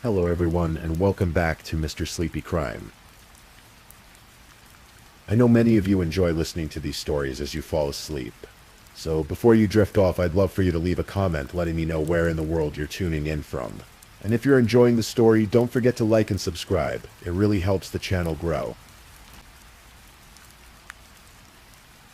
Hello everyone, and welcome back to Mr. Sleepy Crime. I know many of you enjoy listening to these stories as you fall asleep. So before you drift off, I'd love for you to leave a comment letting me know where in the world you're tuning in from. And if you're enjoying the story, don't forget to like and subscribe. It really helps the channel grow.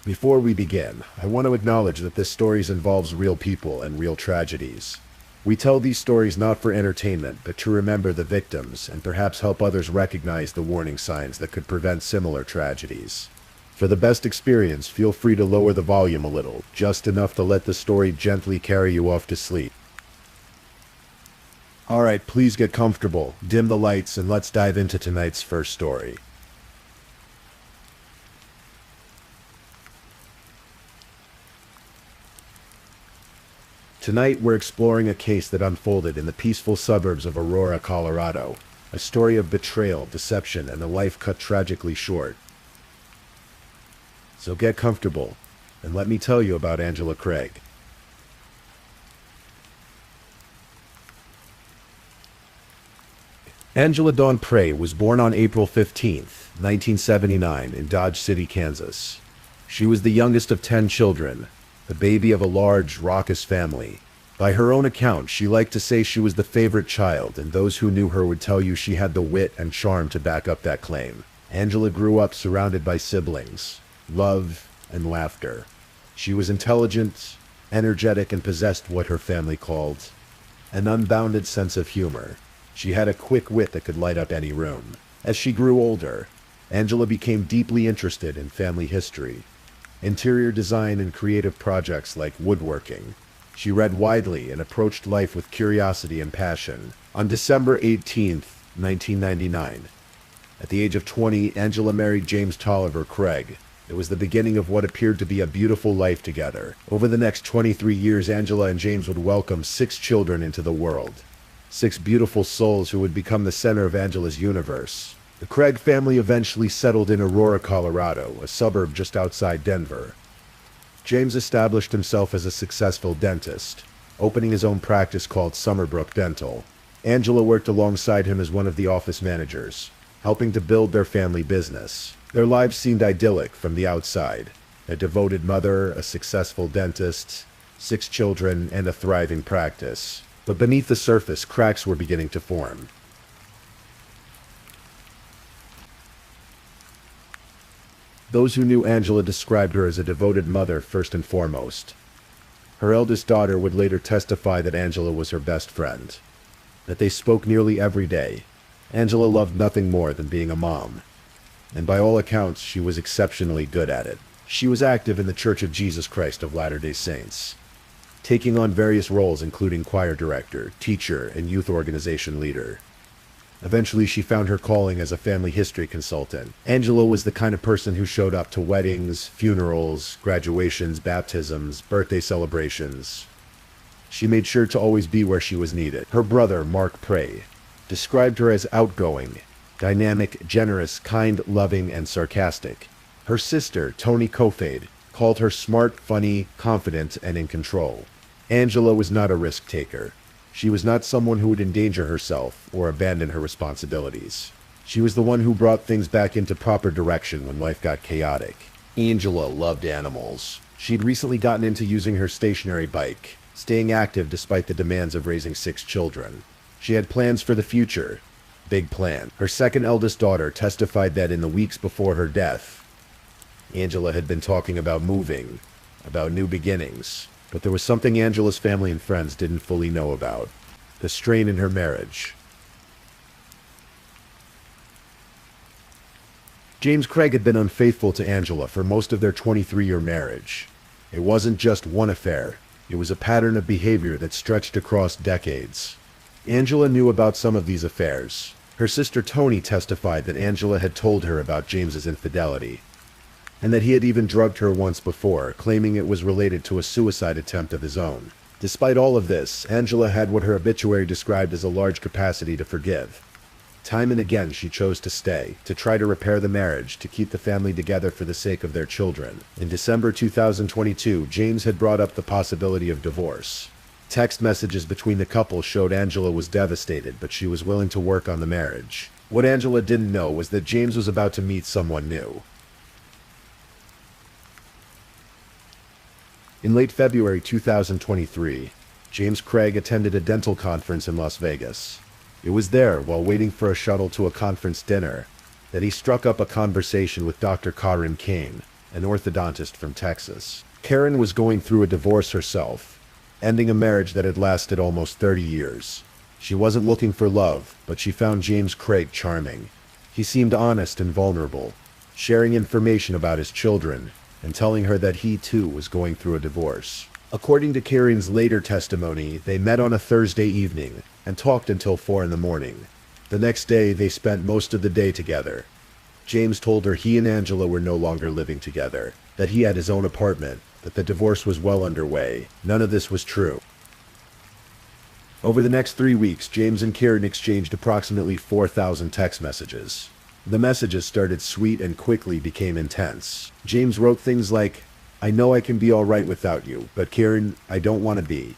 Before we begin, I want to acknowledge that this story involves real people and real tragedies. We tell these stories not for entertainment, but to remember the victims and perhaps help others recognize the warning signs that could prevent similar tragedies. For the best experience, feel free to lower the volume a little, just enough to let the story gently carry you off to sleep. Alright, please get comfortable, dim the lights, and let's dive into tonight's first story. Tonight, we're exploring a case that unfolded in the peaceful suburbs of Aurora, Colorado. A story of betrayal, deception, and a life cut tragically short. So get comfortable, and let me tell you about Angela Craig. Angela Dawn Prey was born on April 15th, 1979, in Dodge City, Kansas. She was the youngest of 10 children, the baby of a large, raucous family. By her own account, she liked to say she was the favorite child, and those who knew her would tell you she had the wit and charm to back up that claim. Angela grew up surrounded by siblings, love, and laughter. She was intelligent, energetic, and possessed what her family called an unbounded sense of humor. She had a quick wit that could light up any room. As she grew older, Angela became deeply interested in family history, interior design, and creative projects like woodworking. She read widely and approached life with curiosity and passion. On December 18th, 1999, at the age of 20, Angela married James Tolliver Craig. It was the beginning of what appeared to be a beautiful life together. Over the next 23 years, Angela and James would welcome 6 children into the world. 6 beautiful souls who would become the center of Angela's universe. The Craig family eventually settled in Aurora, Colorado, a suburb just outside Denver. James established himself as a successful dentist, opening his own practice called Summerbrook Dental. Angela worked alongside him as one of the office managers, helping to build their family business. Their lives seemed idyllic from the outside. A devoted mother, a successful dentist, 6 children, and a thriving practice. But beneath the surface, cracks were beginning to form. Those who knew Angela described her as a devoted mother first and foremost. Her eldest daughter would later testify that Angela was her best friend, that they spoke nearly every day. Angela loved nothing more than being a mom, and by all accounts, she was exceptionally good at it. She was active in the Church of Jesus Christ of Latter-day Saints, taking on various roles including choir director, teacher, and youth organization leader. Eventually, she found her calling as a family history consultant. Angela was the kind of person who showed up to weddings, funerals, graduations, baptisms, birthday celebrations. She made sure to always be where she was needed. Her brother, Mark Prey, described her as outgoing, dynamic, generous, kind, loving, and sarcastic. Her sister, Toni Kofade, called her smart, funny, confident, and in control. Angela was not a risk taker. She was not someone who would endanger herself or abandon her responsibilities. She was the one who brought things back into proper direction when life got chaotic. Angela loved animals. She'd recently gotten into using her stationary bike, staying active despite the demands of raising 6 children. She had plans for the future. Big plan. Her second eldest daughter testified that in the weeks before her death, Angela had been talking about moving, about new beginnings. But there was something Angela's family and friends didn't fully know about: the strain in her marriage. James Craig had been unfaithful to Angela for most of their 23-year marriage. It wasn't just one affair. It was a pattern of behavior that stretched across decades. Angela knew about some of these affairs. Her sister Toni testified that Angela had told her about James's infidelity, and that he had even drugged her once before, claiming it was related to a suicide attempt of his own. Despite all of this, Angela had what her obituary described as a large capacity to forgive. Time and again she chose to stay, to try to repair the marriage, to keep the family together for the sake of their children. In December 2022, James had brought up the possibility of divorce. Text messages between the couple showed Angela was devastated, but she was willing to work on the marriage. What Angela didn't know was that James was about to meet someone new. In late February 2023, James Craig attended a dental conference in Las Vegas. It was there, while waiting for a shuttle to a conference dinner, that he struck up a conversation with Dr. Karen Kane, an orthodontist from Texas. Karen was going through a divorce herself, ending a marriage that had lasted almost 30 years. She wasn't looking for love, but she found James Craig charming. He seemed honest and vulnerable, sharing information about his children, and telling her that he too was going through a divorce. According to Karen's later testimony, they met on a Thursday evening and talked until 4 in the morning. The next day, they spent most of the day together. James told her he and Angela were no longer living together, that he had his own apartment, that the divorce was well underway. None of this was true. Over the next 3 weeks, James and Karen exchanged approximately 4,000 text messages. The messages started sweet and quickly became intense. James wrote things like, "I know I can be all right without you, but Karen, I don't want to be.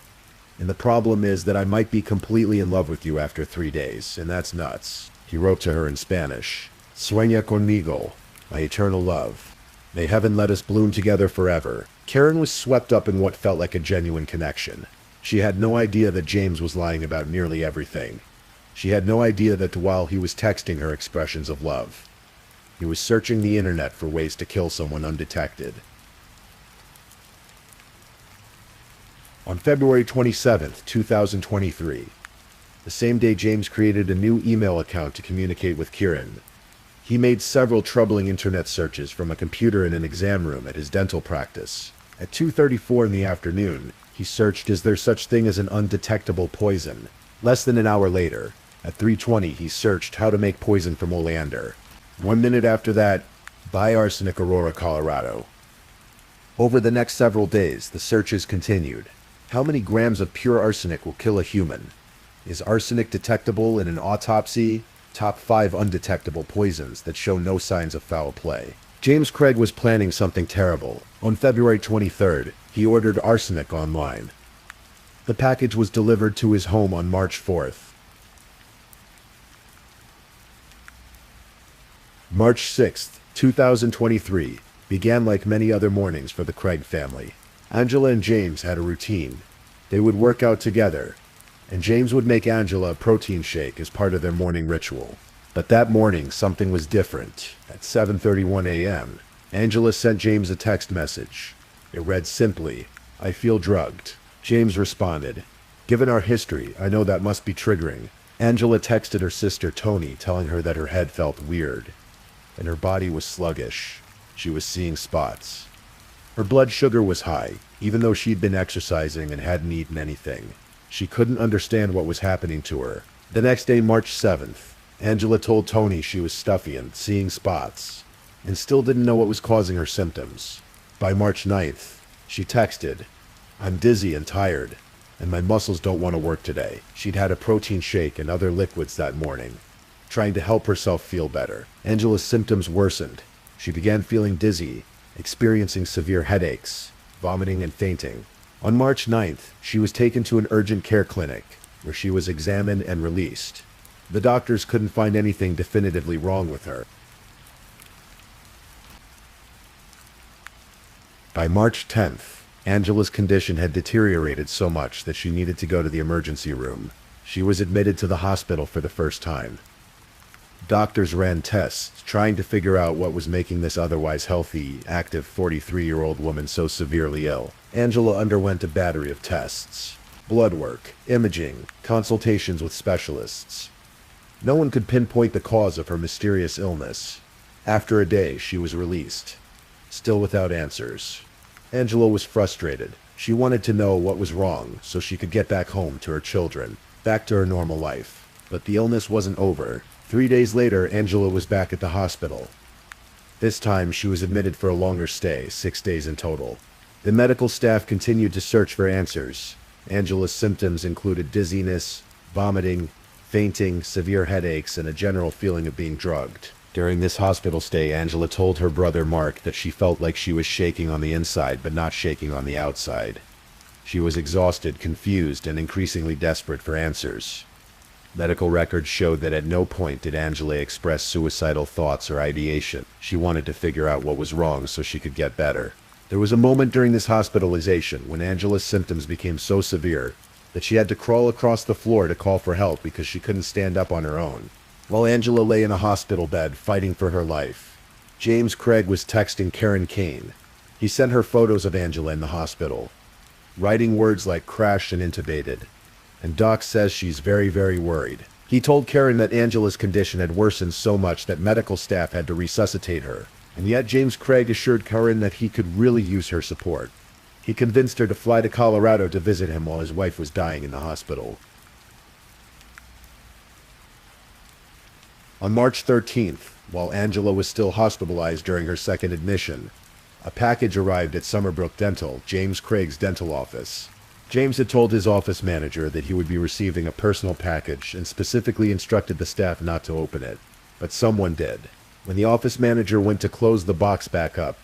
And the problem is that I might be completely in love with you after 3 days, and that's nuts." He wrote to her in Spanish, "Sueña conmigo, my eternal love. May heaven let us bloom together forever." Karen was swept up in what felt like a genuine connection. She had no idea that James was lying about nearly everything. She had no idea that while he was texting her expressions of love, he was searching the internet for ways to kill someone undetected. On February 27, 2023, the same day James created a new email account to communicate with Karen. He made several troubling internet searches from a computer in an exam room at his dental practice. At 2:34 in the afternoon, he searched, "Is there such thing as an undetectable poison?" Less than an hour later, at 3:20, he searched, "How to make poison from oleander." 1 minute after that, "Buy arsenic, Aurora, Colorado." Over the next several days, the searches continued. How many grams of pure arsenic will kill a human? Is arsenic detectable in an autopsy? Top 5 undetectable poisons that show no signs of foul play. James Craig was planning something terrible. On February 23rd, he ordered arsenic online. The package was delivered to his home on March 4th. March 6th, 2023, began like many other mornings for the Craig family. Angela and James had a routine. They would work out together, and James would make Angela a protein shake as part of their morning ritual. But that morning, something was different. At 7:31 a.m., Angela sent James a text message. It read simply, "I feel drugged." James responded, "Given our history, I know that must be triggering." Angela texted her sister Tony, telling her that her head felt weird, and her body was sluggish. She was seeing spots. Her blood sugar was high, even though she'd been exercising and hadn't eaten anything. She couldn't understand what was happening to her. The next day, March 7th, Angela told Tony she was stuffy and seeing spots, and still didn't know what was causing her symptoms. By March 9th, she texted, "I'm dizzy and tired, and my muscles don't want to work today." She'd had a protein shake and other liquids that morning, trying to help herself feel better. Angela's symptoms worsened. She began feeling dizzy, experiencing severe headaches, vomiting and fainting. On March 9th, she was taken to an urgent care clinic, where she was examined and released. The doctors couldn't find anything definitively wrong with her. By March 10th, Angela's condition had deteriorated so much that she needed to go to the emergency room. She was admitted to the hospital for the first time. Doctors ran tests, trying to figure out what was making this otherwise healthy, active 43-year-old woman so severely ill. Angela underwent a battery of tests: blood work, imaging, consultations with specialists. No one could pinpoint the cause of her mysterious illness. After a day, she was released, still without answers. Angela was frustrated. She wanted to know what was wrong so she could get back home to her children, back to her normal life. But the illness wasn't over. 3 days later, Angela was back at the hospital. This time, she was admitted for a longer stay, 6 days in total. The medical staff continued to search for answers. Angela's symptoms included dizziness, vomiting, fainting, severe headaches, and a general feeling of being drugged. During this hospital stay, Angela told her brother Mark that she felt like she was shaking on the inside but not shaking on the outside. She was exhausted, confused, and increasingly desperate for answers. Medical records showed that at no point did Angela express suicidal thoughts or ideation. She wanted to figure out what was wrong so she could get better. There was a moment during this hospitalization when Angela's symptoms became so severe that she had to crawl across the floor to call for help because she couldn't stand up on her own. While Angela lay in a hospital bed fighting for her life, James Craig was texting Karen Kane. He sent her photos of Angela in the hospital, writing words like crashed and intubated. And Doc says she's very, very worried. He told Karen that Angela's condition had worsened so much that medical staff had to resuscitate her. And yet James Craig assured Karen that he could really use her support. He convinced her to fly to Colorado to visit him while his wife was dying in the hospital. On March 13th, while Angela was still hospitalized during her second admission, a package arrived at Summerbrook Dental, James Craig's dental office. James had told his office manager that he would be receiving a personal package and specifically instructed the staff not to open it. But someone did. When the office manager went to close the box back up,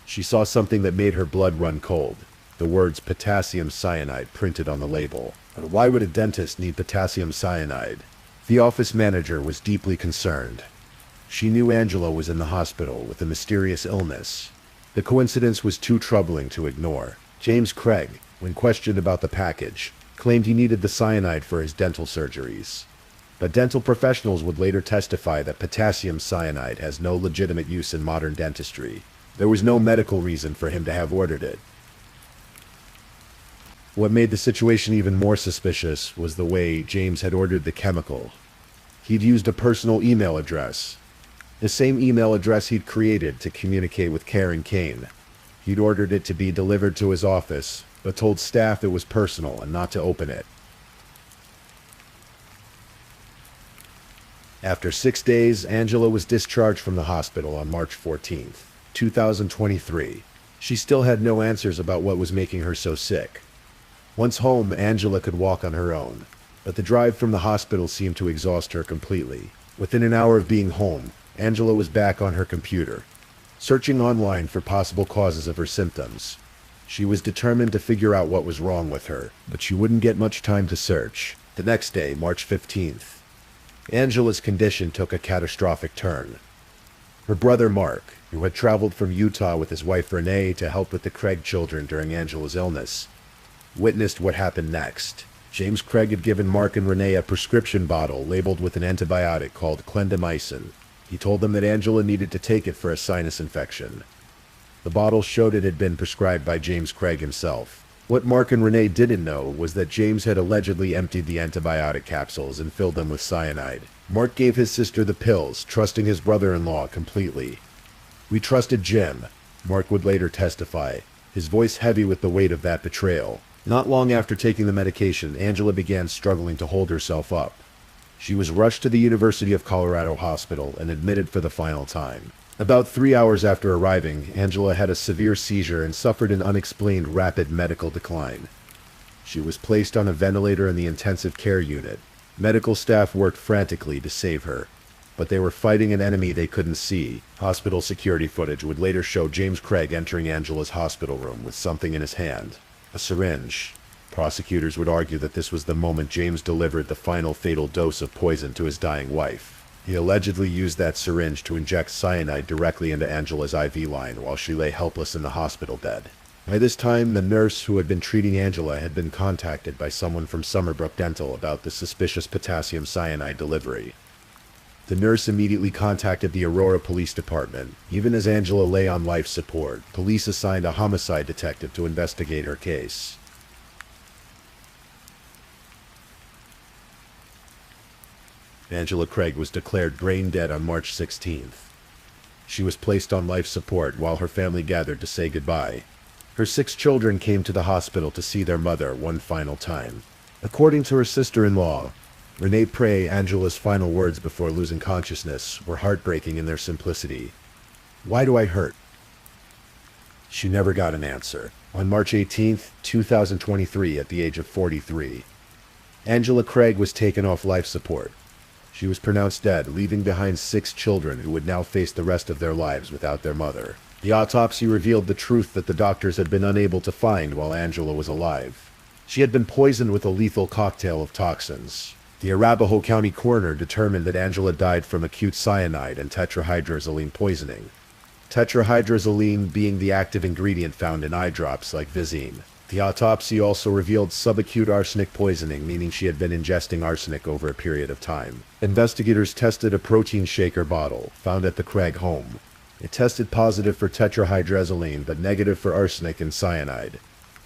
she saw something that made her blood run cold. The words potassium cyanide printed on the label. But why would a dentist need potassium cyanide? The office manager was deeply concerned. She knew Angela was in the hospital with a mysterious illness. The coincidence was too troubling to ignore. James Craig, when questioned about the package, claimed he needed the cyanide for his dental surgeries. But dental professionals would later testify that potassium cyanide has no legitimate use in modern dentistry. There was no medical reason for him to have ordered it. What made the situation even more suspicious was the way James had ordered the chemical. He'd used a personal email address, the same email address he'd created to communicate with Karen Kane. He'd ordered it to be delivered to his office, but told staff it was personal and not to open it. After 6 days, Angela was discharged from the hospital on March 14th, 2023. She still had no answers about what was making her so sick. Once home, Angela could walk on her own, but the drive from the hospital seemed to exhaust her completely. Within an hour of being home, Angela was back on her computer, searching online for possible causes of her symptoms. She was determined to figure out what was wrong with her, but she wouldn't get much time to search. The next day, March 15th, Angela's condition took a catastrophic turn. Her brother Mark, who had traveled from Utah with his wife Renee to help with the Craig children during Angela's illness, witnessed what happened next. James Craig had given Mark and Renee a prescription bottle labeled with an antibiotic called clindamycin. He told them that Angela needed to take it for a sinus infection. The bottle showed it had been prescribed by James Craig himself. What Mark and Renee didn't know was that James had allegedly emptied the antibiotic capsules and filled them with cyanide. Mark gave his sister the pills, trusting his brother-in-law completely. "We trusted Jim," Mark would later testify, his voice heavy with the weight of that betrayal. Not long after taking the medication, Angela began struggling to hold herself up. She was rushed to the University of Colorado Hospital and admitted for the final time. About 3 hours after arriving, Angela had a severe seizure and suffered an unexplained rapid medical decline. She was placed on a ventilator in the intensive care unit. Medical staff worked frantically to save her, but they were fighting an enemy they couldn't see. Hospital security footage would later show James Craig entering Angela's hospital room with something in his hand, a syringe. Prosecutors would argue that this was the moment James delivered the final fatal dose of poison to his dying wife. He allegedly used that syringe to inject cyanide directly into Angela's IV line while she lay helpless in the hospital bed. By this time, the nurse who had been treating Angela had been contacted by someone from Summerbrook Dental about the suspicious potassium cyanide delivery. The nurse immediately contacted the Aurora Police Department. Even as Angela lay on life support, police assigned a homicide detective to investigate her case. Angela Craig was declared brain dead on March 16th. She was placed on life support while her family gathered to say goodbye. Her 6 children came to the hospital to see their mother one final time. According to her sister-in-law, Renee Prey, Angela's final words before losing consciousness were heartbreaking in their simplicity. "Why do I hurt?" She never got an answer. On March 18th, 2023, at the age of 43, Angela Craig was taken off life support. She was pronounced dead, leaving behind 6 children who would now face the rest of their lives without their mother. The autopsy revealed the truth that the doctors had been unable to find while Angela was alive. She had been poisoned with a lethal cocktail of toxins. The Arapahoe County coroner determined that Angela died from acute cyanide and tetrahydrozoline poisoning. Tetrahydrozoline being the active ingredient found in eye drops like Visine. The autopsy also revealed subacute arsenic poisoning, meaning she had been ingesting arsenic over a period of time. Investigators tested a protein shaker bottle found at the Craig home. It tested positive for tetrahydrozoline but negative for arsenic and cyanide,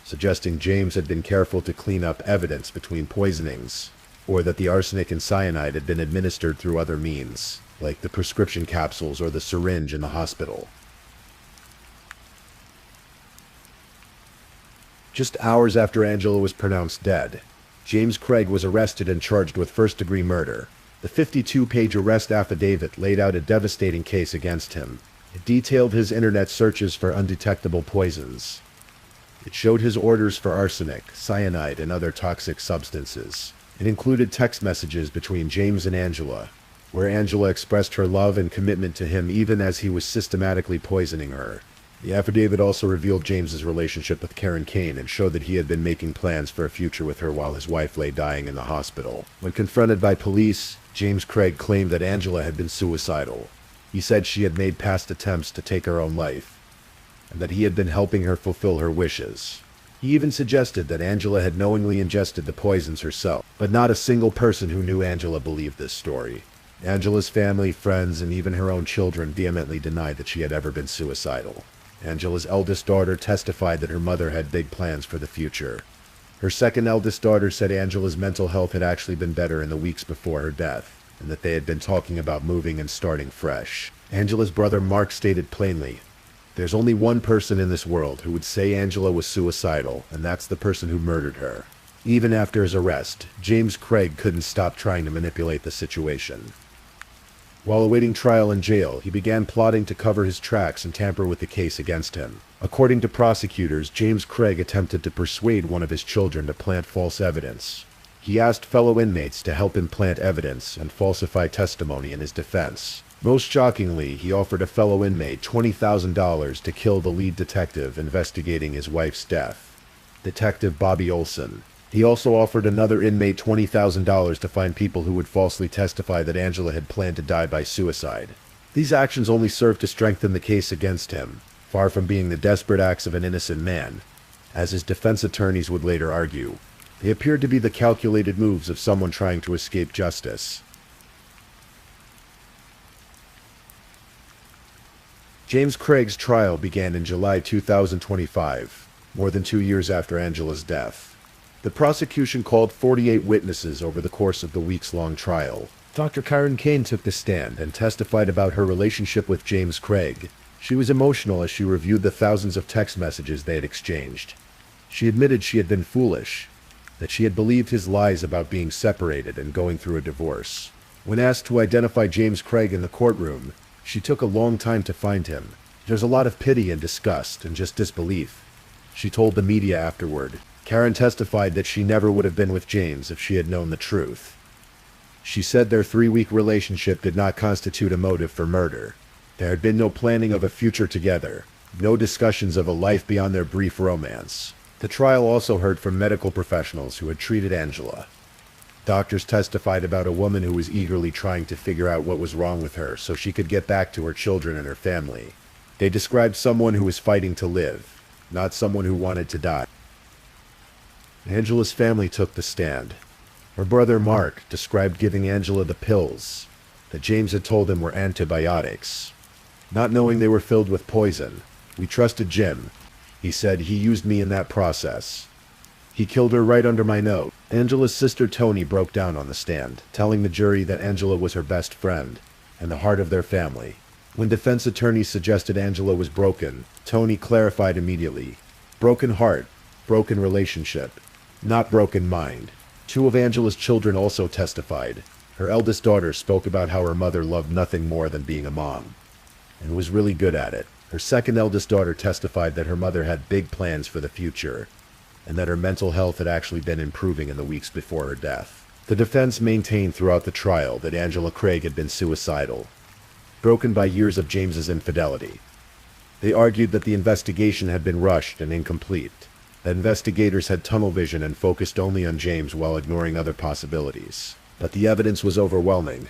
suggesting James had been careful to clean up evidence between poisonings, or that the arsenic and cyanide had been administered through other means, like the prescription capsules or the syringe in the hospital. Just hours after Angela was pronounced dead, James Craig was arrested and charged with first-degree murder. The 52-page arrest affidavit laid out a devastating case against him. It detailed his internet searches for undetectable poisons. It showed his orders for arsenic, cyanide, and other toxic substances. It included text messages between James and Angela, where Angela expressed her love and commitment to him even as he was systematically poisoning her. The affidavit also revealed James's relationship with Karen Kane and showed that he had been making plans for a future with her while his wife lay dying in the hospital. When confronted by police, James Craig claimed that Angela had been suicidal. He said she had made past attempts to take her own life, and that he had been helping her fulfill her wishes. He even suggested that Angela had knowingly ingested the poisons herself, but not a single person who knew Angela believed this story. Angela's family, friends, and even her own children vehemently denied that she had ever been suicidal. Angela's eldest daughter testified that her mother had big plans for the future. Her second eldest daughter said Angela's mental health had actually been better in the weeks before her death, and that they had been talking about moving and starting fresh. Angela's brother Mark stated plainly, "There's only one person in this world who would say Angela was suicidal, and that's the person who murdered her." Even after his arrest, James Craig couldn't stop trying to manipulate the situation. While awaiting trial in jail, he began plotting to cover his tracks and tamper with the case against him. According to prosecutors, James Craig attempted to persuade one of his children to plant false evidence. He asked fellow inmates to help him plant evidence and falsify testimony in his defense. Most shockingly, he offered a fellow inmate $20,000 to kill the lead detective investigating his wife's death, Detective Bobby Olson. He also offered another inmate $20,000 to find people who would falsely testify that Angela had planned to die by suicide. These actions only served to strengthen the case against him, far from being the desperate acts of an innocent man. As his defense attorneys would later argue, they appeared to be the calculated moves of someone trying to escape justice. James Craig's trial began in July 2025, more than 2 years after Angela's death. The prosecution called 48 witnesses over the course of the weeks-long trial. Dr. Karen Kane took the stand and testified about her relationship with James Craig. She was emotional as she reviewed the thousands of text messages they had exchanged. She admitted she had been foolish, that she had believed his lies about being separated and going through a divorce. When asked to identify James Craig in the courtroom, she took a long time to find him. There's a lot of pity and disgust and just disbelief, she told the media afterward. Karen testified that she never would have been with James if she had known the truth. She said their 3-week relationship did not constitute a motive for murder. There had been no planning of a future together, no discussions of a life beyond their brief romance. The trial also heard from medical professionals who had treated Angela. Doctors testified about a woman who was eagerly trying to figure out what was wrong with her so she could get back to her children and her family. They described someone who was fighting to live, not someone who wanted to die. Angela's family took the stand. Her brother Mark described giving Angela the pills that James had told him were antibiotics, not knowing they were filled with poison. "We trusted Jim. He said he used me in that process. He killed her right under my nose." Angela's sister Toni broke down on the stand, telling the jury that Angela was her best friend and the heart of their family. When defense attorneys suggested Angela was broken, Toni clarified immediately. Broken heart, broken relationship, not broken mind. 2 of Angela's children also testified. Her eldest daughter spoke about how her mother loved nothing more than being a mom, and was really good at it. Her second eldest daughter testified that her mother had big plans for the future, and that her mental health had actually been improving in the weeks before her death. The defense maintained throughout the trial that Angela Craig had been suicidal, broken by years of James's infidelity. They argued that the investigation had been rushed and incomplete, The investigators had tunnel vision and focused only on James while ignoring other possibilities. But the evidence was overwhelming.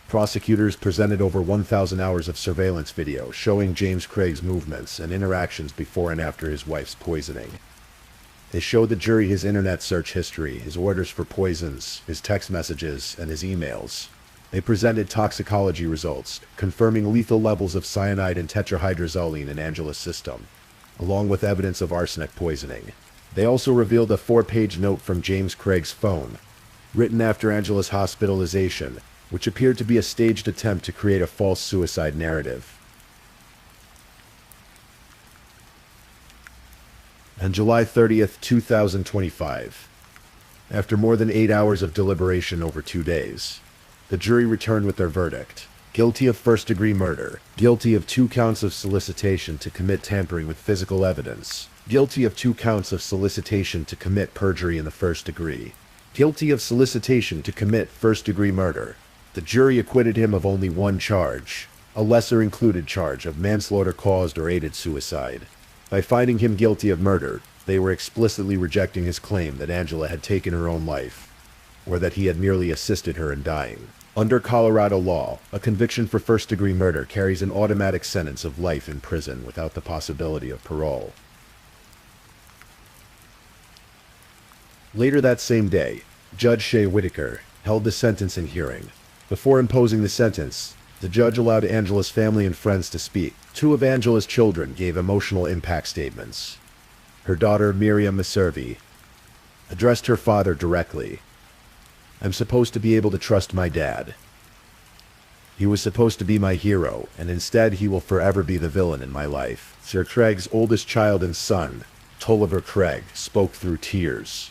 Prosecutors presented over 1,000 hours of surveillance video showing James Craig's movements and interactions before and after his wife's poisoning. They showed the jury his internet search history, his orders for poisons, his text messages, and his emails. They presented toxicology results, confirming lethal levels of cyanide and tetrahydrozoline in Angela's system, along with evidence of arsenic poisoning. They also revealed a 4-page note from James Craig's phone, written after Angela's hospitalization, which appeared to be a staged attempt to create a false suicide narrative. On July 30th, 2025, after more than 8 hours of deliberation over 2 days, the jury returned with their verdict. Guilty of first-degree murder. Guilty of 2 counts of solicitation to commit tampering with physical evidence. Guilty of 2 counts of solicitation to commit perjury in the first degree. Guilty of solicitation to commit first-degree murder. The jury acquitted him of only 1 charge, a lesser-included charge of manslaughter caused or aided suicide. By finding him guilty of murder, they were explicitly rejecting his claim that Angela had taken her own life, or that he had merely assisted her in dying. Under Colorado law, a conviction for first-degree murder carries an automatic sentence of life in prison without the possibility of parole. Later that same day, Judge Shea Whitaker held the sentencing hearing. Before imposing the sentence, the judge allowed Angela's family and friends to speak. 2 of Angela's children gave emotional impact statements. Her daughter, Miriam Maservi, addressed her father directly. "I'm supposed to be able to trust my dad. He was supposed to be my hero, and instead he will forever be the villain in my life." Sir Craig's oldest child and son, Tolliver Craig, spoke through tears.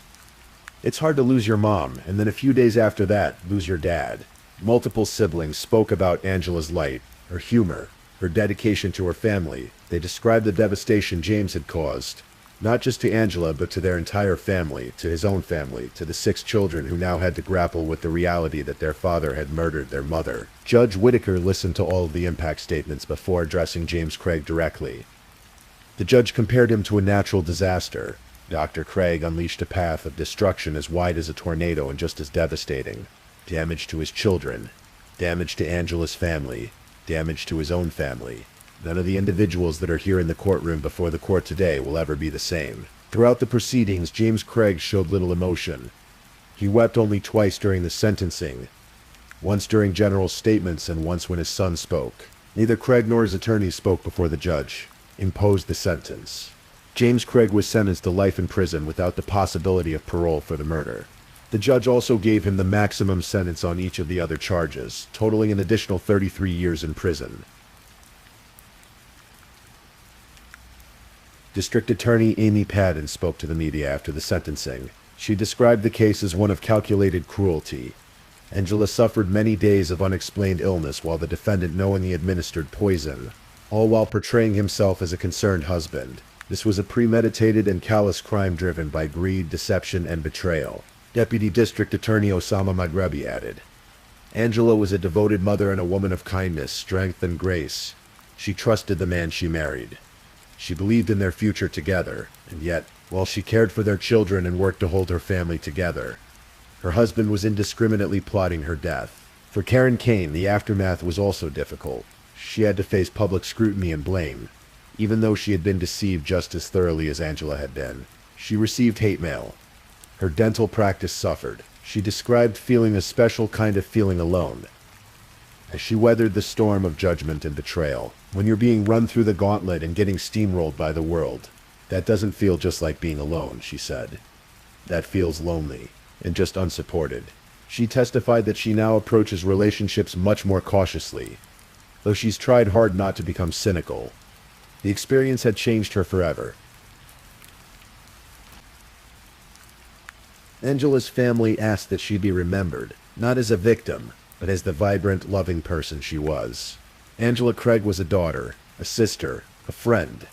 "It's hard to lose your mom, and then a few days after that, lose your dad." Multiple siblings spoke about Angela's light, her humor, her dedication to her family. They described the devastation James had caused, not just to Angela, but to their entire family, to his own family, to the 6 children who now had to grapple with the reality that their father had murdered their mother. Judge Whitaker listened to all of the impact statements before addressing James Craig directly. The judge compared him to a natural disaster. Dr. Craig unleashed a path of destruction as wide as a tornado and just as devastating. Damage to his children, damage to Angela's family, damage to his own family. None of the individuals that are here in the courtroom before the court today will ever be the same. Throughout the proceedings, James Craig showed little emotion. He wept only twice during the sentencing, once during general statements and once when his son spoke. Neither Craig nor his attorneys spoke before the judge imposed the sentence. James Craig was sentenced to life in prison without the possibility of parole for the murder. The judge also gave him the maximum sentence on each of the other charges, totaling an additional 33 years in prison. District Attorney Amy Padden spoke to the media after the sentencing. She described the case as one of calculated cruelty. Angela suffered many days of unexplained illness while the defendant knowingly administered poison, all while portraying himself as a concerned husband. This was a premeditated and callous crime driven by greed, deception, and betrayal. Deputy District Attorney Osama Maghrebi added, "Angela was a devoted mother and a woman of kindness, strength, and grace. She trusted the man she married. She believed in their future together, and yet, while she cared for their children and worked to hold her family together, her husband was indiscriminately plotting her death." For Karen Kane, the aftermath was also difficult. She had to face public scrutiny and blame, even though she had been deceived just as thoroughly as Angela had been. She received hate mail. Her dental practice suffered. She described feeling a special kind of feeling alone as she weathered the storm of judgment and betrayal. When you're being run through the gauntlet and getting steamrolled by the world, that doesn't feel just like being alone, she said. That feels lonely and just unsupported. She testified that she now approaches relationships much more cautiously, though she's tried hard not to become cynical. The experience had changed her forever. Angela's family asked that she be remembered, not as a victim, but as the vibrant, loving person she was. Angela Craig was a daughter, a sister, a friend,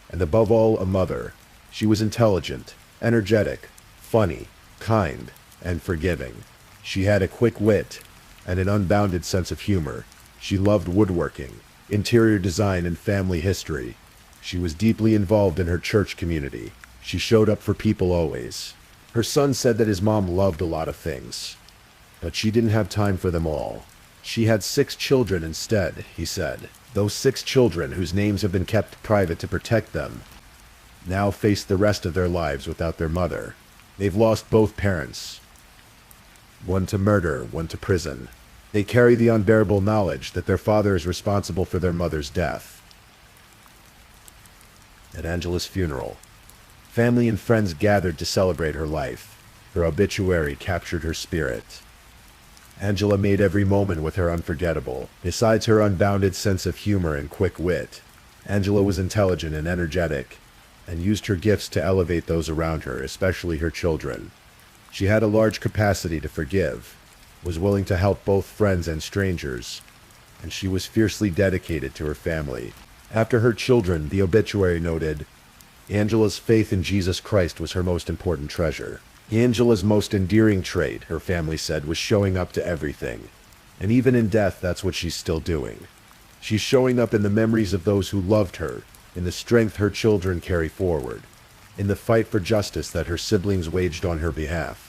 and above all, a mother. She was intelligent, energetic, funny, kind, and forgiving. She had a quick wit and an unbounded sense of humor. She loved woodworking, interior design, and family history. She was deeply involved in her church community. She showed up for people always. Her son said that his mom loved a lot of things, but she didn't have time for them all. She had 6 children instead, he said. Those 6 children, whose names have been kept private to protect them, now face the rest of their lives without their mother. They've lost both parents. One to murder, one to prison. They carry the unbearable knowledge that their father is responsible for their mother's death. At Angela's funeral, family and friends gathered to celebrate her life. Her obituary captured her spirit. Angela made every moment with her unforgettable. Besides her unbounded sense of humor and quick wit, Angela was intelligent and energetic, and used her gifts to elevate those around her, especially her children. She had a large capacity to forgive, was willing to help both friends and strangers, and she was fiercely dedicated to her family. After her children, the obituary noted, Angela's faith in Jesus Christ was her most important treasure. Angela's most endearing trait, her family said, was showing up to everything. And even in death, that's what she's still doing. She's showing up in the memories of those who loved her, in the strength her children carry forward, in the fight for justice that her siblings waged on her behalf.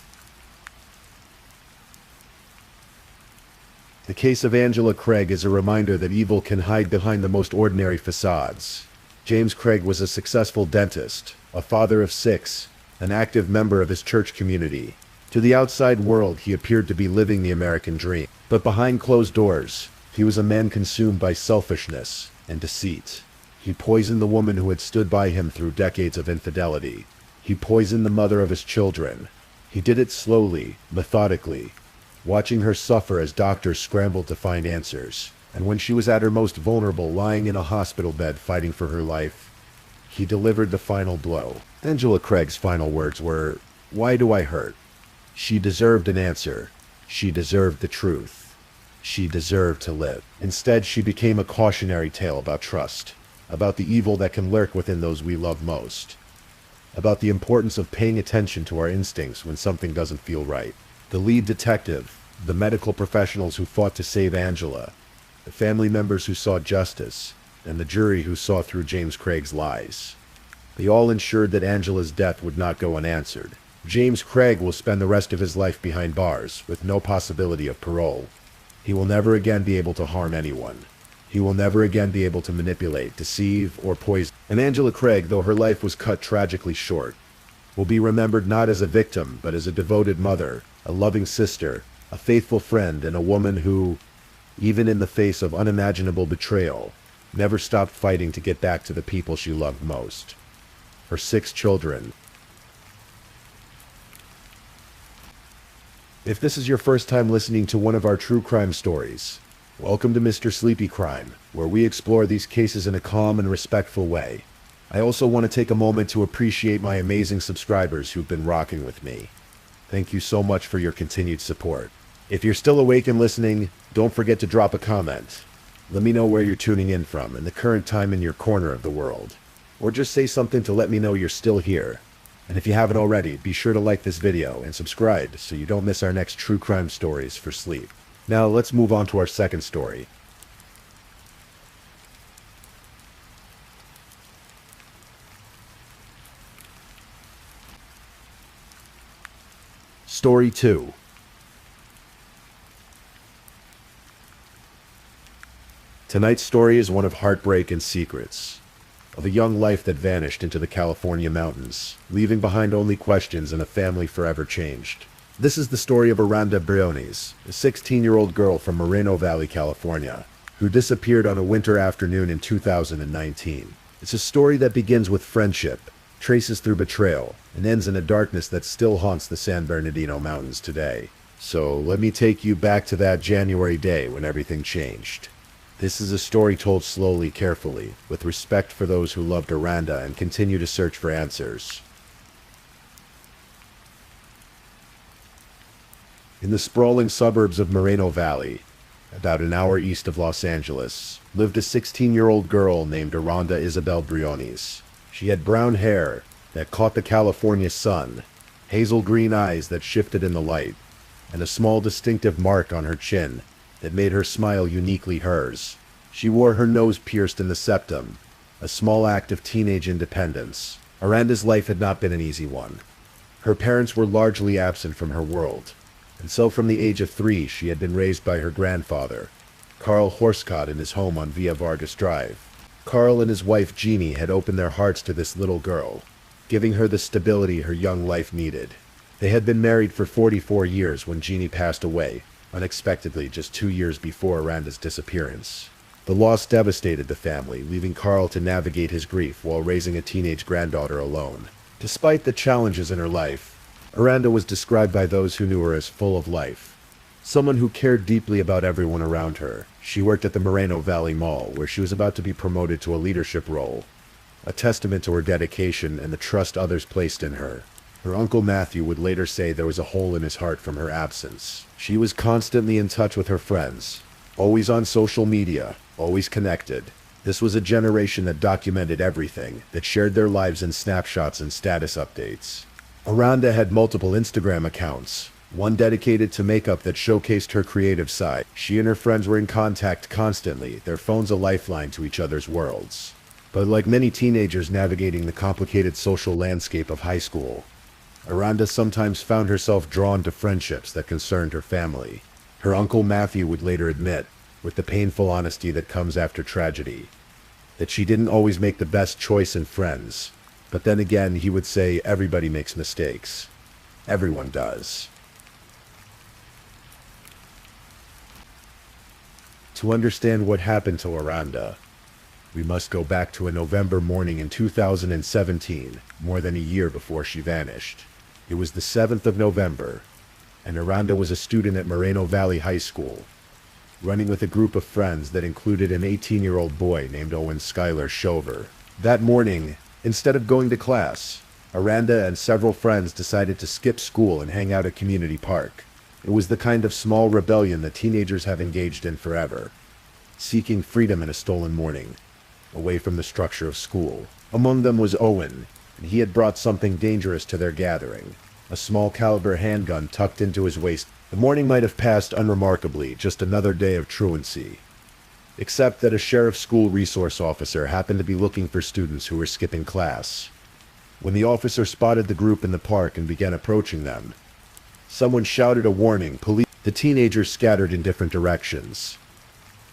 The case of Angela Craig is a reminder that evil can hide behind the most ordinary facades. James Craig was a successful dentist, a father of 6, an active member of his church community. To the outside world, he appeared to be living the American dream. But behind closed doors, he was a man consumed by selfishness and deceit. He poisoned the woman who had stood by him through decades of infidelity. He poisoned the mother of his children. He did it slowly, methodically, watching her suffer as doctors scrambled to find answers. And when she was at her most vulnerable, lying in a hospital bed fighting for her life, he delivered the final blow. Angela Craig's final words were, "Why do I hurt?" She deserved an answer. She deserved the truth. She deserved to live. Instead, she became a cautionary tale about trust, about the evil that can lurk within those we love most, about the importance of paying attention to our instincts when something doesn't feel right. The lead detective, the medical professionals who fought to save Angela, the family members who sought justice, and the jury who saw through James Craig's lies. They all ensured that Angela's death would not go unanswered. James Craig will spend the rest of his life behind bars, with no possibility of parole. He will never again be able to harm anyone. He will never again be able to manipulate, deceive, or poison. And Angela Craig, though her life was cut tragically short, will be remembered not as a victim, but as a devoted mother, a loving sister, a faithful friend, and a woman who, even in the face of unimaginable betrayal, never stopped fighting to get back to the people she loved most. Her 6 children. If this is your first time listening to one of our true crime stories, welcome to Mr. Sleepy Crime, where we explore these cases in a calm and respectful way. I also want to take a moment to appreciate my amazing subscribers who've been rocking with me. Thank you so much for your continued support. If you're still awake and listening, don't forget to drop a comment. Let me know where you're tuning in from and the current time in your corner of the world. Or just say something to let me know you're still here. And if you haven't already, be sure to like this video and subscribe so you don't miss our next true crime stories for sleep. Now let's move on to our second story. Story 2. Tonight's story is one of heartbreak and secrets, of a young life that vanished into the California mountains, leaving behind only questions and a family forever changed. This is the story of Aranda Briones, a 16-year-old girl from Moreno Valley, California, who disappeared on a winter afternoon in 2019. It's a story that begins with friendship, traces through betrayal, and ends in a darkness that still haunts the San Bernardino Mountains today. So let me take you back to that January day when everything changed. This is a story told slowly, carefully, with respect for those who loved Aranda and continue to search for answers. In the sprawling suburbs of Moreno Valley, about an hour east of Los Angeles, lived a 16-year-old girl named Aranda Isabel Briones. She had brown hair that caught the California sun, hazel green eyes that shifted in the light, and a small distinctive mark on her chin that made her smile uniquely hers. She wore her nose pierced in the septum, a small act of teenage independence. Aranda's life had not been an easy one. Her parents were largely absent from her world, and so from the age of 3 she had been raised by her grandfather, Carl Horscott, in his home on Via Vargas Drive. Carl and his wife Jeannie had opened their hearts to this little girl, giving her the stability her young life needed. They had been married for 44 years when Jeannie passed away, unexpectedly just 2 years before Aranda's disappearance. The loss devastated the family, leaving Carl to navigate his grief while raising a teenage granddaughter alone. Despite the challenges in her life, Aranda was described by those who knew her as full of life. Someone who cared deeply about everyone around her. She worked at the Moreno Valley Mall, where she was about to be promoted to a leadership role, a testament to her dedication and the trust others placed in her. Her uncle Matthew would later say there was a hole in his heart from her absence. She was constantly in touch with her friends, always on social media, always connected. This was a generation that documented everything, that shared their lives in snapshots and status updates. Aranda had multiple Instagram accounts, one dedicated to makeup that showcased her creative side. She and her friends were in contact constantly, their phones a lifeline to each other's worlds. But like many teenagers navigating the complicated social landscape of high school, Aranda sometimes found herself drawn to friendships that concerned her family. Her uncle Matthew would later admit, with the painful honesty that comes after tragedy, that she didn't always make the best choice in friends. But then again, he would say everybody makes mistakes. Everyone does. To understand what happened to Aranda, we must go back to a November morning in 2017, more than a year before she vanished. It was the 7th of November, and Aranda was a student at Moreno Valley High School, running with a group of friends that included an 18-year-old boy named Owen Skylar Shover. That morning, instead of going to class, Aranda and several friends decided to skip school and hang out at Community Park. It was the kind of small rebellion that teenagers have engaged in forever, seeking freedom in a stolen morning, away from the structure of school. Among them was Owen, and he had brought something dangerous to their gathering, a small caliber handgun tucked into his waist. The morning might have passed unremarkably, just another day of truancy, except that a sheriff's school resource officer happened to be looking for students who were skipping class. When the officer spotted the group in the park and began approaching them, someone shouted a warning. The teenagers scattered in different directions,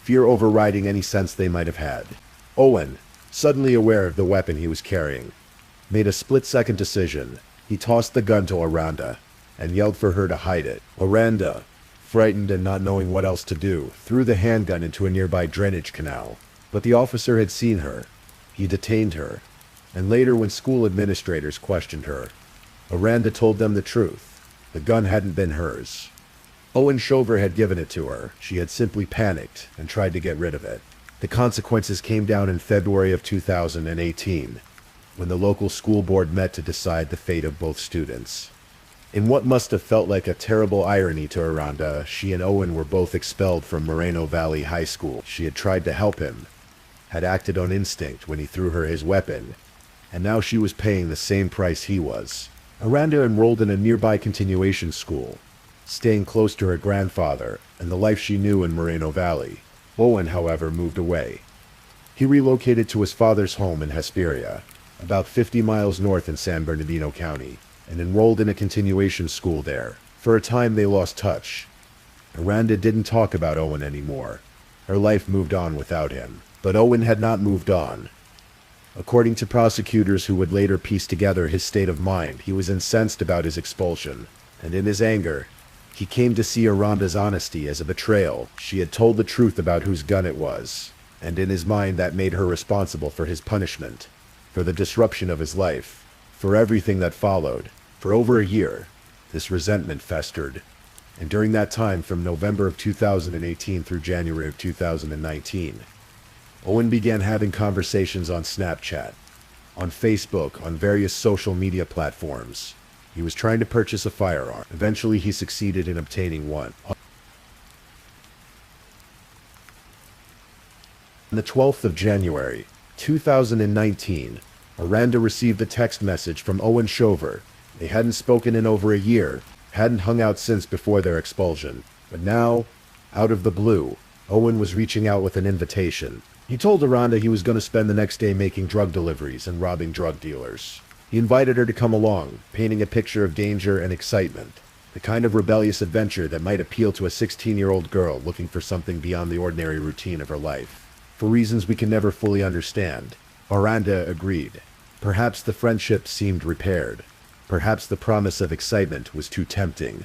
fear overriding any sense they might have had. Owen, suddenly aware of the weapon he was carrying, made a split-second decision. He tossed the gun to Aranda and yelled for her to hide it. Aranda, frightened and not knowing what else to do, threw the handgun into a nearby drainage canal. But the officer had seen her. He detained her, and later when school administrators questioned her, Aranda told them the truth. The gun hadn't been hers. Owen Shover had given it to her. She had simply panicked and tried to get rid of it. The consequences came down in February of 2018, when the local school board met to decide the fate of both students. In what must have felt like a terrible irony to Aranda, she and Owen were both expelled from Moreno Valley High School. She had tried to help him, had acted on instinct when he threw her his weapon, and now she was paying the same price he was. Aranda enrolled in a nearby continuation school, staying close to her grandfather and the life she knew in Moreno Valley. Owen, however, moved away. He relocated to his father's home in Hesperia, about 50 miles north in San Bernardino County, and enrolled in a continuation school there. For a time they lost touch. Aranda didn't talk about Owen anymore. Her life moved on without him. But Owen had not moved on. According to prosecutors who would later piece together his state of mind, he was incensed about his expulsion, and in his anger, he came to see Aranda's honesty as a betrayal. She had told the truth about whose gun it was, and in his mind that made her responsible for his punishment, for the disruption of his life, for everything that followed. For over a year, this resentment festered, and during that time from November of 2018 through January of 2019, Owen began having conversations on Snapchat, on Facebook, on various social media platforms. He was trying to purchase a firearm. Eventually he succeeded in obtaining one. On the 12th of January, 2019, Aranda received a text message from Owen Shover. They hadn't spoken in over a year, hadn't hung out since before their expulsion. But now, out of the blue, Owen was reaching out with an invitation. He told Aranda he was going to spend the next day making drug deliveries and robbing drug dealers. He invited her to come along, painting a picture of danger and excitement, the kind of rebellious adventure that might appeal to a 16-year-old girl looking for something beyond the ordinary routine of her life. For reasons we can never fully understand, Aranda agreed. Perhaps the friendship seemed repaired. Perhaps the promise of excitement was too tempting.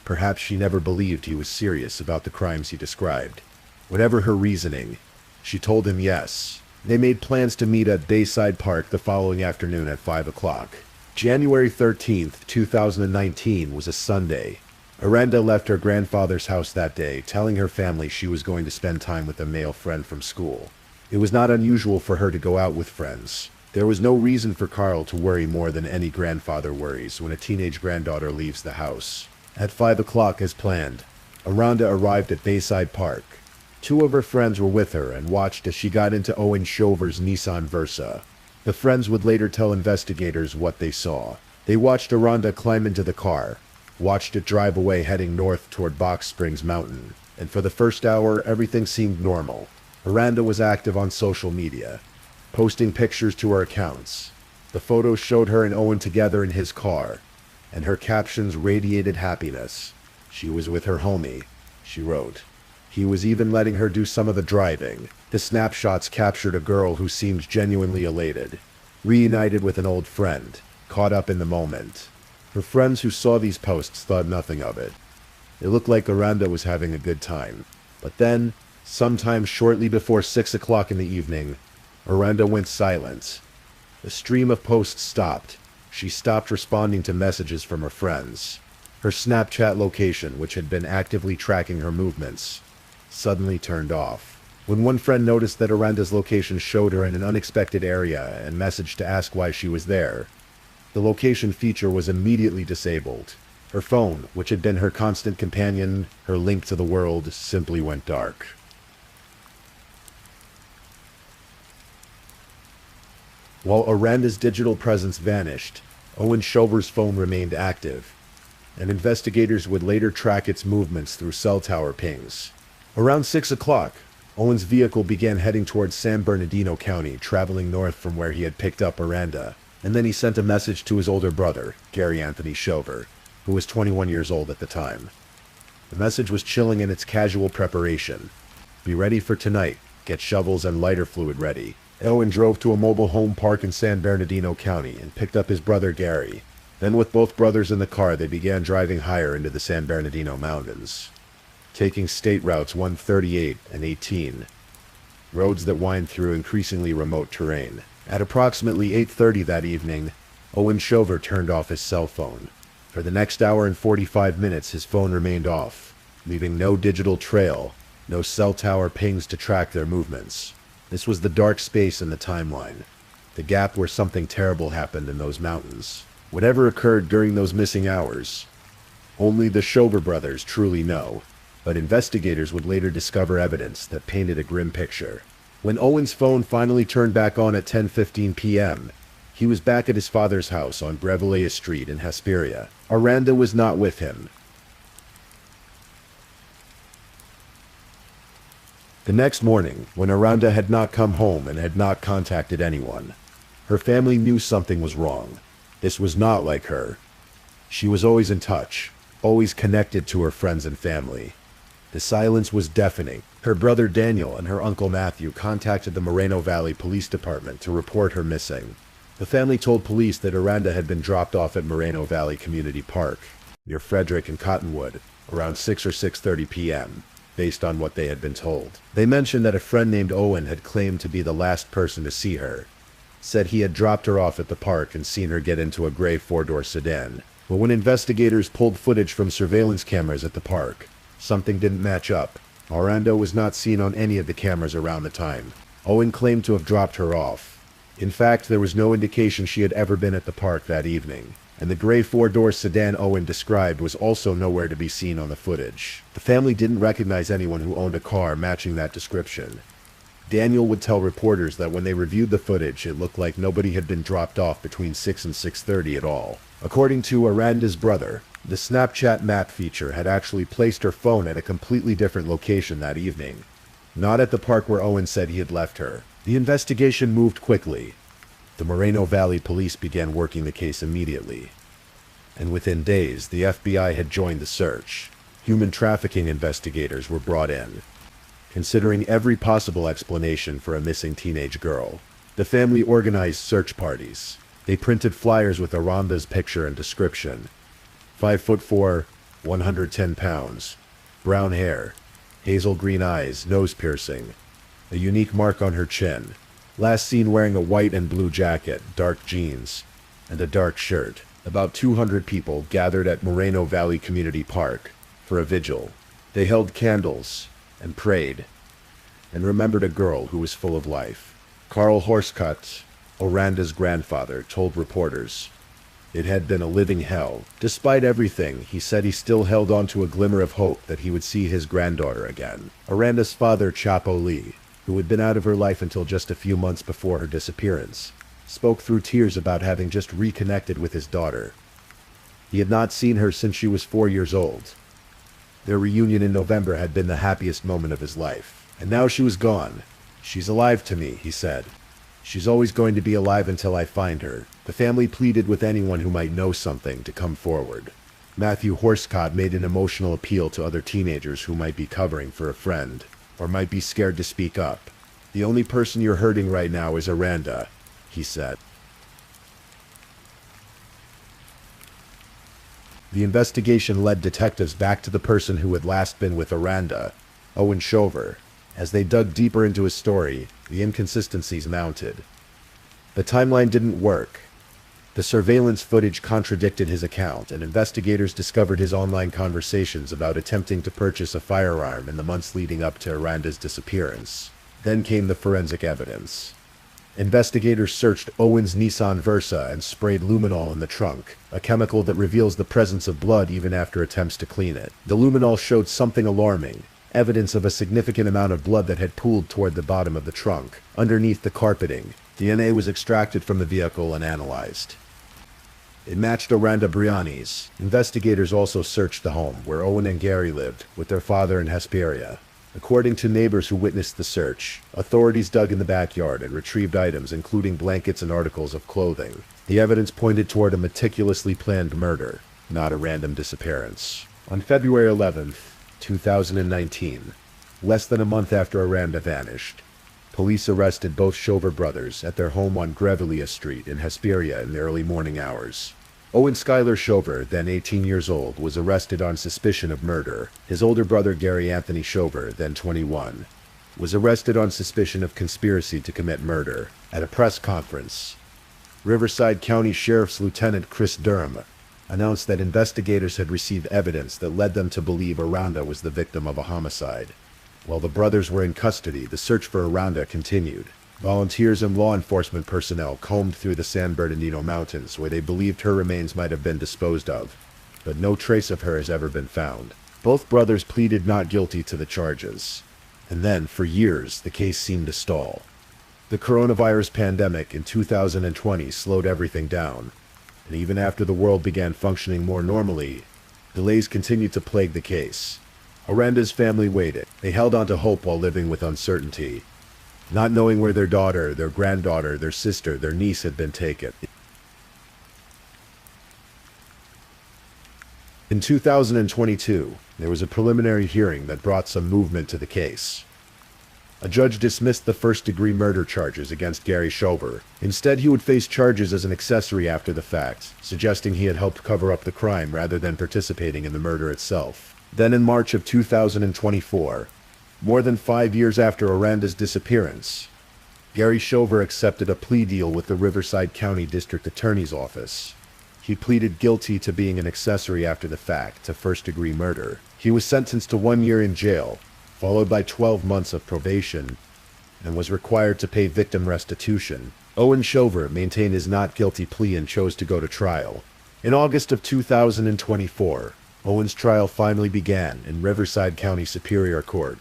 Perhaps she never believed he was serious about the crimes he described. Whatever her reasoning, she told him yes. They made plans to meet at Bayside Park the following afternoon at 5 o'clock. January 13th, 2019 was a Sunday. Aranda left her grandfather's house that day, telling her family she was going to spend time with a male friend from school. It was not unusual for her to go out with friends. There was no reason for Carl to worry more than any grandfather worries when a teenage granddaughter leaves the house. At 5 o'clock as planned, Aranda arrived at Bayside Park. Two of her friends were with her and watched as she got into Owen Shover's Nissan Versa. The friends would later tell investigators what they saw. They watched Aranda climb into the car, watched it drive away heading north toward Box Springs Mountain, and for the first hour everything seemed normal. Aranda was active on social media, posting pictures to her accounts. The photos showed her and Owen together in his car, and her captions radiated happiness. She was with her homie, she wrote. He was even letting her do some of the driving. The snapshots captured a girl who seemed genuinely elated, reunited with an old friend, caught up in the moment. Her friends who saw these posts thought nothing of it. It looked like Aranda was having a good time. But then, sometime shortly before 6 o'clock in the evening, Aranda went silent. The stream of posts stopped. She stopped responding to messages from her friends. Her Snapchat location, which had been actively tracking her movements, suddenly turned off. When one friend noticed that Aranda's location showed her in an unexpected area and messaged to ask why she was there, the location feature was immediately disabled. Her phone, which had been her constant companion, her link to the world, simply went dark. While Aranda's digital presence vanished, Owen Shover's phone remained active, and investigators would later track its movements through cell tower pings. Around 6 o'clock, Owen's vehicle began heading towards San Bernardino County, traveling north from where he had picked up Aranda, and then he sent a message to his older brother, Gary Anthony Shover, who was 21 years old at the time. The message was chilling in its casual preparation. Be ready for tonight. Get shovels and lighter fluid ready. Owen drove to a mobile home park in San Bernardino County and picked up his brother Gary. Then with both brothers in the car, they began driving higher into the San Bernardino Mountains, taking state routes 138 and 18, roads that wind through increasingly remote terrain. At approximately 8:30 that evening, Owen Shover turned off his cell phone. For the next hour and 45 minutes, his phone remained off, leaving no digital trail, no cell tower pings to track their movements. This was the dark space in the timeline, the gap where something terrible happened in those mountains. Whatever occurred during those missing hours, only the Shover brothers truly know, but investigators would later discover evidence that painted a grim picture. When Owen's phone finally turned back on at 10:15 p.m., he was back at his father's house on Brevalea Street in Hesperia. Aranda was not with him. The next morning, when Aranda had not come home and had not contacted anyone, her family knew something was wrong. This was not like her. She was always in touch, always connected to her friends and family. The silence was deafening. Her brother Daniel and her uncle Matthew contacted the Moreno Valley Police Department to report her missing. The family told police that Aranda had been dropped off at Moreno Valley Community Park, near Frederick and Cottonwood, around 6 or 6:30 p.m., based on what they had been told. They mentioned that a friend named Owen had claimed to be the last person to see her, said he had dropped her off at the park and seen her get into a gray four-door sedan. But when investigators pulled footage from surveillance cameras at the park, something didn't match up. Aranda was not seen on any of the cameras around the time. Owen claimed to have dropped her off. In fact, there was no indication she had ever been at the park that evening, and the gray four-door sedan Owen described was also nowhere to be seen on the footage. The family didn't recognize anyone who owned a car matching that description. Daniel would tell reporters that when they reviewed the footage, it looked like nobody had been dropped off between 6 and 6:30 at all. According to Aranda's brother, the Snapchat map feature had actually placed her phone at a completely different location that evening. not at the park where Owen said he had left her. The investigation moved quickly. The Moreno Valley police began working the case immediately. And within days, the FBI had joined the search. Human trafficking investigators were brought in, considering every possible explanation for a missing teenage girl. The family organized search parties. They printed flyers with Aranda's picture and description. 5'4", 110 pounds, brown hair, hazel green eyes, nose piercing, a unique mark on her chin. Last seen wearing a white and blue jacket, dark jeans, and a dark shirt. About 200 people gathered at Moreno Valley Community Park for a vigil. They held candles and prayed and remembered a girl who was full of life. Carl Horsecut, Aranda's grandfather, told reporters it had been a living hell. Despite everything, he said he still held on to a glimmer of hope that he would see his granddaughter again. Aranda's father, Chapo Lee, who had been out of her life until just a few months before her disappearance, spoke through tears about having just reconnected with his daughter. He had not seen her since she was 4 years old. Their reunion in November had been the happiest moment of his life. And now she was gone. "She's alive to me," he said. "She's always going to be alive until I find her." The family pleaded with anyone who might know something to come forward. Matthew Horscott made an emotional appeal to other teenagers who might be covering for a friend, or might be scared to speak up. "The only person you're hurting right now is Aranda," he said. The investigation led detectives back to the person who had last been with Aranda, Owen Shover. As they dug deeper into his story, the inconsistencies mounted. The timeline didn't work. The surveillance footage contradicted his account, and investigators discovered his online conversations about attempting to purchase a firearm in the months leading up to Aranda's disappearance. Then came the forensic evidence. Investigators searched Owen's Nissan Versa and sprayed luminol in the trunk, a chemical that reveals the presence of blood even after attempts to clean it. The luminol showed something alarming, evidence of a significant amount of blood that had pooled toward the bottom of the trunk, underneath the carpeting. DNA was extracted from the vehicle and analyzed. It matched Aranda Briani's. Investigators also searched the home where Owen and Gary lived, with their father in Hesperia. According to neighbors who witnessed the search, authorities dug in the backyard and retrieved items including blankets and articles of clothing. The evidence pointed toward a meticulously planned murder, not a random disappearance. On February 11th, 2019, less than a month after Aranda vanished, police arrested both Shover brothers at their home on Grevelia Street in Hesperia in the early morning hours. Owen Skylar Shover, then 18 years old, was arrested on suspicion of murder. His older brother Gary Anthony Shover, then 21, was arrested on suspicion of conspiracy to commit murder. At a press conference, Riverside County Sheriff's Lieutenant Chris Durham announced that investigators had received evidence that led them to believe Aranda was the victim of a homicide. While the brothers were in custody, the search for Aranda continued. Volunteers and law enforcement personnel combed through the San Bernardino Mountains where they believed her remains might have been disposed of, but no trace of her has ever been found. Both brothers pleaded not guilty to the charges. And then, for years, the case seemed to stall. The coronavirus pandemic in 2020 slowed everything down, and even after the world began functioning more normally, delays continued to plague the case. Aranda's family waited. They held on to hope while living with uncertainty, not knowing where their daughter, their granddaughter, their sister, their niece had been taken. In 2022, there was a preliminary hearing that brought some movement to the case. A judge dismissed the first-degree murder charges against Gary Shover. Instead, he would face charges as an accessory after the fact, suggesting he had helped cover up the crime rather than participating in the murder itself. Then in March of 2024, more than 5 years after Aranda's disappearance, Gary Shover accepted a plea deal with the Riverside County District Attorney's Office. He pleaded guilty to being an accessory after the fact to first-degree murder. He was sentenced to 1 year in jail, followed by 12 months of probation, and was required to pay victim restitution. Owen Shover maintained his not guilty plea and chose to go to trial. In August of 2024, Owen's trial finally began in Riverside County Superior Court.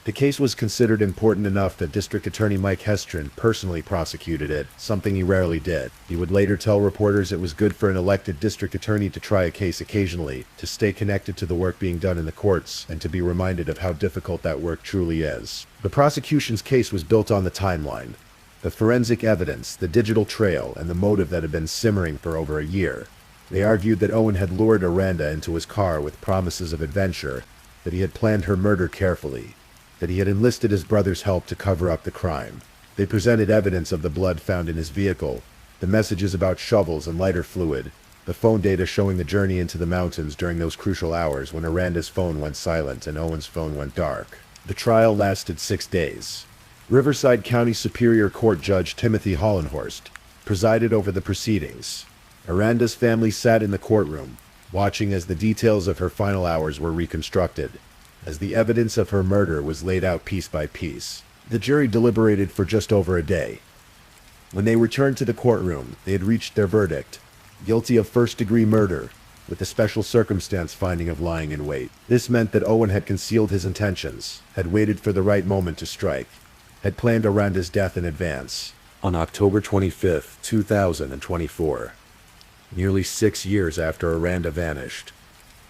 The case was considered important enough that District Attorney Mike Hestron personally prosecuted it, something he rarely did. He would later tell reporters it was good for an elected district attorney to try a case occasionally, to stay connected to the work being done in the courts, and to be reminded of how difficult that work truly is. The prosecution's case was built on the timeline. The forensic evidence, the digital trail, and the motive that had been simmering for over a year. They argued that Owen had lured Aranda into his car with promises of adventure, that he had planned her murder carefully, that he had enlisted his brother's help to cover up the crime. They presented evidence of the blood found in his vehicle, the messages about shovels and lighter fluid, the phone data showing the journey into the mountains during those crucial hours when Aranda's phone went silent and Owen's phone went dark. The trial lasted 6 days. Riverside County Superior Court Judge Timothy Hollenhorst presided over the proceedings. Aranda's family sat in the courtroom, watching as the details of her final hours were reconstructed, as the evidence of her murder was laid out piece by piece. The jury deliberated for just over a day. When they returned to the courtroom, they had reached their verdict: guilty of first-degree murder, with a special circumstance finding of lying in wait. This meant that Owen had concealed his intentions, had waited for the right moment to strike, had planned Aranda's death in advance. On October 25, 2024, nearly 6 years after Aranda vanished,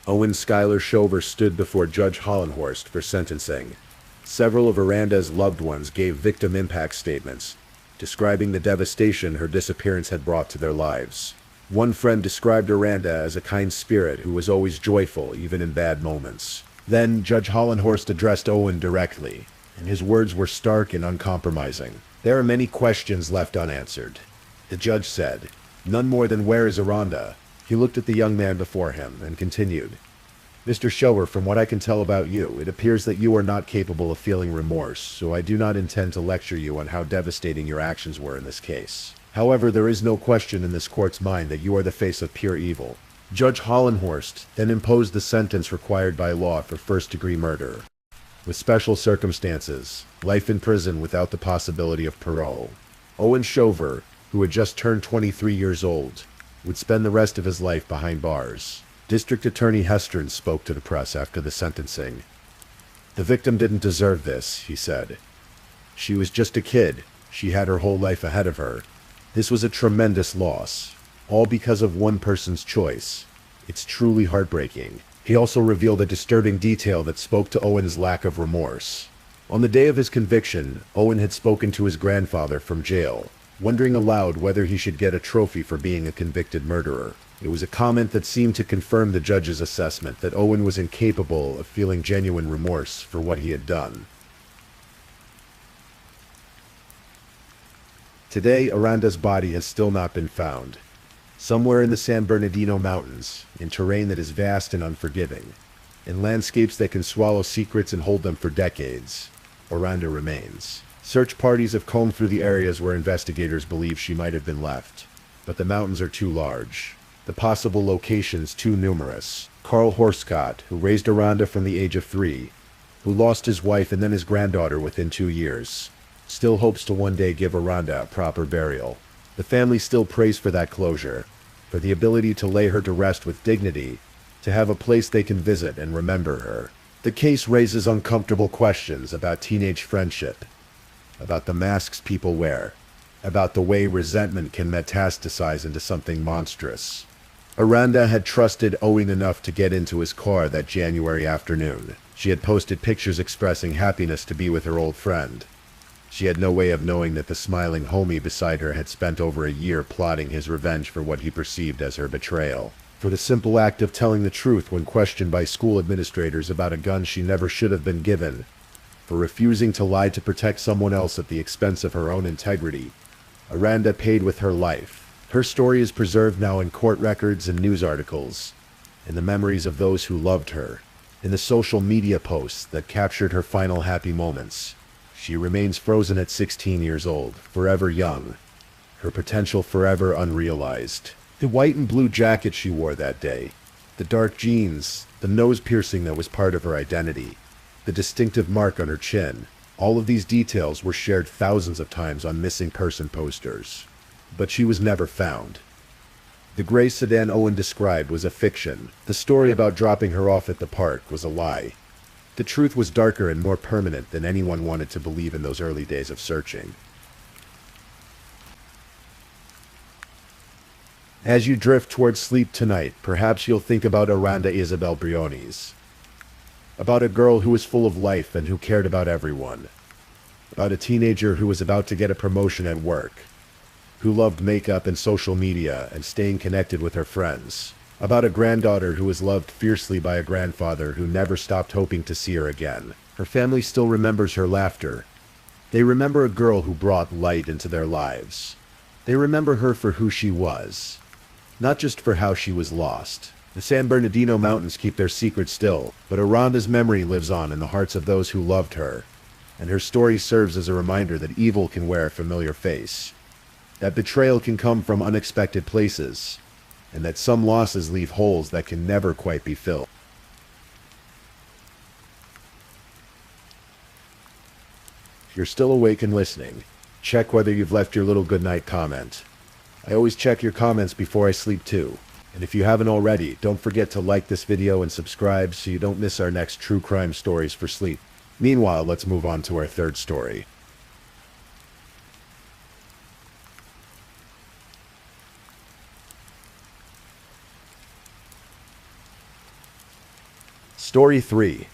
Owen Skylar Shover stood before Judge Hollenhorst for sentencing. Several of Aranda's loved ones gave victim impact statements, describing the devastation her disappearance had brought to their lives. One friend described Aranda as a kind spirit who was always joyful, even in bad moments. Then Judge Hollenhorst addressed Owen directly, and his words were stark and uncompromising. "There are many questions left unanswered," the judge said. "None more than where is Aranda?" He looked at the young man before him and continued, "Mr. Shower, from what I can tell about you, it appears that you are not capable of feeling remorse, so I do not intend to lecture you on how devastating your actions were in this case. However, there is no question in this court's mind that you are the face of pure evil." Judge Hollenhorst then imposed the sentence required by law for first-degree murder, with special circumstances, life in prison without the possibility of parole. Owen Shover, who had just turned 23 years old, would spend the rest of his life behind bars. District Attorney Hestron spoke to the press after the sentencing. "The victim didn't deserve this," he said. "She was just a kid. She had her whole life ahead of her. This was a tremendous loss, all because of one person's choice. It's truly heartbreaking." He also revealed a disturbing detail that spoke to Owen's lack of remorse. On the day of his conviction, Owen had spoken to his grandfather from jail, wondering aloud whether he should get a trophy for being a convicted murderer. It was a comment that seemed to confirm the judge's assessment that Owen was incapable of feeling genuine remorse for what he had done. Today, Aranda's body has still not been found. Somewhere in the San Bernardino Mountains, in terrain that is vast and unforgiving, in landscapes that can swallow secrets and hold them for decades, Aranda remains. Search parties have combed through the areas where investigators believe she might have been left, but the mountains are too large, the possible locations too numerous. Carl Horscott, who raised Aranda from the age of 3, who lost his wife and then his granddaughter within 2 years, still hopes to one day give Aranda a proper burial. The family still prays for that closure, for the ability to lay her to rest with dignity, to have a place they can visit and remember her. The case raises uncomfortable questions about teenage friendship, about the masks people wear, about the way resentment can metastasize into something monstrous. Aranda had trusted Owen enough to get into his car that January afternoon. She had posted pictures expressing happiness to be with her old friend. She had no way of knowing that the smiling homie beside her had spent over a year plotting his revenge for what he perceived as her betrayal. For the simple act of telling the truth when questioned by school administrators about a gun she never should have been given. For refusing to lie to protect someone else at the expense of her own integrity. Aranda paid with her life. Her story is preserved now in court records and news articles, in the memories of those who loved her, in the social media posts that captured her final happy moments. She remains frozen at 16 years old, forever young, her potential forever unrealized. The white and blue jacket she wore that day, the dark jeans, the nose piercing that was part of her identity, the distinctive mark on her chin, all of these details were shared thousands of times on missing person posters. But she was never found. The gray sedan Owen described was a fiction. The story about dropping her off at the park was a lie. The truth was darker and more permanent than anyone wanted to believe in those early days of searching. As you drift towards sleep tonight, perhaps you'll think about Aranda Isabel Briones. About a girl who was full of life and who cared about everyone. About a teenager who was about to get a promotion at work, who loved makeup and social media and staying connected with her friends. About a granddaughter who was loved fiercely by a grandfather who never stopped hoping to see her again. Her family still remembers her laughter. They remember a girl who brought light into their lives. They remember her for who she was, not just for how she was lost. The San Bernardino Mountains keep their secret still, but Aranda's memory lives on in the hearts of those who loved her, and her story serves as a reminder that evil can wear a familiar face, that betrayal can come from unexpected places, and that some losses leave holes that can never quite be filled. If you're still awake and listening, check whether you've left your little goodnight comment. I always check your comments before I sleep too. And if you haven't already, don't forget to like this video and subscribe so you don't miss our next true crime stories for sleep. Meanwhile, let's move on to our third story. Story 3.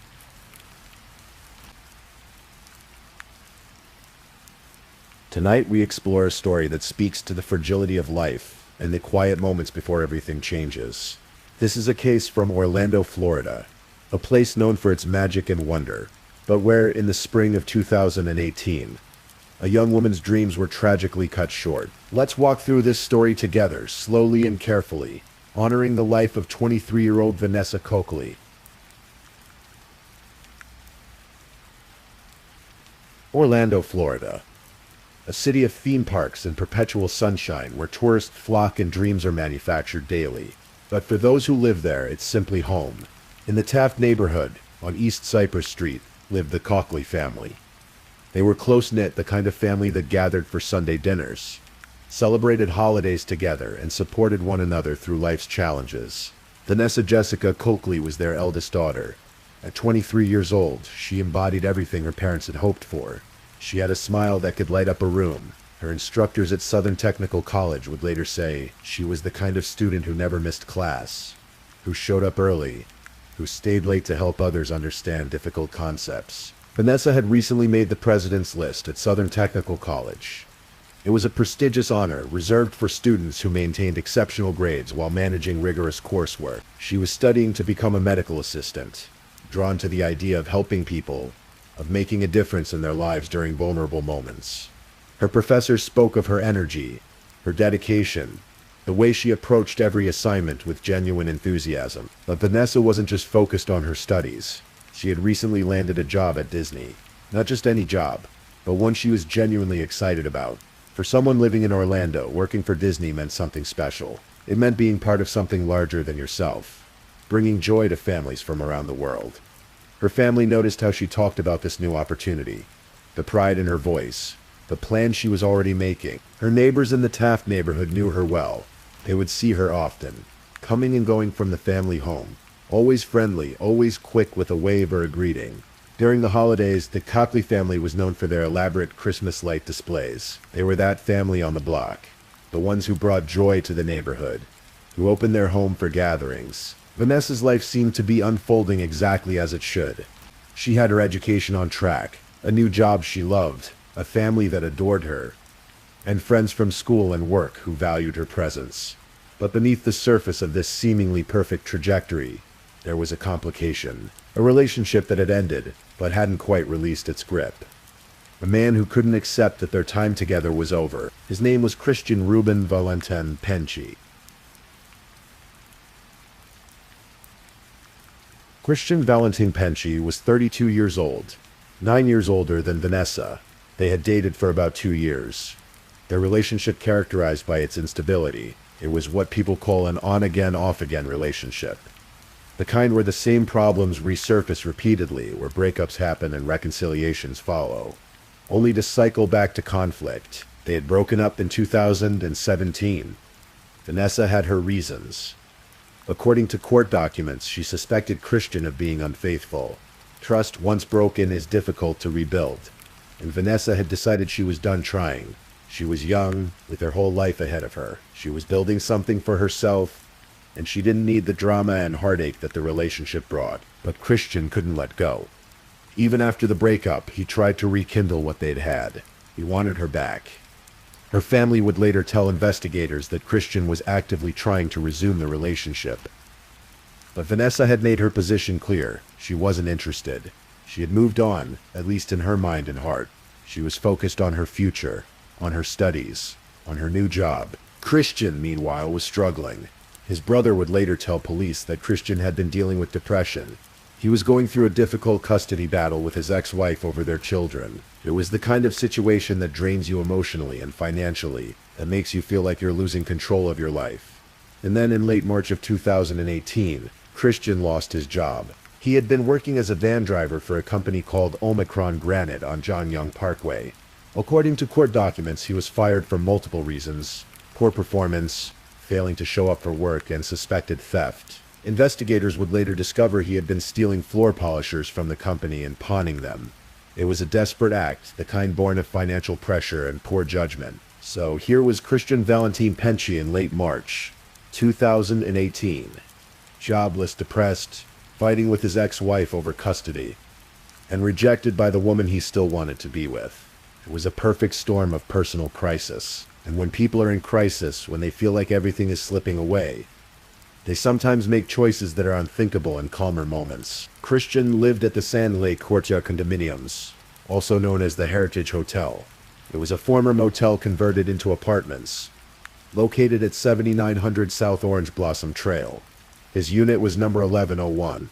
Tonight we explore a story that speaks to the fragility of life and the quiet moments before everything changes. This is a case from Orlando, Florida, a place known for its magic and wonder, but where, in the spring of 2018, a young woman's dreams were tragically cut short. Let's walk through this story together, slowly and carefully, honoring the life of 23-year-old Vanessa Coakley. Orlando, Florida. A city of theme parks and perpetual sunshine where tourists flock and dreams are manufactured daily. But for those who live there, it's simply home. In the Taft neighborhood, on East Cypress Street, lived the Coakley family. They were close-knit, the kind of family that gathered for Sunday dinners, celebrated holidays together, and supported one another through life's challenges. Vanessa Jessica Coakley was their eldest daughter. At 23 years old, she embodied everything her parents had hoped for. She had a smile that could light up a room. Her instructors at Southern Technical College would later say she was the kind of student who never missed class, who showed up early, who stayed late to help others understand difficult concepts. Vanessa had recently made the president's list at Southern Technical College. It was a prestigious honor reserved for students who maintained exceptional grades while managing rigorous coursework. She was studying to become a medical assistant, drawn to the idea of helping people, of making a difference in their lives during vulnerable moments. Her professors spoke of her energy, her dedication, the way she approached every assignment with genuine enthusiasm. But Vanessa wasn't just focused on her studies. She had recently landed a job at Disney. Not just any job, but one she was genuinely excited about. For someone living in Orlando, working for Disney meant something special. It meant being part of something larger than yourself, bringing joy to families from around the world. Her family noticed how she talked about this new opportunity, the pride in her voice, the plans she was already making. Her neighbors in the Taft neighborhood knew her well. They would see her often, coming and going from the family home, always friendly, always quick with a wave or a greeting. During the holidays, the Coakley family was known for their elaborate Christmas light displays. They were that family on the block, the ones who brought joy to the neighborhood, who opened their home for gatherings. Vanessa's life seemed to be unfolding exactly as it should. She had her education on track, a new job she loved, a family that adored her, and friends from school and work who valued her presence. But beneath the surface of this seemingly perfect trajectory, there was a complication. A relationship that had ended, but hadn't quite released its grip. A man who couldn't accept that their time together was over. His name was Christian Ruben Valentin Penci. Christian Valentin Penci was 32 years old, 9 years older than Vanessa. They had dated for about 2 years. Their relationship characterized by its instability. It was what people call an on-again, off-again relationship. The kind where the same problems resurface repeatedly, where breakups happen and reconciliations follow, only to cycle back to conflict. They had broken up in 2017. Vanessa had her reasons. According to court documents, she suspected Christian of being unfaithful, Trust once broken is difficult to rebuild, and Vanessa had decided she was done trying. She was young, with her whole life ahead of her. She was building something for herself, and she didn't need the drama and heartache that the relationship brought. But Christian couldn't let go. Even after the breakup, he tried to rekindle what they'd had. He wanted her back. Her family would later tell investigators that Christian was actively trying to resume the relationship. But Vanessa had made her position clear. She wasn't interested. She had moved on, at least in her mind and heart. She was focused on her future, on her studies, on her new job. Christian, meanwhile, was struggling. His brother would later tell police that Christian had been dealing with depression. He was going through a difficult custody battle with his ex-wife over their children. It was the kind of situation that drains you emotionally and financially, that makes you feel like you're losing control of your life. And then in late March of 2018, Christian lost his job. He had been working as a van driver for a company called Omicron Granite on John Young Parkway. According to court documents, he was fired for multiple reasons: poor performance, failing to show up for work, and suspected theft. Investigators would later discover he had been stealing floor polishers from the company and pawning them. It was a desperate act, the kind born of financial pressure and poor judgment. So here was Christian Valentin Penchi in late March 2018. Jobless, depressed, fighting with his ex-wife over custody, and rejected by the woman he still wanted to be with. It was a perfect storm of personal crisis. And when people are in crisis, when they feel like everything is slipping away, they sometimes make choices that are unthinkable in calmer moments. Christian lived at the Sand Lake Courtyard condominiums, also known as the Heritage Hotel. It was a former motel converted into apartments, located at 7900 South Orange Blossom Trail. His unit was number 1101.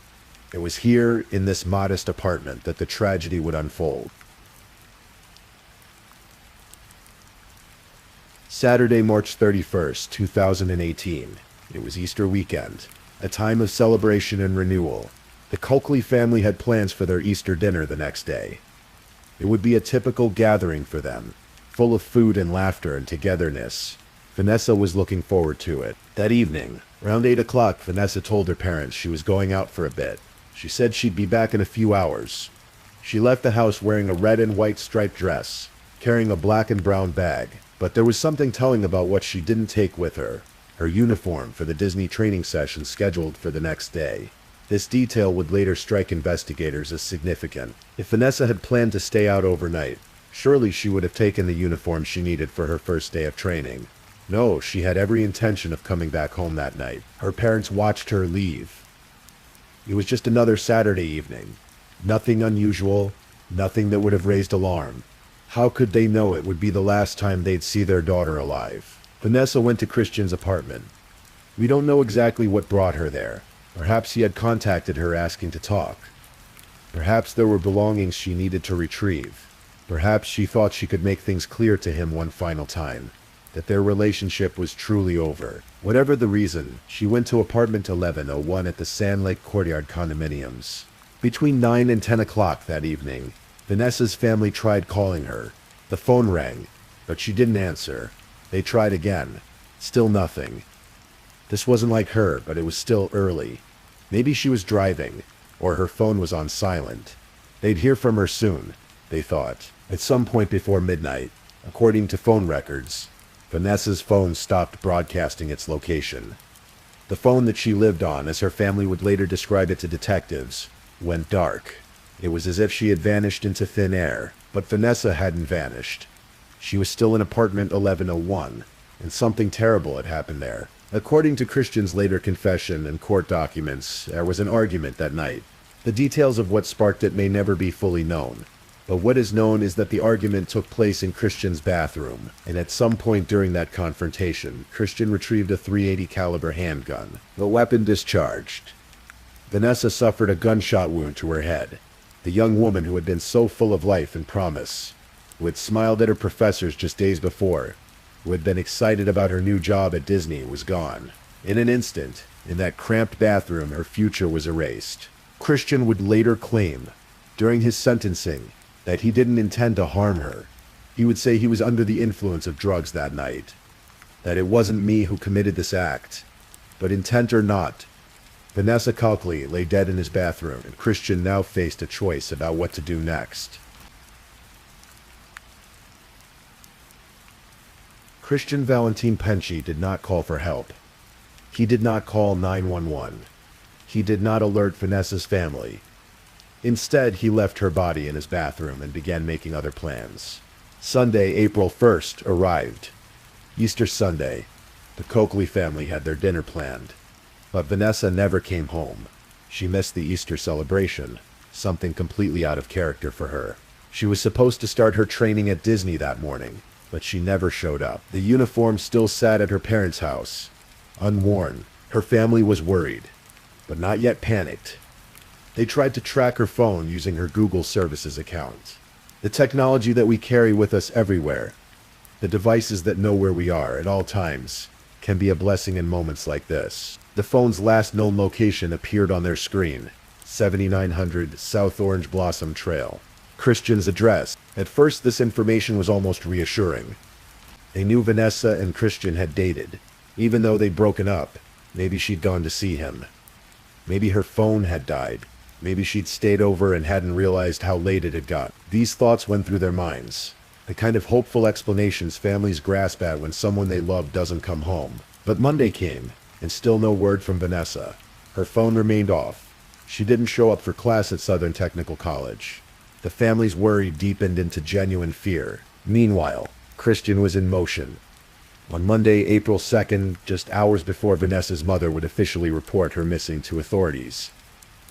It was here, in this modest apartment, that the tragedy would unfold. Saturday, March 31st, 2018. It was Easter weekend, a time of celebration and renewal. The Coakley family had plans for their Easter dinner the next day. It would be a typical gathering for them, full of food and laughter and togetherness. Vanessa was looking forward to it. That evening, around 8 o'clock, Vanessa told her parents she was going out for a bit. She said she'd be back in a few hours. She left the house wearing a red and white striped dress, carrying a black and brown bag. But there was something telling about what she didn't take with her: her uniform for the Disney training session scheduled for the next day. This detail would later strike investigators as significant. If Vanessa had planned to stay out overnight, surely she would have taken the uniform she needed for her first day of training. No, she had every intention of coming back home that night. Her parents watched her leave. It was just another Saturday evening. Nothing unusual, nothing that would have raised alarm. How could they know it would be the last time they'd see their daughter alive? Vanessa went to Christian's apartment. We don't know exactly what brought her there. Perhaps he had contacted her asking to talk. Perhaps there were belongings she needed to retrieve. Perhaps she thought she could make things clear to him one final time, that their relationship was truly over. Whatever the reason, she went to apartment 1101 at the Sand Lake Courtyard condominiums. Between 9 and 10 o'clock that evening, Vanessa's family tried calling her. The phone rang, but she didn't answer. They tried again. Still nothing. This wasn't like her, but it was still early. Maybe she was driving, or her phone was on silent. They'd hear from her soon, they thought, at some point before midnight. According to phone records, Vanessa's phone stopped broadcasting its location. The phone that she lived on, as her family would later describe it to detectives, went dark. It was as if she had vanished into thin air, but Vanessa hadn't vanished. She was still in apartment 1101, and something terrible had happened there. According to Christian's later confession and court documents, there was an argument that night. The details of what sparked it may never be fully known, but what is known is that the argument took place in Christian's bathroom, and at some point during that confrontation, Christian retrieved a .380 caliber handgun. The weapon discharged. Vanessa suffered a gunshot wound to her head. The young woman who had been so full of life and promise, who had smiled at her professors just days before, who had been excited about her new job at Disney, was gone. In an instant, in that cramped bathroom, her future was erased. Christian would later claim, during his sentencing, that he didn't intend to harm her. He would say he was under the influence of drugs that night, that it wasn't me who committed this act. But intent or not, Vanessa Coakley lay dead in his bathroom, and Christian now faced a choice about what to do next. Christian Valentin Penci did not call for help. He did not call 911. He did not alert Vanessa's family. Instead, he left her body in his bathroom and began making other plans. Sunday, April 1st, arrived. Easter Sunday. The Coakley family had their dinner planned. But Vanessa never came home. She missed the Easter celebration, something completely out of character for her. She was supposed to start her training at Disney that morning, but she never showed up. The uniform still sat at her parents' house, unworn. Her family was worried, but not yet panicked. They tried to track her phone using her Google Services account. The technology that we carry with us everywhere, the devices that know where we are at all times, can be a blessing in moments like this. The phone's last known location appeared on their screen, 7900 South Orange Blossom Trail. Christian's address. At first, this information was almost reassuring. They knew Vanessa and Christian had dated. Even though they'd broken up, maybe she'd gone to see him. Maybe her phone had died. Maybe she'd stayed over and hadn't realized how late it had got. These thoughts went through their minds. The kind of hopeful explanations families grasp at when someone they love doesn't come home. But Monday came, and still no word from Vanessa. Her phone remained off. She didn't show up for class at Southern Technical College. The family's worry deepened into genuine fear. Meanwhile, Christian was in motion. On Monday, April 2nd, just hours before Vanessa's mother would officially report her missing to authorities,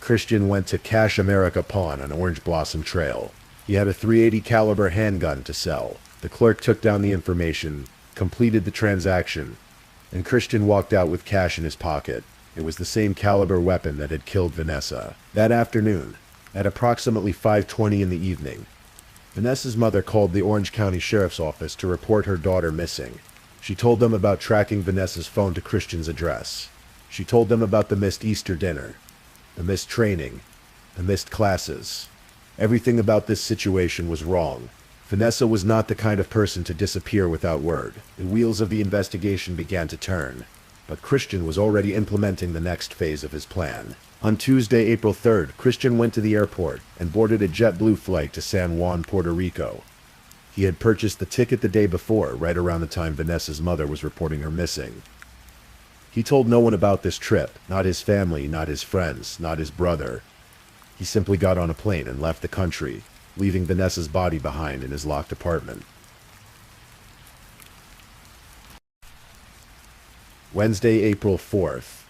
Christian went to Cash America Pawn on Orange Blossom Trail. He had a .380 caliber handgun to sell. The clerk took down the information, completed the transaction, and Christian walked out with cash in his pocket. It was the same caliber weapon that had killed Vanessa. That afternoon, at approximately 5:20 in the evening, Vanessa's mother called the Orange County Sheriff's Office to report her daughter missing. She told them about tracking Vanessa's phone to Christian's address. She told them about the missed Easter dinner, the missed training, the missed classes. Everything about this situation was wrong. Vanessa was not the kind of person to disappear without word. The wheels of the investigation began to turn, but Christian was already implementing the next phase of his plan. On Tuesday, April 3rd, Christian went to the airport and boarded a JetBlue flight to San Juan, Puerto Rico. He had purchased the ticket the day before, right around the time Vanessa's mother was reporting her missing. He told no one about this trip, not his family, not his friends, not his brother. He simply got on a plane and left the country, leaving Vanessa's body behind in his locked apartment. Wednesday, April 4th.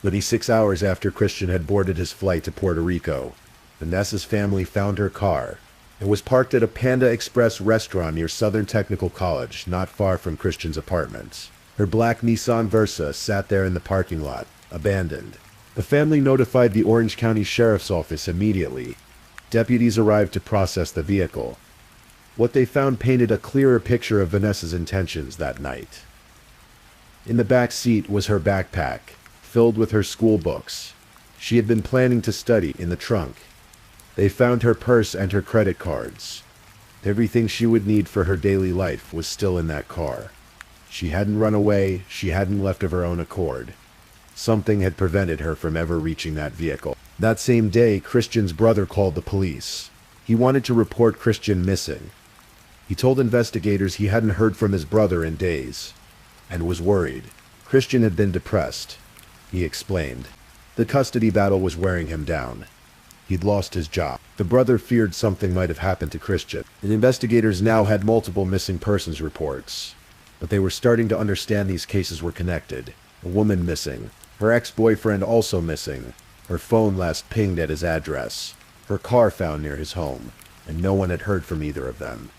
36 hours after Christian had boarded his flight to Puerto Rico, Vanessa's family found her car. It was parked at a Panda Express restaurant near Southern Technical College, not far from Christian's apartment. Her black Nissan Versa sat there in the parking lot, abandoned. The family notified the Orange County Sheriff's Office immediately. Deputies arrived to process the vehicle. What they found painted a clearer picture of Vanessa's intentions that night. In the back seat was her backpack, filled with her school books. She had been planning to study in the trunk. They found her purse and her credit cards. Everything she would need for her daily life was still in that car. She hadn't run away, she hadn't left of her own accord. Something had prevented her from ever reaching that vehicle. That same day, Christian's brother called the police. He wanted to report Christian missing. He told investigators he hadn't heard from his brother in days, and was worried. Christian had been depressed, he explained. The custody battle was wearing him down. He'd lost his job. The brother feared something might have happened to Christian. And investigators now had multiple missing persons reports, but they were starting to understand these cases were connected. A woman missing, her ex-boyfriend also missing, her phone last pinged at his address, her car found near his home, and no one had heard from either of them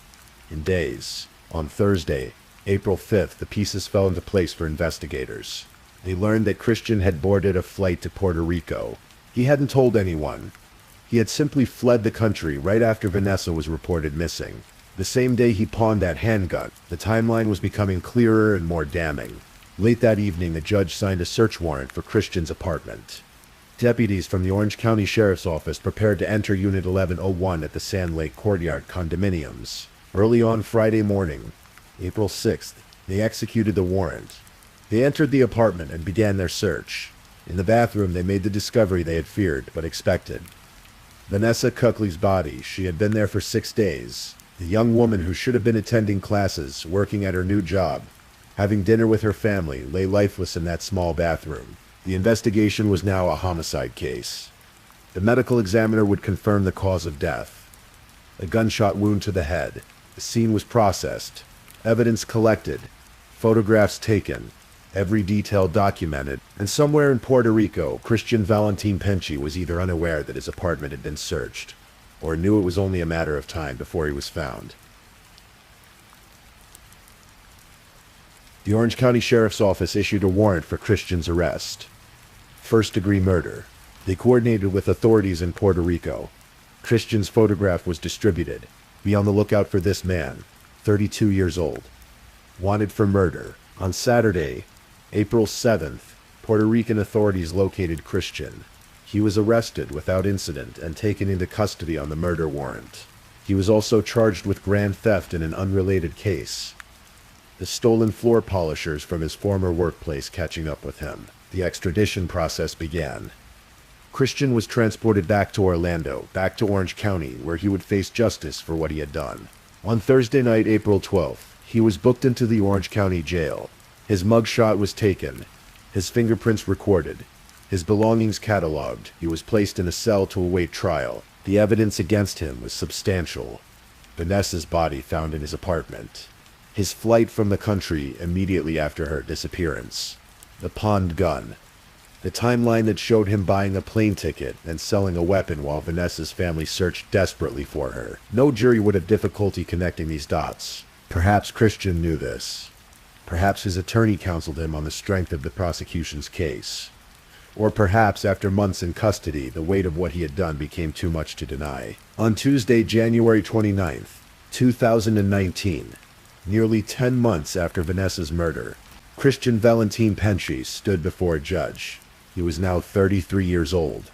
in days. On Thursday, April 5th, the pieces fell into place for investigators. They learned that Christian had boarded a flight to Puerto Rico. He hadn't told anyone. He had simply fled the country right after Vanessa was reported missing. The same day he pawned that handgun, the timeline was becoming clearer and more damning. Late that evening, a judge signed a search warrant for Christian's apartment. Deputies from the Orange County Sheriff's Office prepared to enter Unit 1101 at the Sand Lake Courtyard condominiums. Early on Friday morning, April 6th, they executed the warrant. They entered the apartment and began their search. In the bathroom, they made the discovery they had feared, but expected. Vanessa Cuckley's body. She had been there for 6 days. The young woman who should have been attending classes, working at her new job, having dinner with her family, lay lifeless in that small bathroom. The investigation was now a homicide case. The medical examiner would confirm the cause of death. A gunshot wound to the head. The scene was processed. Evidence collected. Photographs taken. Every detail documented. And somewhere in Puerto Rico, Christian Valentin Penci was either unaware that his apartment had been searched, or knew it was only a matter of time before he was found. The Orange County Sheriff's Office issued a warrant for Christian's arrest. First-degree murder. They coordinated with authorities in Puerto Rico. Christian's photograph was distributed. Be on the lookout for this man, 32 years old. Wanted for murder. On Saturday, April 7th, Puerto Rican authorities located Christian. He was arrested without incident and taken into custody on the murder warrant. He was also charged with grand theft in an unrelated case. The stolen floor polishers from his former workplace catching up with him. The extradition process began. Christian was transported back to Orlando, back to Orange County, where he would face justice for what he had done. On Thursday night, April 12th, he was booked into the Orange County Jail. His mugshot was taken, his fingerprints recorded, his belongings cataloged. He was placed in a cell to await trial. The evidence against him was substantial. Vanessa's body found in his apartment. His flight from the country immediately after her disappearance. The pawned gun. The timeline that showed him buying a plane ticket and selling a weapon while Vanessa's family searched desperately for her. No jury would have difficulty connecting these dots. Perhaps Christian knew this. Perhaps his attorney counseled him on the strength of the prosecution's case. Or perhaps after months in custody, the weight of what he had done became too much to deny. On Tuesday, January 29th, 2019, nearly 10 months after Vanessa's murder, Christian Valentin Penci stood before a judge. He was now 33 years old.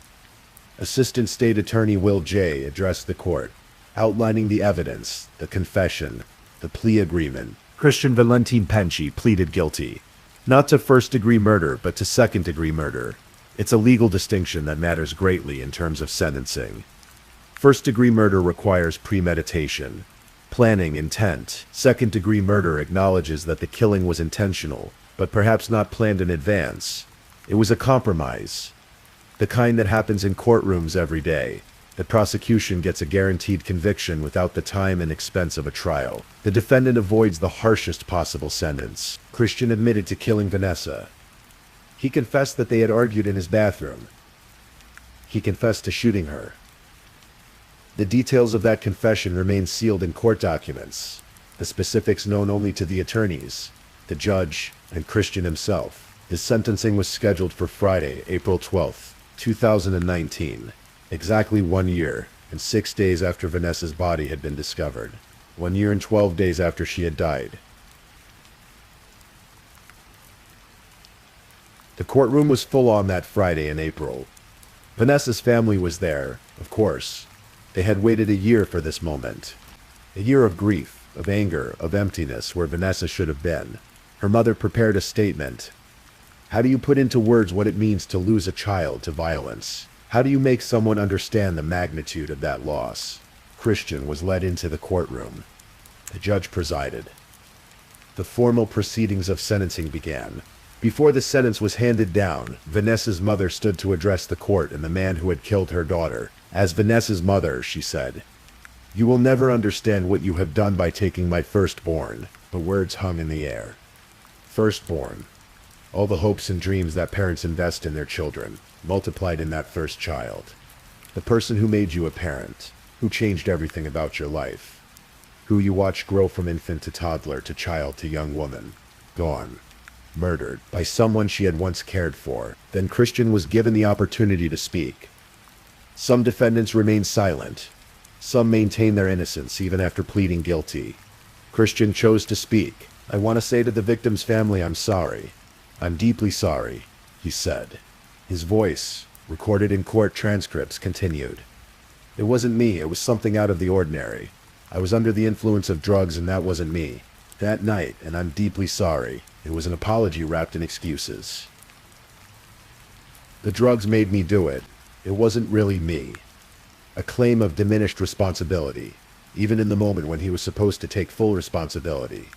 Assistant State Attorney Will J. addressed the court, outlining the evidence, the confession, the plea agreement. Christian Valentin Penci pleaded guilty, not to first-degree murder, but to second-degree murder. It's a legal distinction that matters greatly in terms of sentencing. First-degree murder requires premeditation, planning, intent. Second-degree murder acknowledges that the killing was intentional, but perhaps not planned in advance. It was a compromise, the kind that happens in courtrooms every day. The prosecution gets a guaranteed conviction without the time and expense of a trial. The defendant avoids the harshest possible sentence. Christian admitted to killing Vanessa. He confessed that they had argued in his bathroom. He confessed to shooting her. The details of that confession remain sealed in court documents, the specifics known only to the attorneys, the judge, and Christian himself. His sentencing was scheduled for Friday, April 12th, 2019. Exactly 1 year and 6 days after Vanessa's body had been discovered. 1 year and 12 days after she had died. The courtroom was full on that Friday in April. Vanessa's family was there, of course. They had waited a year for this moment. A year of grief, of anger, of emptiness where Vanessa should have been. Her mother prepared a statement. How do you put into words what it means to lose a child to violence? How do you make someone understand the magnitude of that loss? Christian was led into the courtroom. The judge presided. The formal proceedings of sentencing began. Before the sentence was handed down, Vanessa's mother stood to address the court and the man who had killed her daughter. As Vanessa's mother, she said, "You will never understand what you have done by taking my firstborn." The words hung in the air. Firstborn. All the hopes and dreams that parents invest in their children, multiplied in that first child. The person who made you a parent, who changed everything about your life, who you watched grow from infant to toddler to child to young woman. Gone. Murdered by someone she had once cared for. Then Christian was given the opportunity to speak. Some defendants remained silent. Some maintained their innocence even after pleading guilty. Christian chose to speak. "I want to say to the victim's family, I'm sorry. I'm deeply sorry," he said. His voice, recorded in court transcripts, continued. "It wasn't me. It was something out of the ordinary. I was under the influence of drugs and that wasn't me. That night, and I'm deeply sorry. It was an apology wrapped in excuses." The drugs made me do it. It wasn't really me. A claim of diminished responsibility, even in the moment when he was supposed to take full responsibility.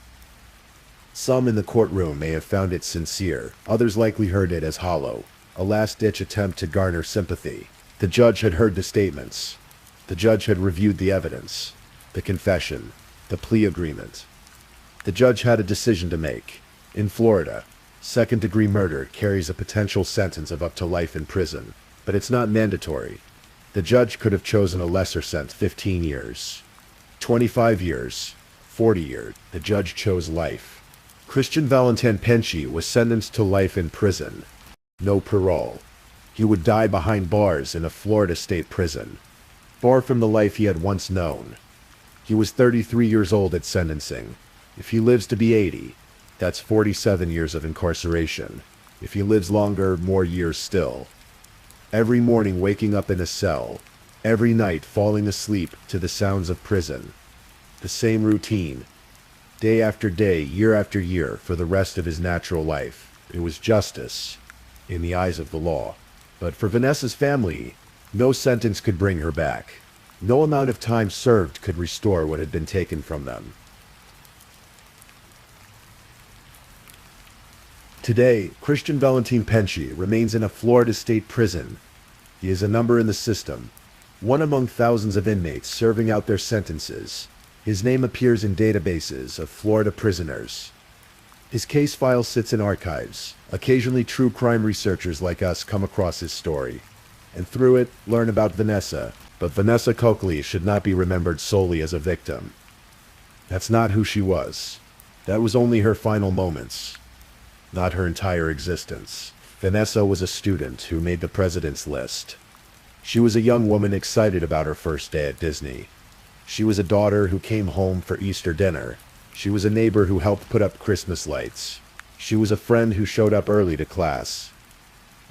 Some in the courtroom may have found it sincere, others likely heard it as hollow, a last-ditch attempt to garner sympathy. The judge had heard the statements. The judge had reviewed the evidence, the confession, the plea agreement. The judge had a decision to make. In Florida, second-degree murder carries a potential sentence of up to life in prison, but it's not mandatory. The judge could have chosen a lesser sentence, 15 years, 25 years, 40 years. The judge chose life. Christian Valentin Penci was sentenced to life in prison. No parole. He would die behind bars in a Florida state prison, far from the life he had once known. He was 33 years old at sentencing. If he lives to be 80, that's 47 years of incarceration. If he lives longer, more years still. Every morning waking up in a cell, every night falling asleep to the sounds of prison. The same routine, day after day, year after year, for the rest of his natural life. It was justice, in the eyes of the law. But for Vanessa's family, no sentence could bring her back. No amount of time served could restore what had been taken from them. Today, Christian Valentin Penci remains in a Florida state prison. He is a number in the system, one among thousands of inmates serving out their sentences. His name appears in databases of Florida prisoners. His case file sits in archives. Occasionally true crime researchers like us come across his story, and through it, learn about Vanessa. But Vanessa Coakley should not be remembered solely as a victim. That's not who she was. That was only her final moments, not her entire existence. Vanessa was a student who made the president's list. She was a young woman excited about her first day at Disney. She was a daughter who came home for Easter dinner. She was a neighbor who helped put up Christmas lights. She was a friend who showed up early to class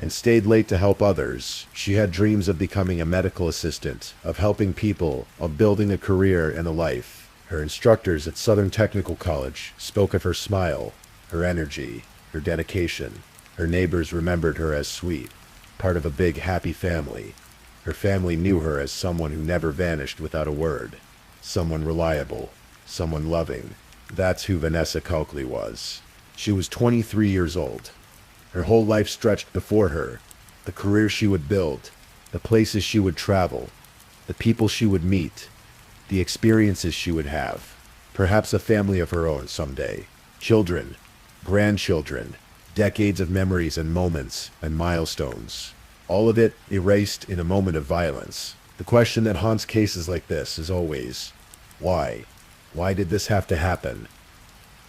and stayed late to help others. She had dreams of becoming a medical assistant, of helping people, of building a career and a life. Her instructors at Southern Technical College spoke of her smile, her energy, her dedication. Her neighbors remembered her as sweet, part of a big happy family. Her family knew her as someone who never vanished without a word. Someone reliable, someone loving. That's who Vanessa Coakley was. She was 23 years old. Her whole life stretched before her. The career she would build, the places she would travel, the people she would meet, the experiences she would have. Perhaps a family of her own someday. Children, grandchildren, decades of memories and moments and milestones. All of it erased in a moment of violence. The question that haunts cases like this is always, why? Why did this have to happen?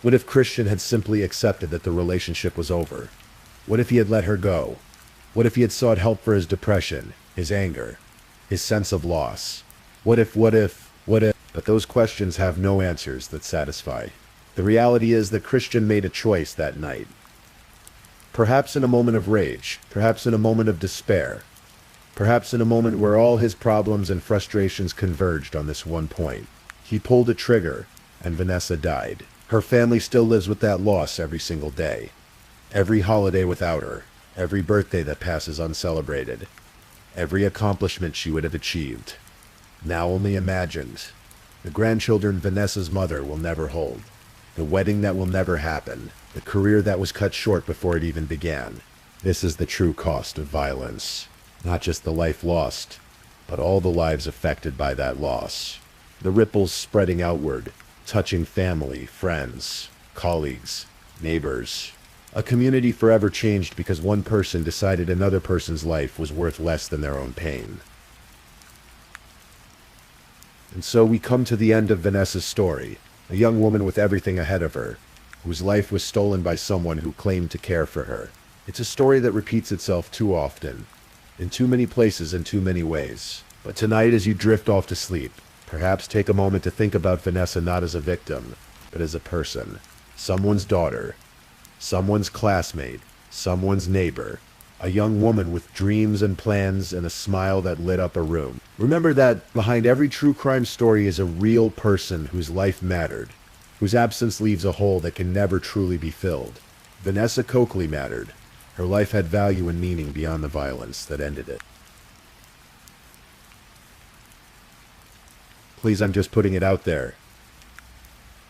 What if Christian had simply accepted that the relationship was over? What if he had let her go? What if he had sought help for his depression, his anger, his sense of loss? What if? But those questions have no answers that satisfy. The reality is that Christian made a choice that night. Perhaps in a moment of rage, perhaps in a moment of despair, perhaps in a moment where all his problems and frustrations converged on this one point. He pulled a trigger, and Vanessa died. Her family still lives with that loss every single day. Every holiday without her, every birthday that passes uncelebrated, every accomplishment she would have achieved, now only imagined. The grandchildren Vanessa's mother will never hold. The wedding that will never happen. The career that was cut short before it even began. This is the true cost of violence. Not just the life lost, but all the lives affected by that loss. The ripples spreading outward, touching family, friends, colleagues, neighbors. A community forever changed because one person decided another person's life was worth less than their own pain. And so we come to the end of Vanessa's story, a young woman with everything ahead of her, whose life was stolen by someone who claimed to care for her. It's a story that repeats itself too often, in too many places in too many ways. But tonight, as you drift off to sleep, perhaps take a moment to think about Vanessa not as a victim, but as a person. Someone's daughter, someone's classmate, someone's neighbor, a young woman with dreams and plans and a smile that lit up a room. Remember that behind every true crime story is a real person whose life mattered, whose absence leaves a hole that can never truly be filled. Vanessa Coakley mattered. Her life had value and meaning beyond the violence that ended it. Please, I'm just putting it out there.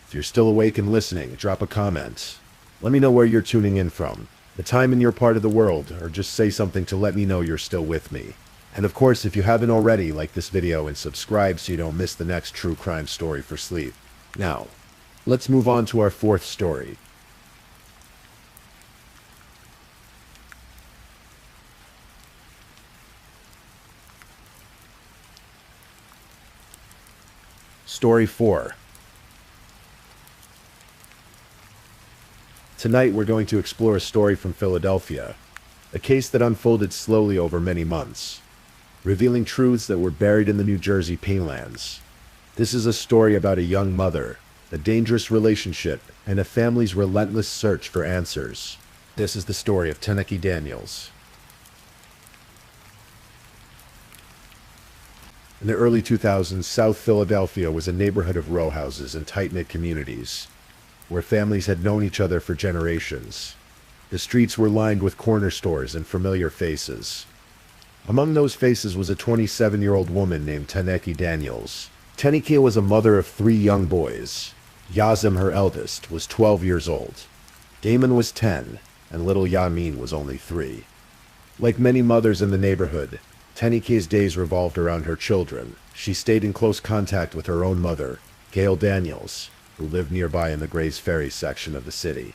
If you're still awake and listening, drop a comment. Let me know where you're tuning in from, the time in your part of the world, or just say something to let me know you're still with me. And of course, if you haven't already, like this video and subscribe so you don't miss the next true crime story for sleep. Now, let's move on to our fourth story. Story 4. Tonight we're going to explore a story from Philadelphia, a case that unfolded slowly over many months, revealing truths that were buried in the New Jersey Painlands. This is a story about a young mother, a dangerous relationship, and a family's relentless search for answers. This is the story of Teneki Daniels. In the early 2000s, South Philadelphia was a neighborhood of row houses and tight-knit communities, where families had known each other for generations. The streets were lined with corner stores and familiar faces. Among those faces was a 27-year-old woman named Teneki Daniels. Teneki was a mother of 3 young boys. Yazim, her eldest, was 12 years old. Damon was 10, and little Yamin was only 3. Like many mothers in the neighborhood, Teneki's days revolved around her children. She stayed in close contact with her own mother, Gail Daniels, who lived nearby in the Grays Ferry section of the city.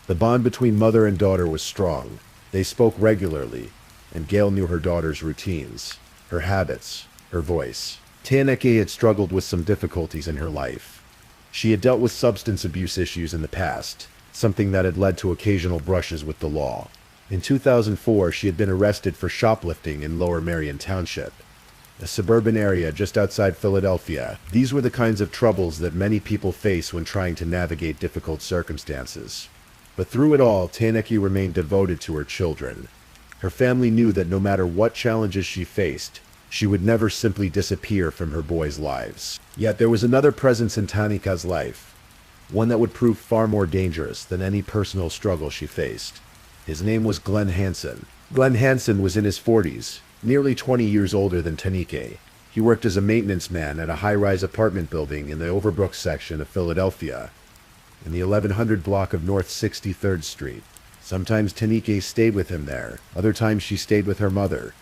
The bond between mother and daughter was strong. They spoke regularly, and Gail knew her daughter's routines, her habits, her voice. Teneki had struggled with some difficulties in her life. She had dealt with substance abuse issues in the past, something that had led to occasional brushes with the law. In 2004, she had been arrested for shoplifting in Lower Merion Township, a suburban area just outside Philadelphia. These were the kinds of troubles that many people face when trying to navigate difficult circumstances. But through it all, Teneki remained devoted to her children. Her family knew that no matter what challenges she faced, she would never simply disappear from her boys' lives. Yet there was another presence in Teneka's life, one that would prove far more dangerous than any personal struggle she faced. His name was Glenn Hansen. Glenn Hansen was in his 40s, nearly 20 years older than Teneki. He worked as a maintenance man at a high-rise apartment building in the Overbrook section of Philadelphia, in the 1100 block of North 63rd Street. Sometimes Teneki stayed with him there, other times she stayed with her mother.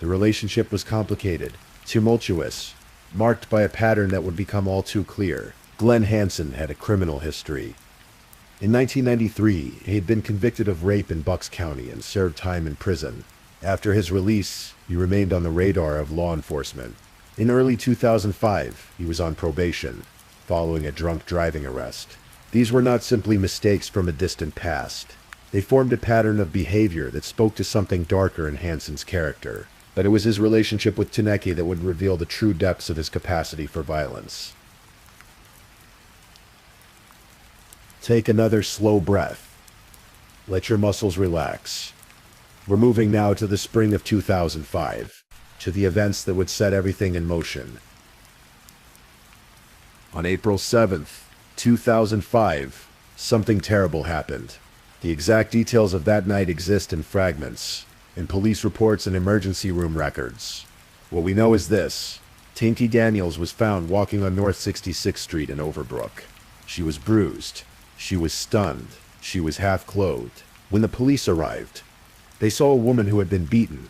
The relationship was complicated, tumultuous, marked by a pattern that would become all too clear. Glenn Hansen had a criminal history. In 1993, he had been convicted of rape in Bucks County and served time in prison. After his release, he remained on the radar of law enforcement. In early 2005, he was on probation, following a drunk driving arrest. These were not simply mistakes from a distant past. They formed a pattern of behavior that spoke to something darker in Hansen's character. But it was his relationship with Teneki that would reveal the true depths of his capacity for violence. Take another slow breath. Let your muscles relax. We're moving now to the spring of 2005, to the events that would set everything in motion. On April 7th, 2005, something terrible happened. The exact details of that night exist in fragments, in police reports and emergency room records. What we know is this: Teneki Daniels was found walking on North 66th Street in Overbrook. She was bruised. She was stunned. She was half-clothed. When the police arrived, they saw a woman who had been beaten.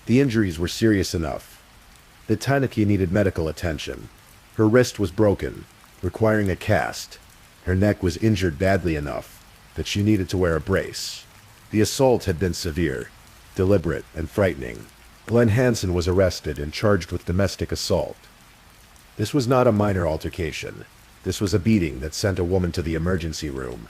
The injuries were serious enough that Teneki needed medical attention. Her wrist was broken, requiring a cast. Her neck was injured badly enough that she needed to wear a brace. The assault had been severe, deliberate, and frightening. Glenn Hansen was arrested and charged with domestic assault. This was not a minor altercation. This was a beating that sent a woman to the emergency room.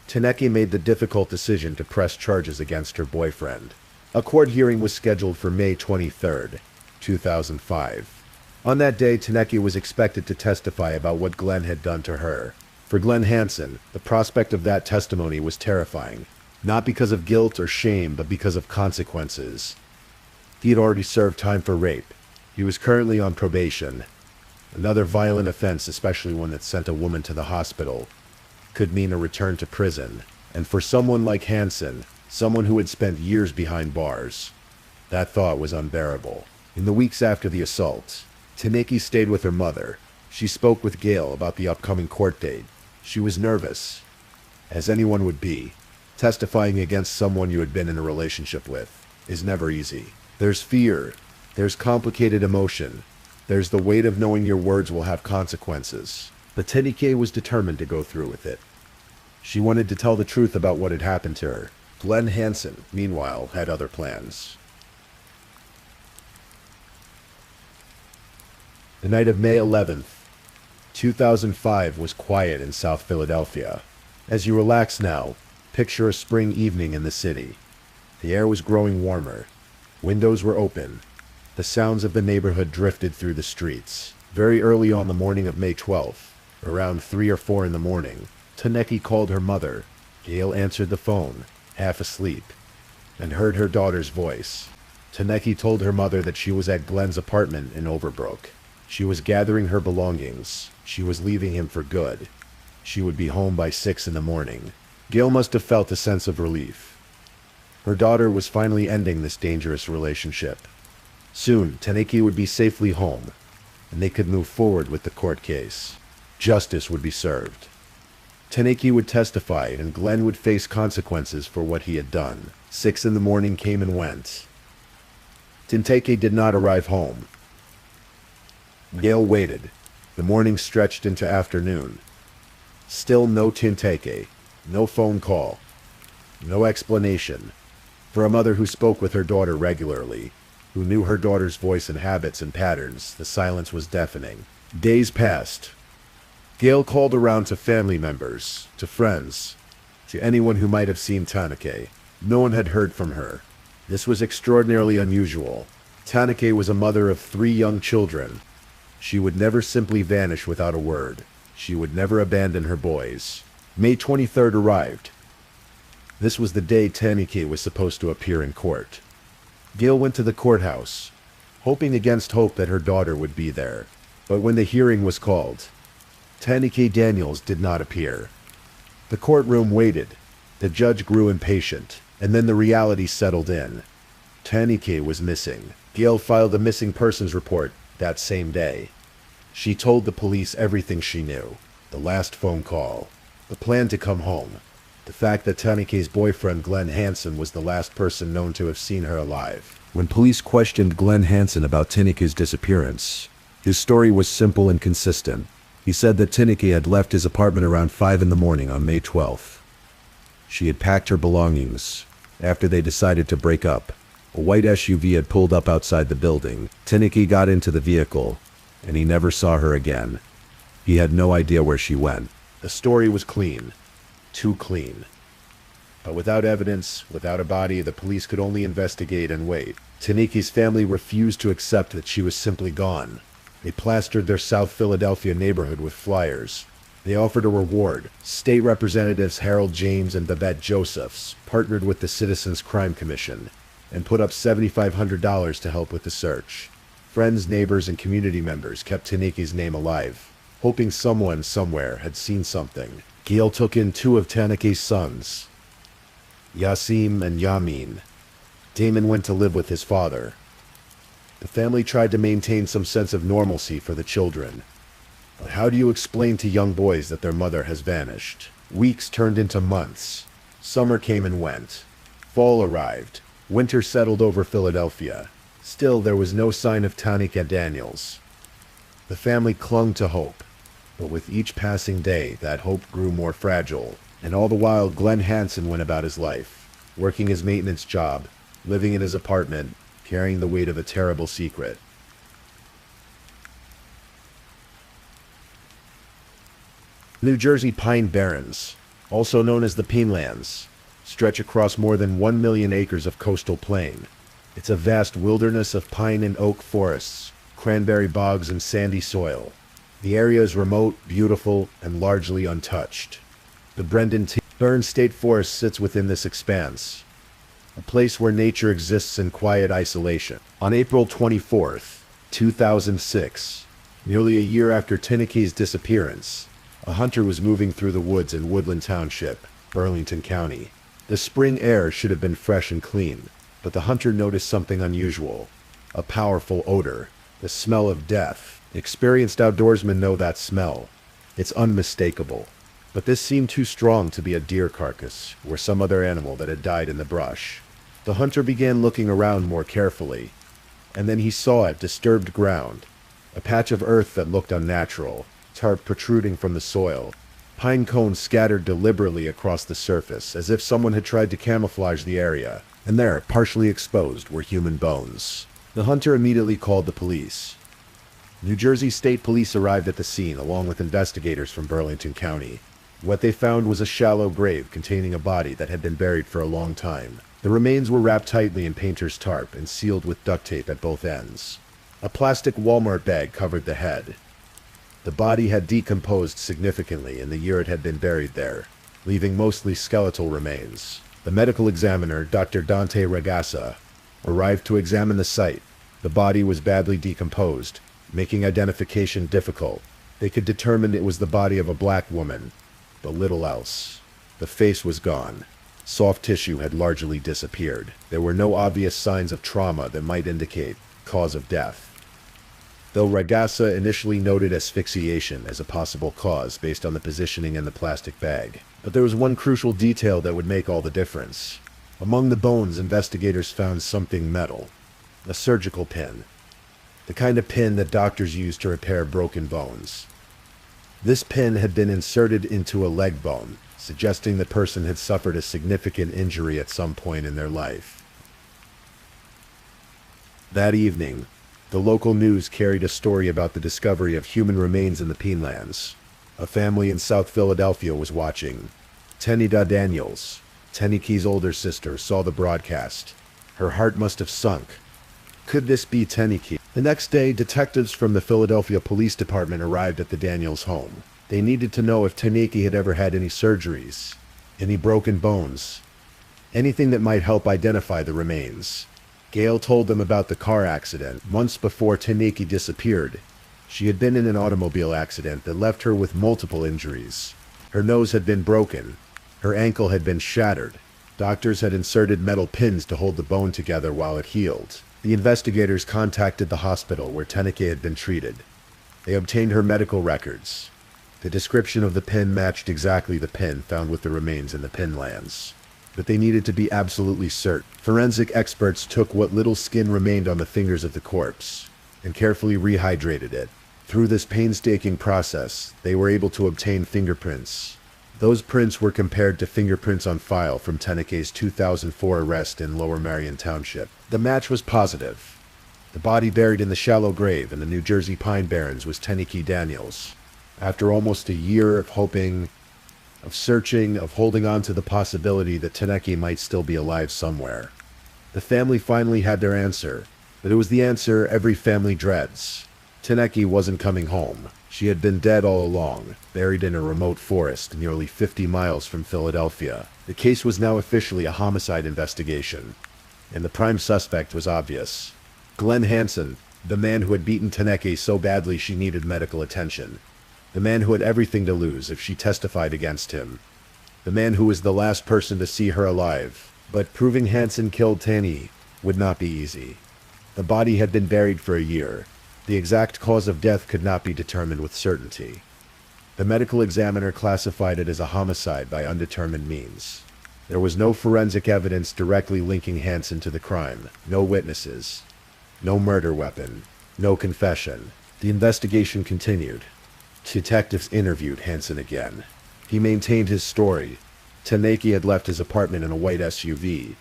Teneki made the difficult decision to press charges against her boyfriend. A court hearing was scheduled for May 23rd, 2005. On that day, Teneki was expected to testify about what Glenn had done to her. For Glenn Hansen, the prospect of that testimony was terrifying, not because of guilt or shame, but because of consequences. He had already served time for rape. He was currently on probation. Another violent offense, especially one that sent a woman to the hospital, could mean a return to prison, And for someone like Hansen, someone who had spent years behind bars, that thought was unbearable. In the weeks after the assault, Taniki stayed with her mother. She spoke with Gail about the upcoming court date. She was nervous, as anyone would be. Testifying against someone you had been in a relationship with is never easy. There's fear, there's complicated emotion, there's the weight of knowing your words will have consequences. But Taniki was determined to go through with it. She wanted to tell the truth about what had happened to her. Glenn Hansen, meanwhile, had other plans. The night of May 11th, 2005 was quiet in South Philadelphia. As you relax now, picture a spring evening in the city. The air was growing warmer. Windows were open. The sounds of the neighborhood drifted through the streets. Very early on the morning of May 12th, around 3 or 4 in the morning, Taneki called her mother. Gail answered the phone, half asleep, and heard her daughter's voice. Taneki told her mother that she was at Glenn's apartment in Overbrook. She was gathering her belongings. She was leaving him for good. She would be home by 6 in the morning. Gail must have felt a sense of relief. Her daughter was finally ending this dangerous relationship. Soon, Taneki would be safely home, and they could move forward with the court case. Justice would be served. Taneki would testify, and Glenn would face consequences for what he had done. 6 in the morning came and went. Taneki did not arrive home. Gail waited. The morning stretched into afternoon. Still no Taneki. No phone call. No explanation. For a mother who spoke with her daughter regularly, who knew her daughter's voice and habits and patterns, the silence was deafening. Days passed. Gail called around to family members, to friends, to anyone who might have seen Taneki. No one had heard from her. This was extraordinarily unusual. Taneki was a mother of 3 young children. She would never simply vanish without a word. She would never abandon her boys. May 23rd arrived. This was the day Taneki was supposed to appear in court. Gail went to the courthouse, hoping against hope that her daughter would be there. But when the hearing was called, Taneki Daniels did not appear. The courtroom waited. The judge grew impatient, and then the reality settled in. Taneki was missing. Gail filed a missing persons report that same day. She told the police everything she knew. The last phone call. The plan to come home. The fact that Taneki's boyfriend Glenn Hansen was the last person known to have seen her alive. When police questioned Glenn Hansen about Taneki's disappearance, his story was simple and consistent. He said that Taneki had left his apartment around 5 in the morning on May 12th. She had packed her belongings. After they decided to break up, a white SUV had pulled up outside the building. Taneki got into the vehicle, and he never saw her again. He had no idea where she went. The story was clean. Too clean. But without evidence, without a body, the police could only investigate and wait. Taneki's family refused to accept that she was simply gone. They plastered their South Philadelphia neighborhood with flyers. They offered a reward. State Representatives Harold James and Babette Josephs partnered with the Citizens Crime Commission and put up $7,500 to help with the search. Friends, neighbors, and community members kept Taneki's name alive, hoping someone somewhere had seen something. Gail took in 2 of Taneki's sons, Yasim and Yamin. Damon went to live with his father. The family tried to maintain some sense of normalcy for the children. But how do you explain to young boys that their mother has vanished? Weeks turned into months. Summer came and went. Fall arrived. Winter settled over Philadelphia. Still, there was no sign of Taneki Daniels. The family clung to hope. But with each passing day, that hope grew more fragile. And all the while, Glenn Hansen went about his life, working his maintenance job, living in his apartment, carrying the weight of a terrible secret. New Jersey Pine Barrens, also known as the Pinelands, stretch across more than 1 million acres of coastal plain. It's a vast wilderness of pine and oak forests, cranberry bogs, and sandy soil. The area is remote, beautiful, and largely untouched. The Brendan T. Burns State Forest sits within this expanse, a place where nature exists in quiet isolation. On April 24th, 2006, nearly a year after Taneki's disappearance, a hunter was moving through the woods in Woodland Township. Burlington County. The spring air should have been fresh and clean, but the hunter noticed something unusual. A powerful odor, the smell of death. Experienced outdoorsmen know that smell. It's unmistakable. But this seemed too strong to be a deer carcass, or some other animal that had died in the brush. The hunter began looking around more carefully, and then he saw it, disturbed ground. A patch of earth that looked unnatural, tarp protruding from the soil, pine cones scattered deliberately across the surface, as if someone had tried to camouflage the area. And there, partially exposed, were human bones. The hunter immediately called the police. New Jersey State Police arrived at the scene, along with investigators from Burlington County. What they found was a shallow grave containing a body that had been buried for a long time. The remains were wrapped tightly in painter's tarp and sealed with duct tape at both ends. A plastic Walmart bag covered the head. The body had decomposed significantly in the year it had been buried there, leaving mostly skeletal remains. The medical examiner, Dr. Dante Ragassa, arrived to examine the site. The body was badly decomposed, making identification difficult. They could determine it was the body of a black woman, but little else. The face was gone. Soft tissue had largely disappeared. There were no obvious signs of trauma that might indicate cause of death. Though Ragassa initially noted asphyxiation as a possible cause based on the positioning in the plastic bag. But there was one crucial detail that would make all the difference. Among the bones, investigators found something metal. A surgical pin. The kind of pin that doctors use to repair broken bones. This pin had been inserted into a leg bone, suggesting the person had suffered a significant injury at some point in their life. That evening, the local news carried a story about the discovery of human remains in the Pinelands. A family in South Philadelphia was watching. Tenida Daniels, Teniki's older sister, saw the broadcast. Her heart must have sunk. Could this be Teniki? The next day, detectives from the Philadelphia Police Department arrived at the Daniels home. They needed to know if Teniki had ever had any surgeries, any broken bones, anything that might help identify the remains. Gail told them about the car accident months before Teniki disappeared. She had been in an automobile accident that left her with multiple injuries. Her nose had been broken. Her ankle had been shattered. Doctors had inserted metal pins to hold the bone together while it healed. The investigators contacted the hospital where Teniki had been treated. They obtained her medical records. The description of the pin matched exactly the pin found with the remains in the Pinelands. But they needed to be absolutely certain. Forensic experts took what little skin remained on the fingers of the corpse and carefully rehydrated it. Through this painstaking process, they were able to obtain fingerprints. Those prints were compared to fingerprints on file from Teniki's 2004 arrest in Lower Marion Township. The match was positive. The body buried in the shallow grave in the New Jersey Pine Barrens was Teniki Daniels. After almost a year of hoping, of searching, of holding on to the possibility that Teniki might still be alive somewhere, the family finally had their answer. But it was the answer every family dreads. Teniki wasn't coming home. She had been dead all along, buried in a remote forest nearly 50 miles from Philadelphia. The case was now officially a homicide investigation, and the prime suspect was obvious. Glenn Hansen, the man who had beaten Teniki so badly she needed medical attention. The man who had everything to lose if she testified against him. The man who was the last person to see her alive. But proving Hansen killed Teniki would not be easy. The body had been buried for a year. The exact cause of death could not be determined with certainty. The medical examiner classified it as a homicide by undetermined means. There was no forensic evidence directly linking Hansen to the crime. No witnesses. No murder weapon. No confession. The investigation continued. Detectives interviewed Hansen again. He maintained his story. Teniki had left his apartment in a white SUV,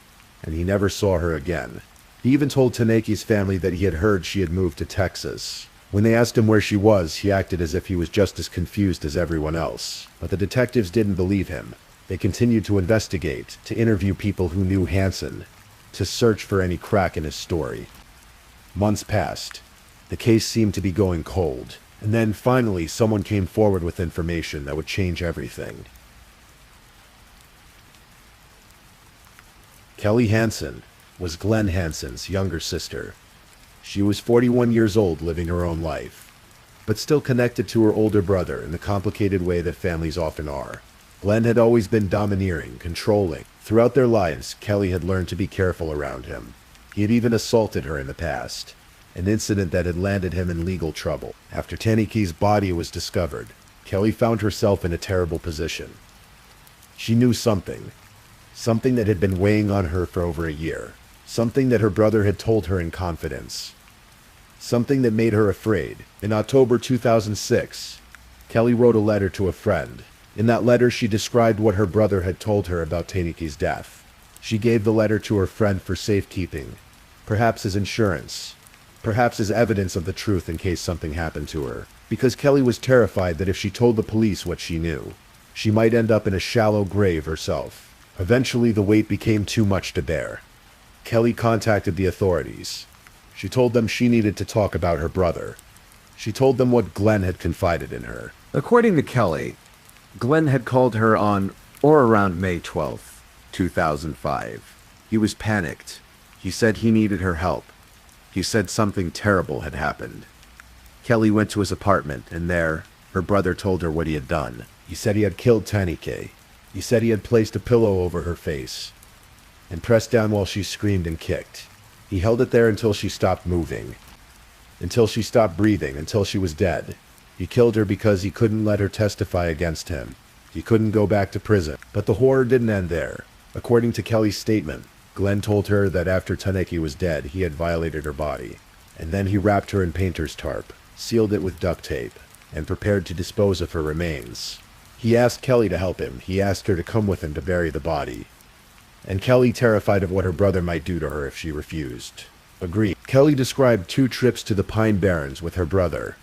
and he never saw her again. He even told Teniki's family that he had heard she had moved to Texas. When they asked him where she was, he acted as if he was just as confused as everyone else. But the detectives didn't believe him. They continued to investigate, to interview people who knew Hansen, to search for any crack in his story. Months passed. The case seemed to be going cold. And then, finally, someone came forward with information that would change everything. Kelly Hansen was Glenn Hansen's younger sister. She was 41 years old, living her own life, but still connected to her older brother in the complicated way that families often are. Glenn had always been domineering, controlling. Throughout their lives, Kelly had learned to be careful around him. He had even assaulted her in the past, an incident that had landed him in legal trouble. After Taniki's body was discovered, Kelly found herself in a terrible position. She knew something that had been weighing on her for over a year, something that her brother had told her in confidence, something that made her afraid. In October 2006, Kelly wrote a letter to a friend. In that letter, she described what her brother had told her about Taniki's death. She gave the letter to her friend for safekeeping, perhaps as insurance, perhaps as evidence of the truth in case something happened to her. Because Kelly was terrified that if she told the police what she knew, she might end up in a shallow grave herself. Eventually, the weight became too much to bear. Kelly contacted the authorities. She told them she needed to talk about her brother. She told them what Glenn had confided in her. According to Kelly, Glenn had called her on or around May 12th, 2005. He was panicked. He said he needed her help. He said something terrible had happened. Kelly went to his apartment, and there, her brother told her what he had done. He said he had killed Tanike. He said he had placed a pillow over her face and pressed down while she screamed and kicked. He held it there until she stopped moving, until she stopped breathing, until she was dead. He killed her because he couldn't let her testify against him. He couldn't go back to prison. But the horror didn't end there. According to Kelly's statement, Glenn told her that after Taneke was dead, he had violated her body. And then he wrapped her in painter's tarp, sealed it with duct tape, and prepared to dispose of her remains. He asked Kelly to help him. He asked her to come with him to bury the body. And Kelly, terrified of what her brother might do to her if she refused, agreed. Kelly described 2 trips to the Pine Barrens with her brother.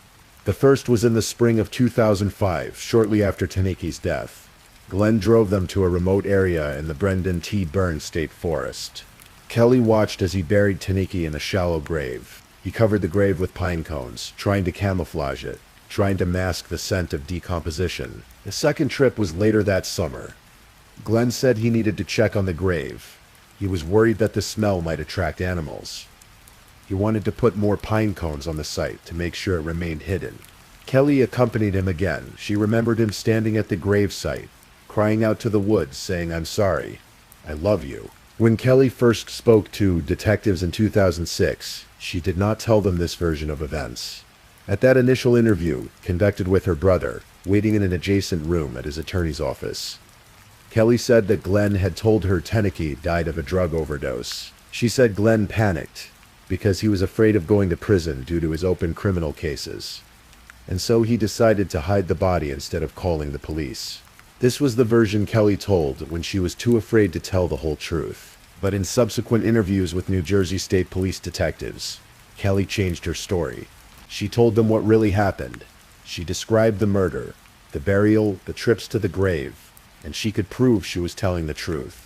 The first was in the spring of 2005, shortly after Taneki's death. Glenn drove them to a remote area in the Brendan T. Burns State Forest. Kelly watched as he buried Taneke in a shallow grave. He covered the grave with pine cones, trying to camouflage it, trying to mask the scent of decomposition. The second trip was later that summer. Glenn said he needed to check on the grave. He was worried that the smell might attract animals. He wanted to put more pine cones on the site to make sure it remained hidden. Kelly accompanied him again. She remembered him standing at the grave site, crying out to the woods, saying, "I'm sorry. I love you." When Kelly first spoke to detectives in 2006, she did not tell them this version of events. At that initial interview, conducted with her brother, waiting in an adjacent room at his attorney's office, Kelly said that Glenn had told her Taneke died of a drug overdose. She said Glenn panicked because he was afraid of going to prison due to his open criminal cases, and so he decided to hide the body instead of calling the police. This was the version Kelly told when she was too afraid to tell the whole truth. But in subsequent interviews with New Jersey State Police detectives, Kelly changed her story. She told them what really happened. She described the murder, the burial, the trips to the grave, and she could prove she was telling the truth.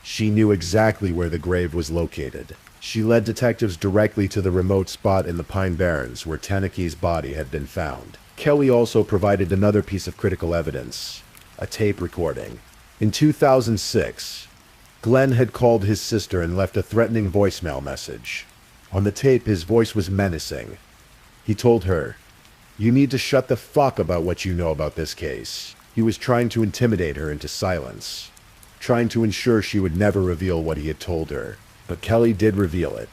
She knew exactly where the grave was located. She led detectives directly to the remote spot in the Pine Barrens where Taneke's body had been found. Kelly also provided another piece of critical evidence, a tape recording. In 2006, Glenn had called his sister and left a threatening voicemail message. On the tape, his voice was menacing. He told her, "You need to shut the fuck about what you know about this case." He was trying to intimidate her into silence, trying to ensure she would never reveal what he had told her. But Kelly did reveal it.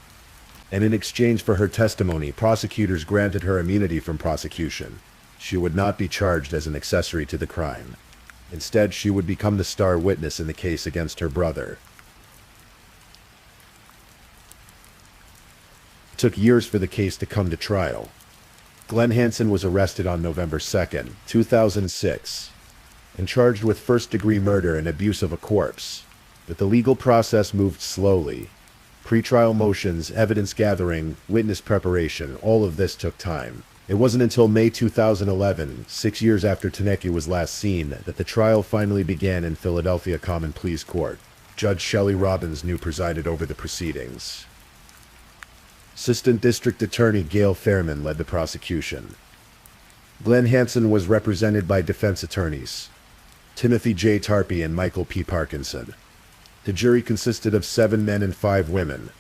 And in exchange for her testimony, prosecutors granted her immunity from prosecution. She would not be charged as an accessory to the crime. Instead, she would become the star witness in the case against her brother. It took years for the case to come to trial. Glenn Hansen was arrested on November 2nd, 2006, and charged with first-degree murder and abuse of a corpse. But the legal process moved slowly. Pre-trial motions, evidence gathering, witness preparation, all of this took time. It wasn't until May 2011, 6 years after Taneke was last seen, that the trial finally began in Philadelphia Common Pleas Court. Judge Shelley Robbins knew presided over the proceedings. Assistant District Attorney Gail Fairman led the prosecution. Glenn Hansen was represented by defense attorneys Timothy J. Tarpey and Michael P. Parkinson. The jury consisted of 7 men and 5 women,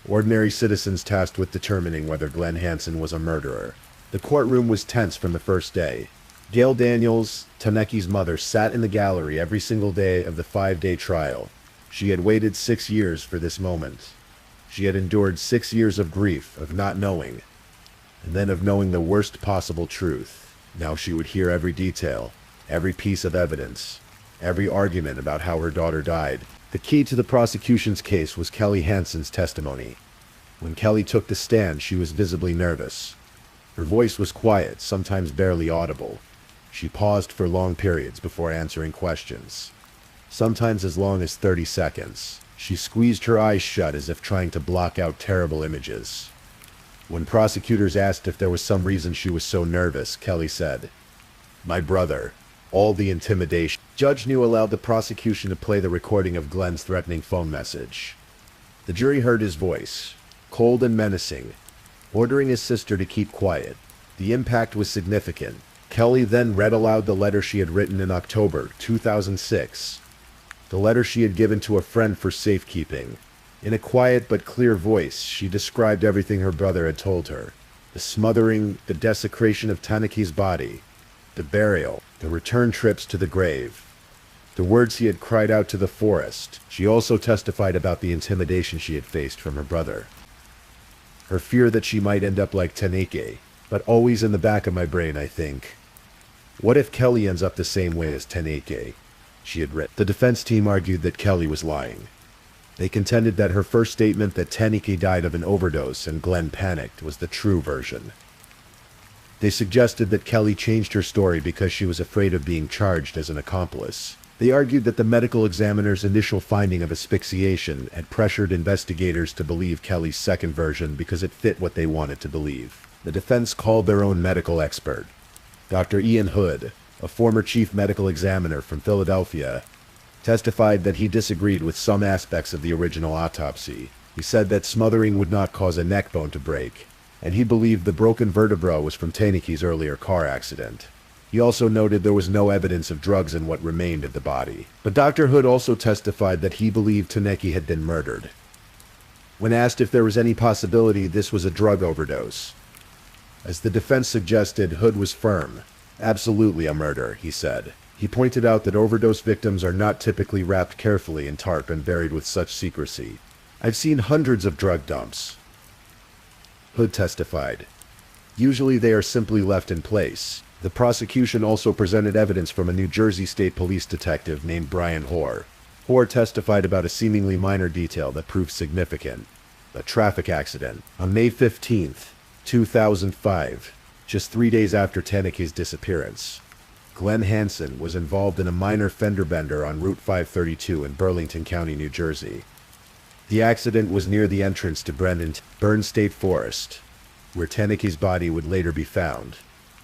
ordinary citizens tasked with determining whether Glenn Hansen was a murderer. The courtroom was tense from the first day. Gail Daniels, Taneki's mother, sat in the gallery every single day of the 5-day trial. She had waited 6 years for this moment. She had endured 6 years of grief, of not knowing, and then of knowing the worst possible truth. Now she would hear every detail, every piece of evidence, every argument about how her daughter died. The key to the prosecution's case was Kelly Hansen's testimony. When Kelly took the stand, she was visibly nervous. Her voice was quiet, sometimes barely audible. She paused for long periods before answering questions, sometimes as long as 30 seconds. She squeezed her eyes shut as if trying to block out terrible images. When prosecutors asked if there was some reason she was so nervous, Kelly said, "My brother. All the intimidation." Judge New allowed the prosecution to play the recording of Glenn's threatening phone message. The jury heard his voice, cold and menacing, ordering his sister to keep quiet. The impact was significant. Kelly then read aloud the letter she had written in October 2006. The letter she had given to a friend for safekeeping. In a quiet but clear voice, she described everything her brother had told her. The smothering, the desecration of Taneki's body, the burial, the return trips to the grave, the words he had cried out to the forest. She also testified about the intimidation she had faced from her brother. Her fear that she might end up like Taneke, but always in the back of my brain, I think. What if Kelly ends up the same way as Taneke? She had written. The defense team argued that Kelly was lying. They contended that her first statement that Taneke died of an overdose and Glenn panicked was the true version. They suggested that Kelly changed her story because she was afraid of being charged as an accomplice. They argued that the medical examiner's initial finding of asphyxiation had pressured investigators to believe Kelly's second version because it fit what they wanted to believe. The defense called their own medical expert, Dr. Ian Hood, a former chief medical examiner from Philadelphia, testified that he disagreed with some aspects of the original autopsy. He said that smothering would not cause a neck bone to break, and he believed the broken vertebra was from Taneki's earlier car accident. He also noted there was no evidence of drugs in what remained of the body. But Dr. Hood also testified that he believed Taneke had been murdered. When asked if there was any possibility this was a drug overdose, as the defense suggested, Hood was firm. "Absolutely a murder," he said. He pointed out that overdose victims are not typically wrapped carefully in tarp and buried with such secrecy. "I've seen hundreds of drug dumps," Hood testified. "Usually they are simply left in place." The prosecution also presented evidence from a New Jersey State Police detective named Brian Hoare. Hoare testified about a seemingly minor detail that proved significant: a traffic accident. On May 15th, 2005, just 3 days after Taneke's disappearance, Glenn Hansen was involved in a minor fender bender on Route 532 in Burlington County, New Jersey. The accident was near the entrance to Byrne State Forest, where Taneke's body would later be found.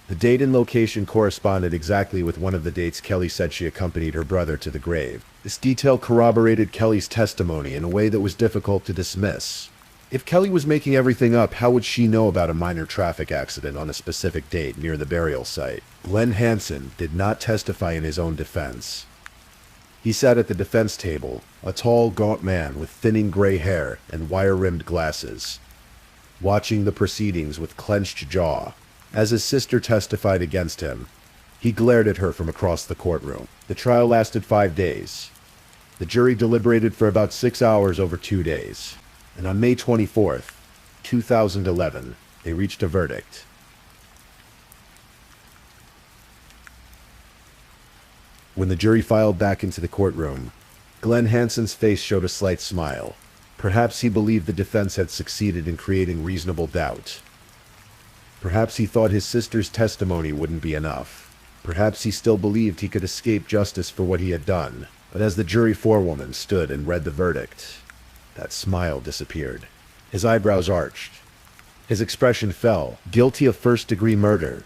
The date and location corresponded exactly with one of the dates Kelly said she accompanied her brother to the grave. This detail corroborated Kelly's testimony in a way that was difficult to dismiss. If Kelly was making everything up, how would she know about a minor traffic accident on a specific date near the burial site? Glenn Hansen did not testify in his own defense. He sat at the defense table, a tall, gaunt man with thinning gray hair and wire-rimmed glasses, watching the proceedings with clenched jaw. As his sister testified against him, he glared at her from across the courtroom. The trial lasted 5 days. The jury deliberated for about 6 hours over 2 days. And on May 24th, 2011, they reached a verdict. When the jury filed back into the courtroom, Glenn Hansen's face showed a slight smile. Perhaps he believed the defense had succeeded in creating reasonable doubt. Perhaps he thought his sister's testimony wouldn't be enough. Perhaps he still believed he could escape justice for what he had done. But as the jury forewoman stood and read the verdict, that smile disappeared. His eyebrows arched. His expression fell. Guilty of first-degree murder.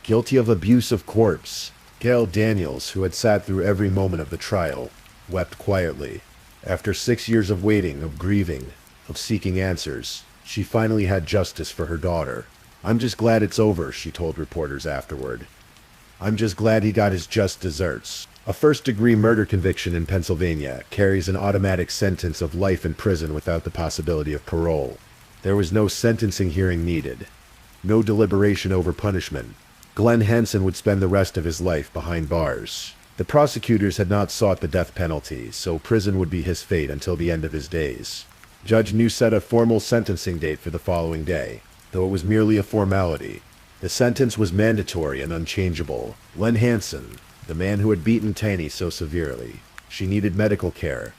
Guilty of abuse of corpse. Gail Daniels, who had sat through every moment of the trial, wept quietly. After 6 years of waiting, of grieving, of seeking answers, she finally had justice for her daughter. "I'm just glad it's over," she told reporters afterward. "I'm just glad he got his just desserts." A first-degree murder conviction in Pennsylvania carries an automatic sentence of life in prison without the possibility of parole. There was no sentencing hearing needed, no deliberation over punishment, Glenn Hansen would spend the rest of his life behind bars. The prosecutors had not sought the death penalty, so prison would be his fate until the end of his days. Judge New set a formal sentencing date for the following day, though it was merely a formality. The sentence was mandatory and unchangeable. Glenn Hansen, the man who had beaten Tanny so severely. She needed medical care.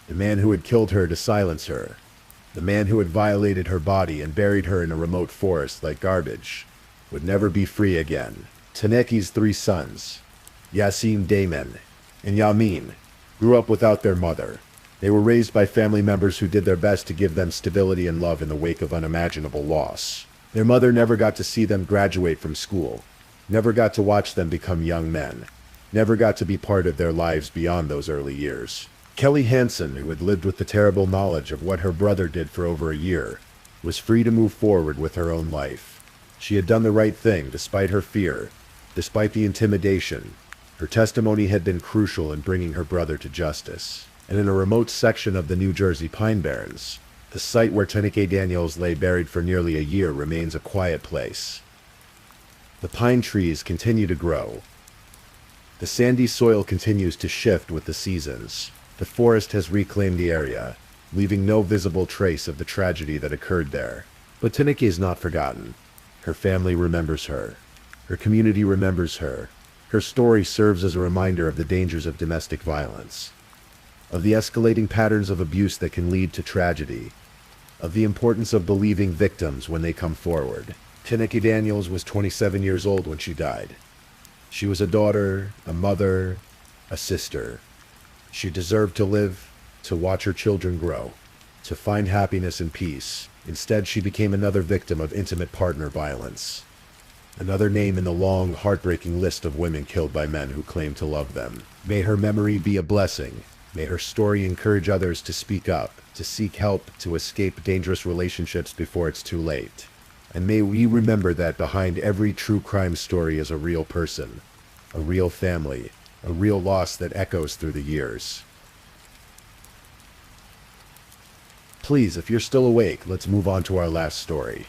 The man who had killed her to silence her. The man who had violated her body and buried her in a remote forest like garbage would never be free again. Taneki's 3 sons, Yasin Damon and Yamin, grew up without their mother. They were raised by family members who did their best to give them stability and love in the wake of unimaginable loss. Their mother never got to see them graduate from school, never got to watch them become young men, never got to be part of their lives beyond those early years. Kelly Hansen, who had lived with the terrible knowledge of what her brother did for over a year, was free to move forward with her own life. She had done the right thing despite her fear, despite the intimidation. Her testimony had been crucial in bringing her brother to justice. And in a remote section of the New Jersey Pine Barrens, the site where Taneke Daniels lay buried for nearly a year remains a quiet place. The pine trees continue to grow. The sandy soil continues to shift with the seasons. The forest has reclaimed the area, leaving no visible trace of the tragedy that occurred there. But Taneke is not forgotten. Her family remembers her. Her community remembers her. Her story serves as a reminder of the dangers of domestic violence, of the escalating patterns of abuse that can lead to tragedy, of the importance of believing victims when they come forward. Taneke Daniels was 27 years old when she died. She was a daughter, a mother, a sister. She deserved to live, to watch her children grow, to find happiness and peace. Instead, she became another victim of intimate partner violence. Another name in the long, heartbreaking list of women killed by men who claimed to love them. May her memory be a blessing. May her story encourage others to speak up, to seek help, to escape dangerous relationships before it's too late. And may we remember that behind every true crime story is a real person, a real family, a real loss that echoes through the years. Please, if you're still awake, let's move on to our last story.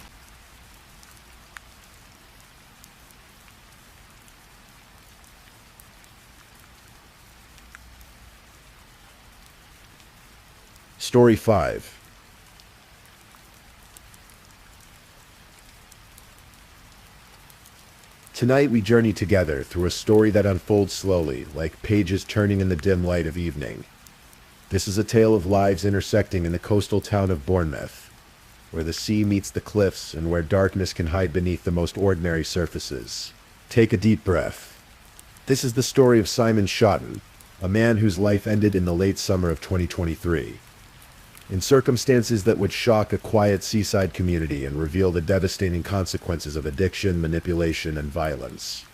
Story 5. Tonight we journey together through a story that unfolds slowly, like pages turning in the dim light of evening. This is a tale of lives intersecting in the coastal town of Bournemouth, where the sea meets the cliffs and where darkness can hide beneath the most ordinary surfaces. Take a deep breath. This is the story of Simon Shotton, a man whose life ended in the late summer of 2023. In circumstances that would shock a quiet seaside community and reveal the devastating consequences of addiction, manipulation, and violence.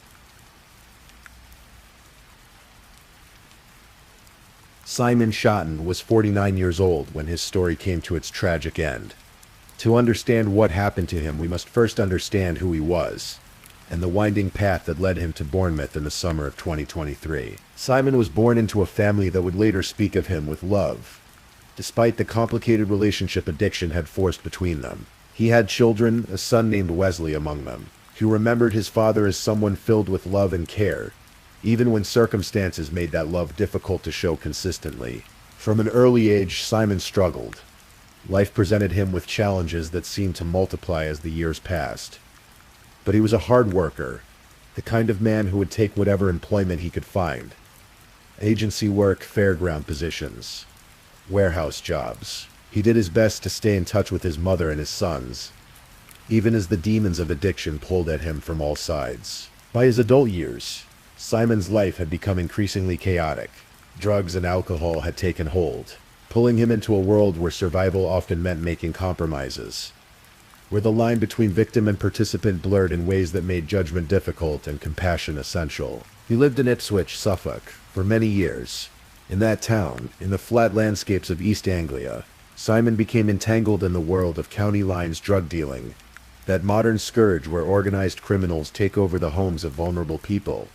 Simon Shotton was 49 years old when his story came to its tragic end. To understand what happened to him, we must first understand who he was, and the winding path that led him to Bournemouth in the summer of 2023. Simon was born into a family that would later speak of him with love, despite the complicated relationship addiction had forced between them. He had children, a son named Wesley among them, who remembered his father as someone filled with love and care, even when circumstances made that love difficult to show consistently. From an early age, Simon struggled. Life presented him with challenges that seemed to multiply as the years passed. But he was a hard worker, the kind of man who would take whatever employment he could find. Agency work, fairground positions, warehouse jobs. He did his best to stay in touch with his mother and his sons, even as the demons of addiction pulled at him from all sides. By his adult years, Simon's life had become increasingly chaotic. Drugs and alcohol had taken hold, pulling him into a world where survival often meant making compromises, where the line between victim and participant blurred in ways that made judgment difficult and compassion essential. He lived in Ipswich, Suffolk, for many years. In that town, in the flat landscapes of East Anglia, Simon became entangled in the world of county lines drug dealing, that modern scourge where organized criminals take over the homes of vulnerable people,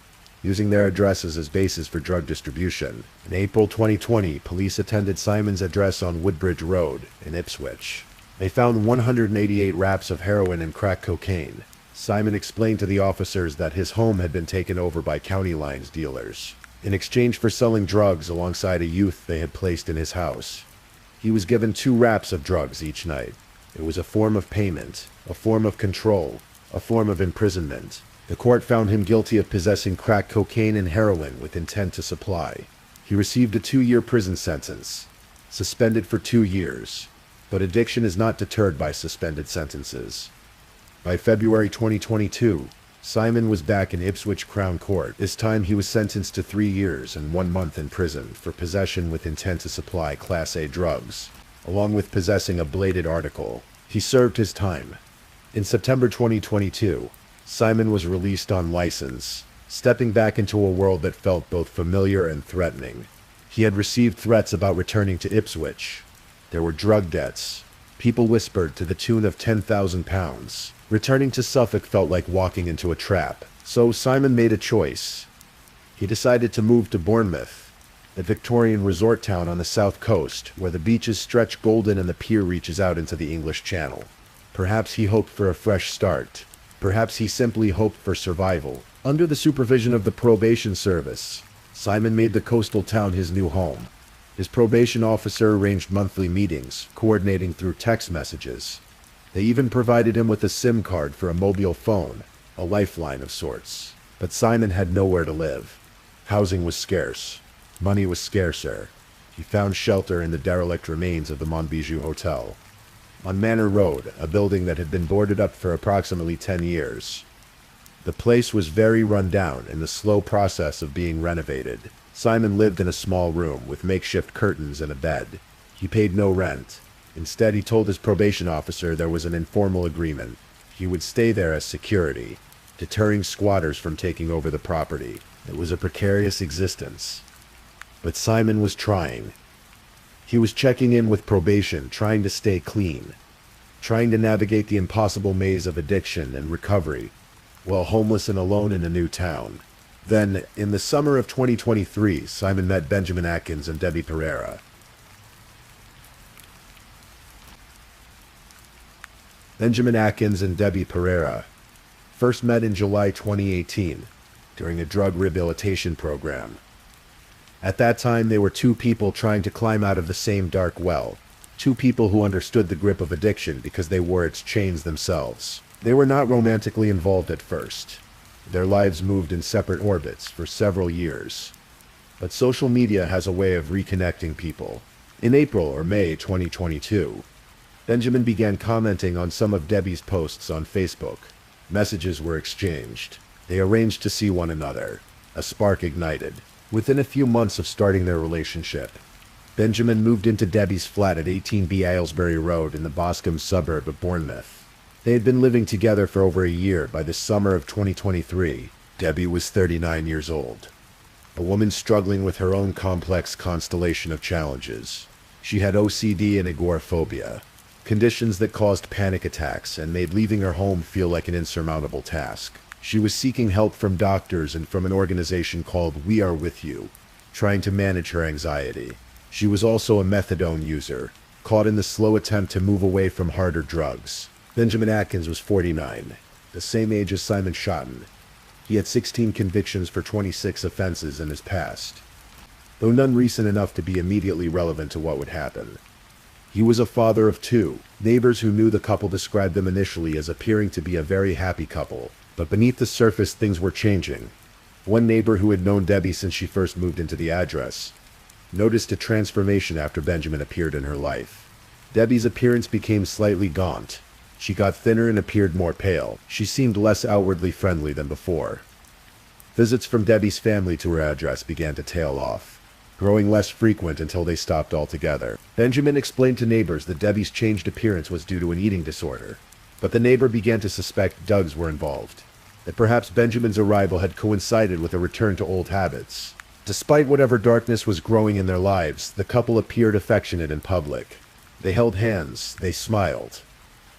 using their addresses as bases for drug distribution. In April 2020, police attended Simon's address on Woodbridge Road in Ipswich. They found 188 wraps of heroin and crack cocaine, Simon explained to the officers that his home had been taken over by county lines dealers, in exchange for selling drugs alongside a youth they had placed in his house. He was given 2 wraps of drugs each night. It was a form of payment, a form of control, a form of imprisonment. The court found him guilty of possessing crack cocaine and heroin with intent to supply. He received a 2-year prison sentence, suspended for 2 years. But addiction is not deterred by suspended sentences. By February 2022, Simon was back in Ipswich Crown Court. This time he was sentenced to 3 years and 1 month in prison for possession with intent to supply Class A drugs, along with possessing a bladed article. He served his time. In September 2022, Simon was released on license, stepping back into a world that felt both familiar and threatening. He had received threats about returning to Ipswich. There were drug debts. People whispered to the tune of £10,000. Returning to Suffolk felt like walking into a trap. So Simon made a choice. He decided to move to Bournemouth, a Victorian resort town on the south coast, where the beaches stretch golden and the pier reaches out into the English Channel. Perhaps he hoped for a fresh start. Perhaps he simply hoped for survival. Under the supervision of the probation service, Simon made the coastal town his new home. His probation officer arranged monthly meetings, coordinating through text messages. They even provided him with a SIM card for a mobile phone, a lifeline of sorts. But Simon had nowhere to live. Housing was scarce. Money was scarcer. He found shelter in the derelict remains of the Montbijou Hotel on Manor Road, a building that had been boarded up for approximately 10 years. The place was very run down in the slow process of being renovated. Simon lived in a small room with makeshift curtains and a bed. He paid no rent. Instead, he told his probation officer there was an informal agreement. He would stay there as security, deterring squatters from taking over the property. It was a precarious existence. But Simon was trying. He was checking in with probation, trying to stay clean, trying to navigate the impossible maze of addiction and recovery, while homeless and alone in a new town. Then, in the summer of 2023, Simon met Benjamin Atkins and Debbie Pereira. Benjamin Atkins and Debbie Pereira first met in July 2018 during a drug rehabilitation program. At that time, they were 2 people trying to climb out of the same dark well. 2 people who understood the grip of addiction because they wore its chains themselves. They were not romantically involved at first. Their lives moved in separate orbits for several years. But social media has a way of reconnecting people. In April or May 2022, Benjamin began commenting on some of Debbie's posts on Facebook. Messages were exchanged. They arranged to see one another. A spark ignited. Within a few months of starting their relationship, Benjamin moved into Debbie's flat at 18B Aylesbury Road in the Boscombe suburb of Bournemouth. They had been living together for over a year. By the summer of 2023, Debbie was 39 years old, a woman struggling with her own complex constellation of challenges. She had OCD and agoraphobia, conditions that caused panic attacks and made leaving her home feel like an insurmountable task. She was seeking help from doctors and from an organization called We Are With You, trying to manage her anxiety. She was also a methadone user, caught in the slow attempt to move away from harder drugs. Benjamin Atkins was 49, the same age as Simon Shotton. He had 16 convictions for 26 offenses in his past, though none recent enough to be immediately relevant to what would happen. He was a father of 2. Neighbors who knew the couple described them initially as appearing to be a very happy couple. But beneath the surface, things were changing. One neighbor who had known Debbie since she first moved into the address noticed a transformation after Benjamin appeared in her life. Debbie's appearance became slightly gaunt. She got thinner and appeared more pale. She seemed less outwardly friendly than before. Visits from Debbie's family to her address began to tail off, growing less frequent until they stopped altogether. Benjamin explained to neighbors that Debbie's changed appearance was due to an eating disorder. But the neighbor began to suspect drugs were involved, that perhaps Benjamin's arrival had coincided with a return to old habits. Despite whatever darkness was growing in their lives, the couple appeared affectionate in public. They held hands, they smiled.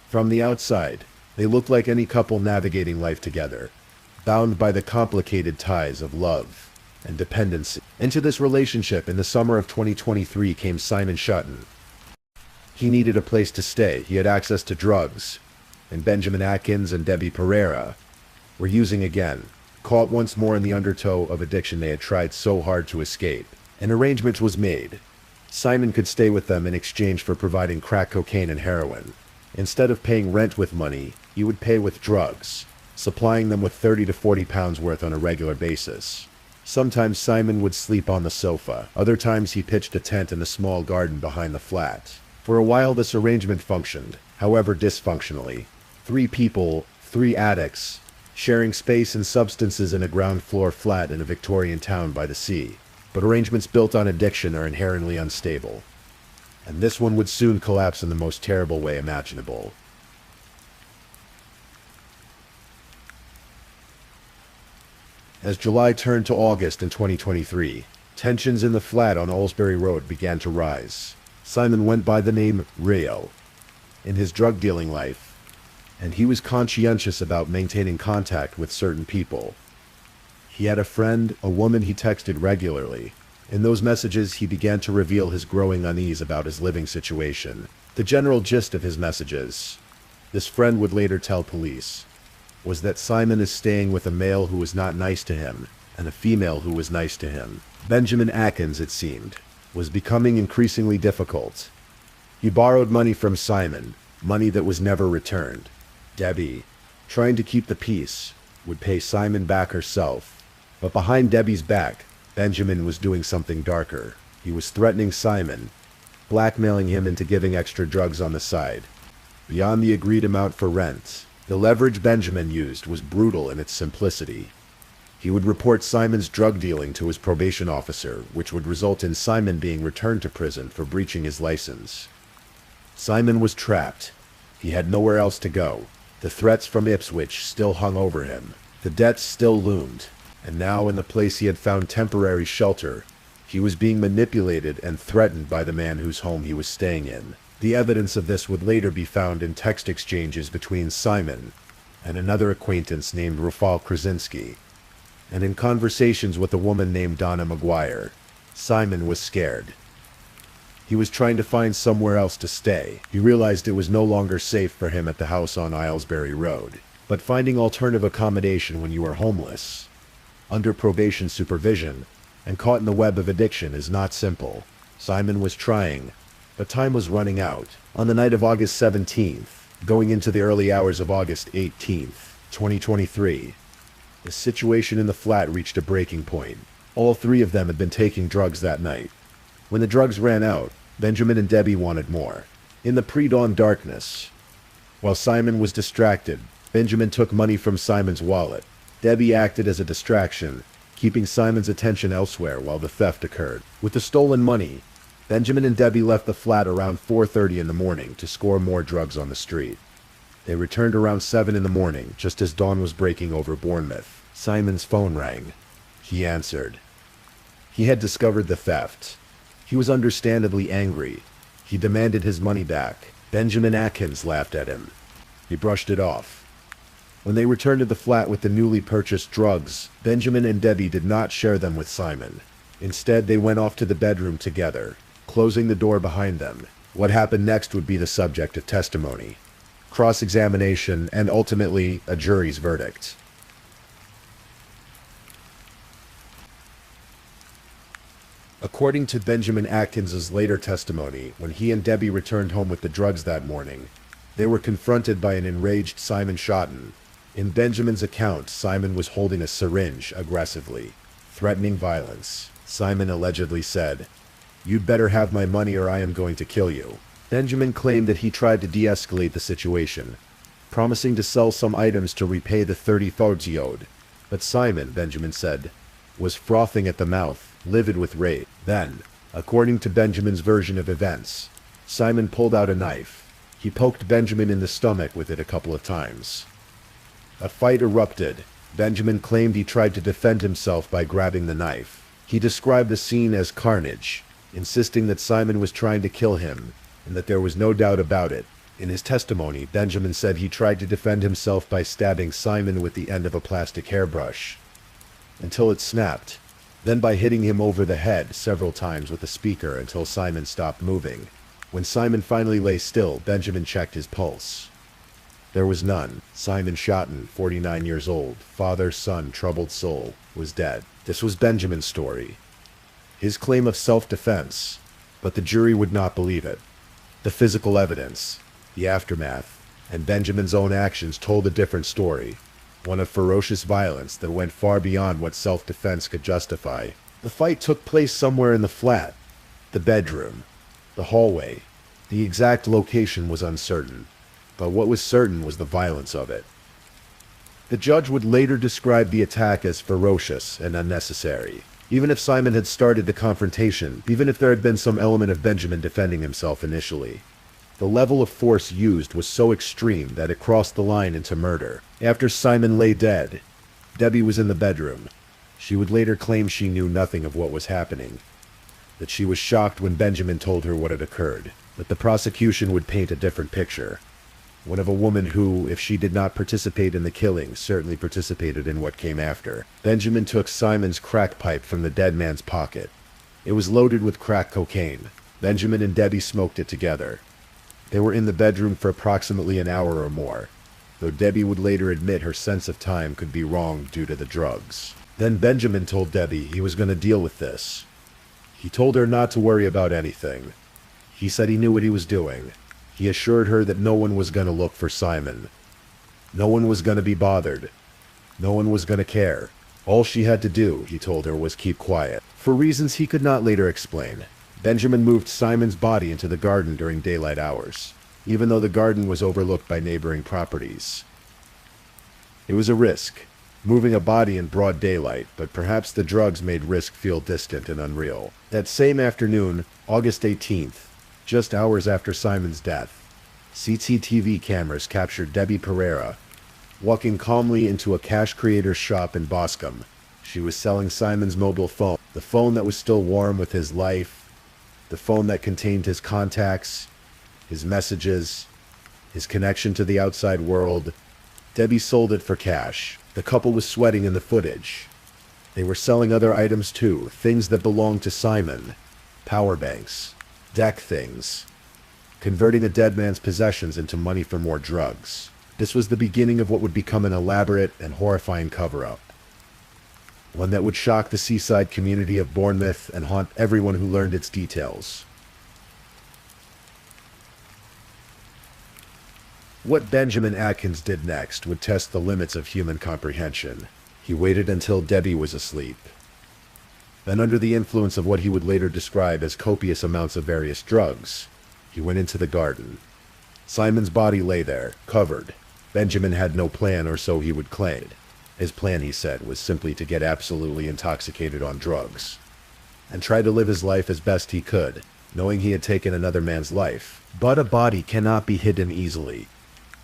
From the outside, they looked like any couple navigating life together, bound by the complicated ties of love and dependency. Into this relationship in the summer of 2023 came Simon Shotton. He needed a place to stay. He had access to drugs, and Benjamin Atkins and Debbie Pereira were using again, caught once more in the undertow of addiction they had tried so hard to escape. An arrangement was made. Simon could stay with them in exchange for providing crack cocaine and heroin. Instead of paying rent with money, he would pay with drugs, supplying them with 30 to 40 pounds worth on a regular basis. Sometimes Simon would sleep on the sofa. Other times he pitched a tent in the small garden behind the flat. For a while this arrangement functioned, however dysfunctionally. 3 people, 3 addicts, sharing space and substances in a ground floor flat in a Victorian town by the sea. But arrangements built on addiction are inherently unstable. And this one would soon collapse in the most terrible way imaginable. As July turned to August in 2023, tensions in the flat on Aylesbury Road began to rise. Simon went by the name Rio in his drug-dealing life, and he was conscientious about maintaining contact with certain people. He had a friend, a woman he texted regularly. In those messages, he began to reveal his growing unease about his living situation. The general gist of his messages, this friend would later tell police, was that Simon is staying with a male who was not nice to him, and a female who was nice to him. Benjamin Atkins, it seemed, was becoming increasingly difficult. He borrowed money from Simon, money that was never returned. Debbie, trying to keep the peace, would pay Simon back herself. But behind Debbie's back, Benjamin was doing something darker. He was threatening Simon, blackmailing him into giving extra drugs on the side, beyond the agreed amount for rent. The leverage Benjamin used was brutal in its simplicity. He would report Simon's drug dealing to his probation officer, which would result in Simon being returned to prison for breaching his license. Simon was trapped. He had nowhere else to go. The threats from Ipswich still hung over him. The debts still loomed. And now, in the place he had found temporary shelter, he was being manipulated and threatened by the man whose home he was staying in. The evidence of this would later be found in text exchanges between Simon and another acquaintance named Rafal Krasinski, and in conversations with a woman named Donna McGuire. Simon was scared. He was trying to find somewhere else to stay. He realized it was no longer safe for him at the house on Aylesbury Road. But finding alternative accommodation when you are homeless, under probation supervision, and caught in the web of addiction is not simple. Simon was trying, but time was running out. On the night of August 17th, going into the early hours of August 18th, 2023, the situation in the flat reached a breaking point. All 3 of them had been taking drugs that night. When the drugs ran out, Benjamin and Debbie wanted more. In the pre-dawn darkness, while Simon was distracted, Benjamin took money from Simon's wallet. Debbie acted as a distraction, keeping Simon's attention elsewhere while the theft occurred. With the stolen money, Benjamin and Debbie left the flat around 4:30 in the morning to score more drugs on the street. They returned around 7 in the morning, just as dawn was breaking over Bournemouth. Simon's phone rang. He answered. He had discovered the theft. He was understandably angry. He demanded his money back. Benjamin Atkins laughed at him. He brushed it off. When they returned to the flat with the newly purchased drugs, Benjamin and Debbie did not share them with Simon. Instead, they went off to the bedroom together, closing the door behind them. What happened next would be the subject of testimony, cross-examination, and ultimately a jury's verdict. According to Benjamin Atkins's later testimony, when he and Debbie returned home with the drugs that morning, they were confronted by an enraged Simon Schotten. In Benjamin's account, Simon was holding a syringe aggressively, threatening violence. Simon allegedly said, "You'd better have my money or I am going to kill you." Benjamin claimed that he tried to de-escalate the situation, promising to sell some items to repay the 30 thousand he owed. But Simon, Benjamin said, was frothing at the mouth, livid with rage. Then, according to Benjamin's version of events, Simon pulled out a knife. He poked Benjamin in the stomach with it a couple of times. A fight erupted. Benjamin claimed he tried to defend himself by grabbing the knife. He described the scene as carnage, insisting that Simon was trying to kill him, and that there was no doubt about it. In his testimony, Benjamin said he tried to defend himself by stabbing Simon with the end of a plastic hairbrush, until it snapped, then by hitting him over the head several times with a speaker until Simon stopped moving. When Simon finally lay still, Benjamin checked his pulse. There was none. Simon Schotten, 49 years old, father, son, troubled soul, was dead. This was Benjamin's story. His claim of self-defense, but the jury would not believe it. The physical evidence, the aftermath, and Benjamin's own actions told a different story. One of ferocious violence that went far beyond what self-defense could justify. The fight took place somewhere in the flat, the bedroom, the hallway. The exact location was uncertain, but what was certain was the violence of it. The judge would later describe the attack as ferocious and unnecessary. Even if Simon had started the confrontation, even if there had been some element of Benjamin defending himself initially, the level of force used was so extreme that it crossed the line into murder. After Simon lay dead, Debbie was in the bedroom. She would later claim she knew nothing of what was happening, that she was shocked when Benjamin told her what had occurred, that the prosecution would paint a different picture. One of a woman who, if she did not participate in the killing, certainly participated in what came after. Benjamin took Simon's crack pipe from the dead man's pocket. It was loaded with crack cocaine. Benjamin and Debbie smoked it together. They were in the bedroom for approximately an hour or more, though Debbie would later admit her sense of time could be wrong due to the drugs. Then Benjamin told Debbie he was going to deal with this. He told her not to worry about anything. He said he knew what he was doing. He assured her that no one was going to look for Simon. No one was going to be bothered. No one was going to care. All she had to do, he told her, was keep quiet. For reasons he could not later explain, Benjamin moved Simon's body into the garden during daylight hours, even though the garden was overlooked by neighboring properties. It was a risk, moving a body in broad daylight, but perhaps the drugs made risk feel distant and unreal. That same afternoon, August 18th, just hours after Simon's death, CCTV cameras captured Debbie Pereira walking calmly into a cash creator's shop in Boscombe. She was selling Simon's mobile phone, the phone that was still warm with his life, the phone that contained his contacts, his messages, his connection to the outside world. Debbie sold it for cash. The couple was sweating in the footage. They were selling other items too, things that belonged to Simon. Power banks, deck things, converting a dead man's possessions into money for more drugs. This was the beginning of what would become an elaborate and horrifying cover-up. One that would shock the seaside community of Bournemouth and haunt everyone who learned its details. What Benjamin Atkins did next would test the limits of human comprehension. He waited until Debbie was asleep. Then, under the influence of what he would later describe as copious amounts of various drugs, he went into the garden. Simon's body lay there, covered. Benjamin had no plan, or so he would claim. His plan, he said, was simply to get absolutely intoxicated on drugs and try to live his life as best he could, knowing he had taken another man's life. But a body cannot be hidden easily.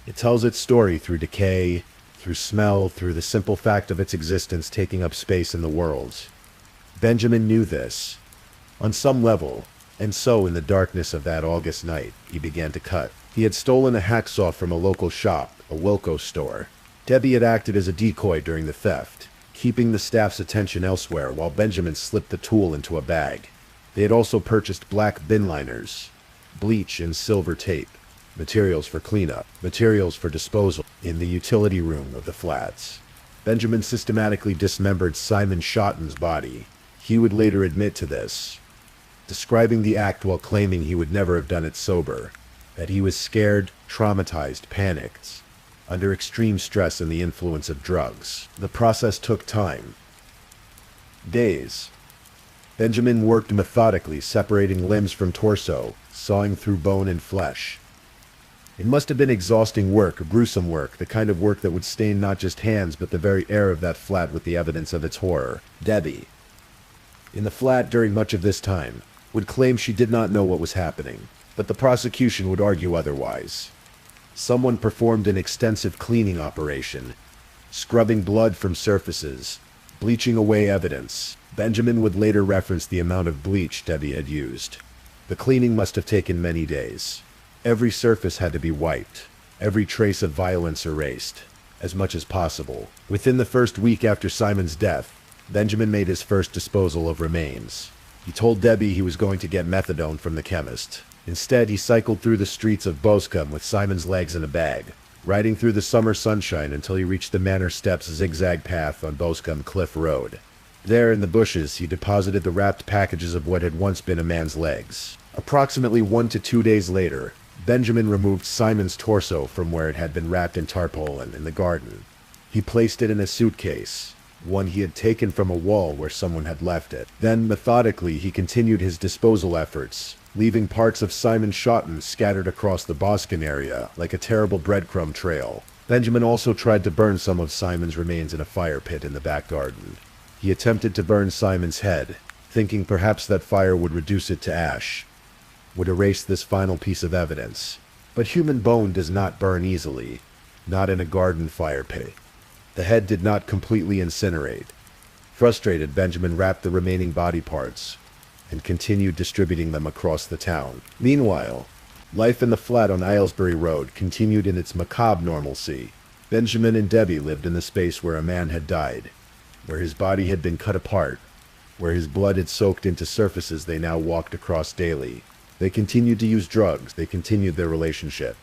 It tells its story through decay, through smell, through the simple fact of its existence taking up space in the world. Benjamin knew this, on some level, and so in the darkness of that August night, he began to cut. He had stolen a hacksaw from a local shop, a Wilco store. Debbie had acted as a decoy during the theft, keeping the staff's attention elsewhere while Benjamin slipped the tool into a bag. They had also purchased black bin liners, bleach and silver tape, materials for cleanup, materials for disposal, in the utility room of the flats. Benjamin systematically dismembered Simon Schotten's body. He would later admit to this, describing the act while claiming he would never have done it sober, that he was scared, traumatized, panicked, under extreme stress and the influence of drugs. The process took time. Days. Benjamin worked methodically, separating limbs from torso, sawing through bone and flesh. It must have been exhausting work, gruesome work, the kind of work that would stain not just hands but the very air of that flat with the evidence of its horror. Debbie, in the flat during much of this time, would claim she did not know what was happening, but the prosecution would argue otherwise. Someone performed an extensive cleaning operation, scrubbing blood from surfaces, bleaching away evidence. Benjamin would later reference the amount of bleach Debbie had used. The cleaning must have taken many days. Every surface had to be wiped, every trace of violence erased, as much as possible. Within the first week after Simon's death, Benjamin made his first disposal of remains. He told Debbie he was going to get methadone from the chemist. Instead, he cycled through the streets of Boscombe with Simon's legs in a bag. riding through the summer sunshine until he reached the manor steps zigzag path on Boscombe Cliff Road. There, in the bushes, he deposited the wrapped packages of what had once been a man's legs. Approximately 1 to 2 days later, Benjamin removed Simon's torso from where it had been wrapped in tarpaulin in the garden. He placed it in a suitcase, one he had taken from a wall where someone had left it. Then, methodically, he continued his disposal efforts, leaving parts of Simon Shotton scattered across the Boscombe area like a terrible breadcrumb trail. Benjamin also tried to burn some of Simon's remains in a fire pit in the back garden. He attempted to burn Simon's head, thinking perhaps that fire would reduce it to ash, would erase this final piece of evidence. But human bone does not burn easily, not in a garden fire pit. The head did not completely incinerate. Frustrated, Benjamin wrapped the remaining body parts and continued distributing them across the town. Meanwhile, life in the flat on Aylesbury Road continued in its macabre normalcy. Benjamin and Debbie lived in the space where a man had died, where his body had been cut apart, where his blood had soaked into surfaces they now walked across daily. They continued to use drugs. They continued their relationship.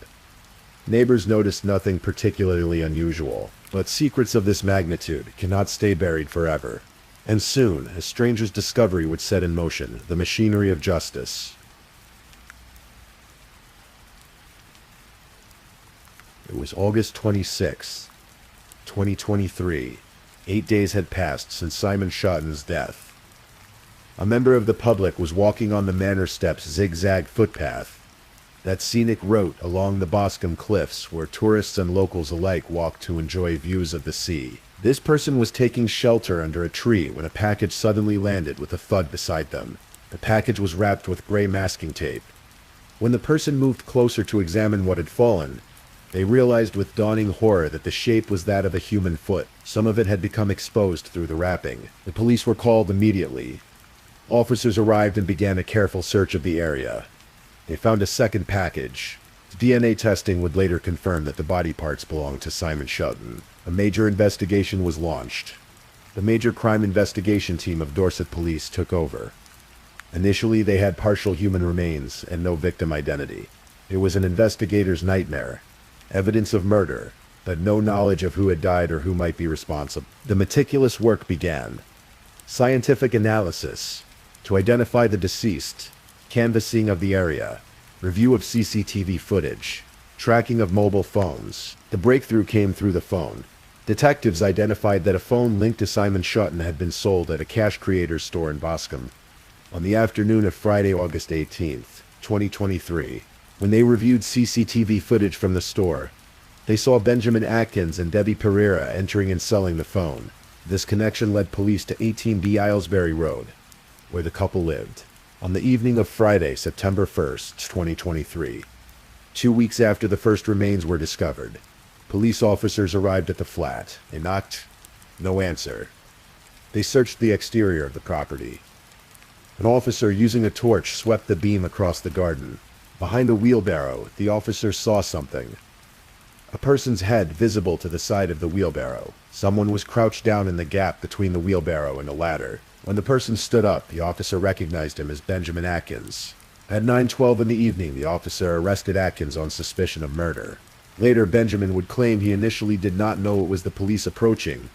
Neighbors noticed nothing particularly unusual, but secrets of this magnitude cannot stay buried forever. And soon, a stranger's discovery would set in motion the machinery of justice. It was August 26, 2023. 8 days had passed since Simon Shotton's death. A member of the public was walking on the manor steps zigzag footpath, that scenic route along the Boscombe cliffs where tourists and locals alike walk to enjoy views of the sea. This person was taking shelter under a tree when a package suddenly landed with a thud beside them. The package was wrapped with gray masking tape. When the person moved closer to examine what had fallen, they realized with dawning horror that the shape was that of a human foot. Some of it had become exposed through the wrapping. The police were called immediately. Officers arrived and began a careful search of the area. They found a second package. DNA testing would later confirm that the body parts belonged to Simon Shotton. A major investigation was launched. The Major Crime Investigation Team of Dorset Police took over. Initially, they had partial human remains and no victim identity. It was an investigator's nightmare. Evidence of murder, but no knowledge of who had died or who might be responsible. The meticulous work began. Scientific analysis to identify the deceased, canvassing of the area, review of CCTV footage, tracking of mobile phones. The breakthrough came through the phone. Detectives identified that a phone linked to Simon Shotton had been sold at a cash creator's store in Boscombe on the afternoon of Friday, August 18th, 2023. When they reviewed CCTV footage from the store, they saw Benjamin Atkins and Debbie Pereira entering and selling the phone. This connection led police to 18B Aylesbury Road, where the couple lived. On the evening of Friday, September 1st, 2023, 2 weeks after the first remains were discovered, police officers arrived at the flat. They knocked. No answer. They searched the exterior of the property. An officer using a torch swept the beam across the garden. Behind a wheelbarrow, the officer saw something. A person's head visible to the side of the wheelbarrow. Someone was crouched down in the gap between the wheelbarrow and a ladder. When the person stood up, the officer recognized him as Benjamin Atkins. At 9:12 in the evening, the officer arrested Atkins on suspicion of murder. Later, Benjamin would claim he initially did not know it was the police approaching,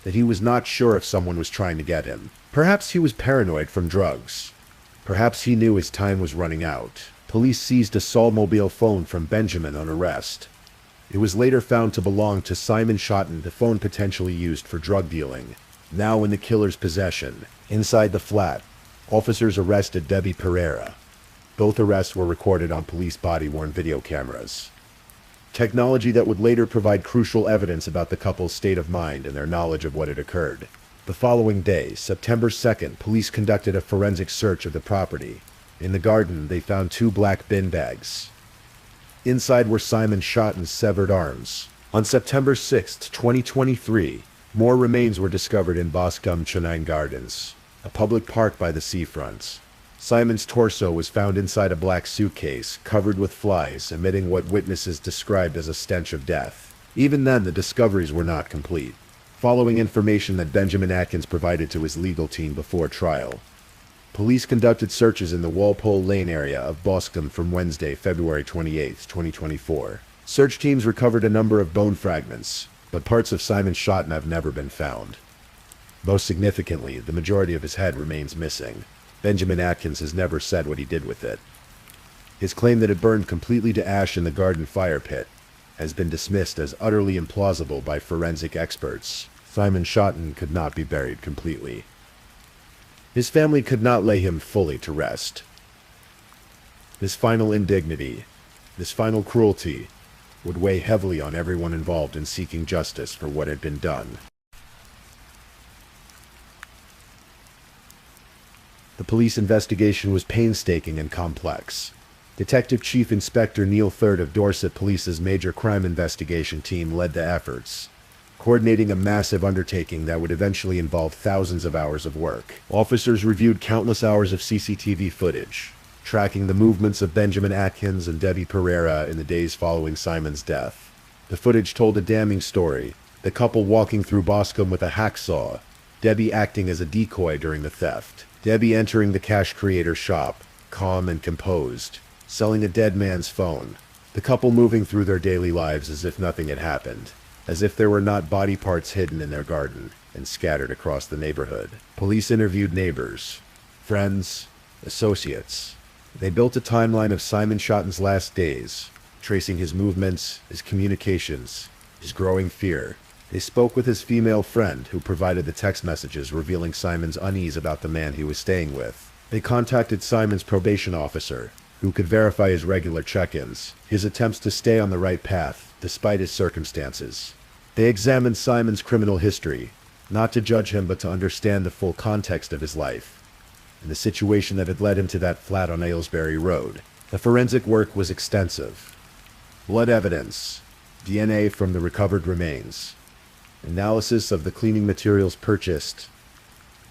that he was not sure if someone was trying to get him. Perhaps he was paranoid from drugs. Perhaps he knew his time was running out. Police seized a Solmobile phone from Benjamin on arrest. It was later found to belong to Simon Shotton, the phone potentially used for drug dealing. Now in the killer's possession. Inside the flat, officers arrested Debbie Pereira. Both arrests were recorded on police body-worn video cameras. Technology that would later provide crucial evidence about the couple's state of mind and their knowledge of what had occurred. The following day, September 2nd, police conducted a forensic search of the property. In the garden, they found 2 black bin bags. Inside were Simon Shotton's severed arms. On September 6th, 2023, more remains were discovered in Boscombe Chennine Gardens, a public park by the seafront. Simon's torso was found inside a black suitcase, covered with flies, emitting what witnesses described as a stench of death. Even then, the discoveries were not complete. Following information that Benjamin Atkins provided to his legal team before trial, police conducted searches in the Walpole Lane area of Boscombe from Wednesday, February 28, 2024, Search teams recovered a number of bone fragments, but parts of Simon Schotten have never been found. Most significantly, the majority of his head remains missing. Benjamin Atkins has never said what he did with it. His claim that it burned completely to ash in the garden fire pit has been dismissed as utterly implausible by forensic experts. Simon Schotten could not be buried completely. His family could not lay him fully to rest. This final indignity, this final cruelty, would weigh heavily on everyone involved in seeking justice for what had been done. The police investigation was painstaking and complex. Detective Chief Inspector Neil Third of Dorset Police's Major Crime Investigation Team led the efforts, coordinating a massive undertaking that would eventually involve thousands of hours of work. Officers reviewed countless hours of CCTV footage, tracking the movements of Benjamin Atkins and Debbie Pereira in the days following Simon's death. The footage told a damning story, the couple walking through Boscombe with a hacksaw, Debbie acting as a decoy during the theft, Debbie entering the cash creator's shop, calm and composed, selling a dead man's phone, the couple moving through their daily lives as if nothing had happened, as if there were not body parts hidden in their garden and scattered across the neighborhood. Police interviewed neighbors, friends, associates. They built a timeline of Simon Schotten's last days, tracing his movements, his communications, his growing fear. They spoke with his female friend, who provided the text messages revealing Simon's unease about the man he was staying with. They contacted Simon's probation officer, who could verify his regular check-ins, his attempts to stay on the right path, despite his circumstances. They examined Simon's criminal history, not to judge him but to understand the full context of his life, and the situation that had led him to that flat on Aylesbury Road. The forensic work was extensive. Blood evidence, DNA from the recovered remains, analysis of the cleaning materials purchased,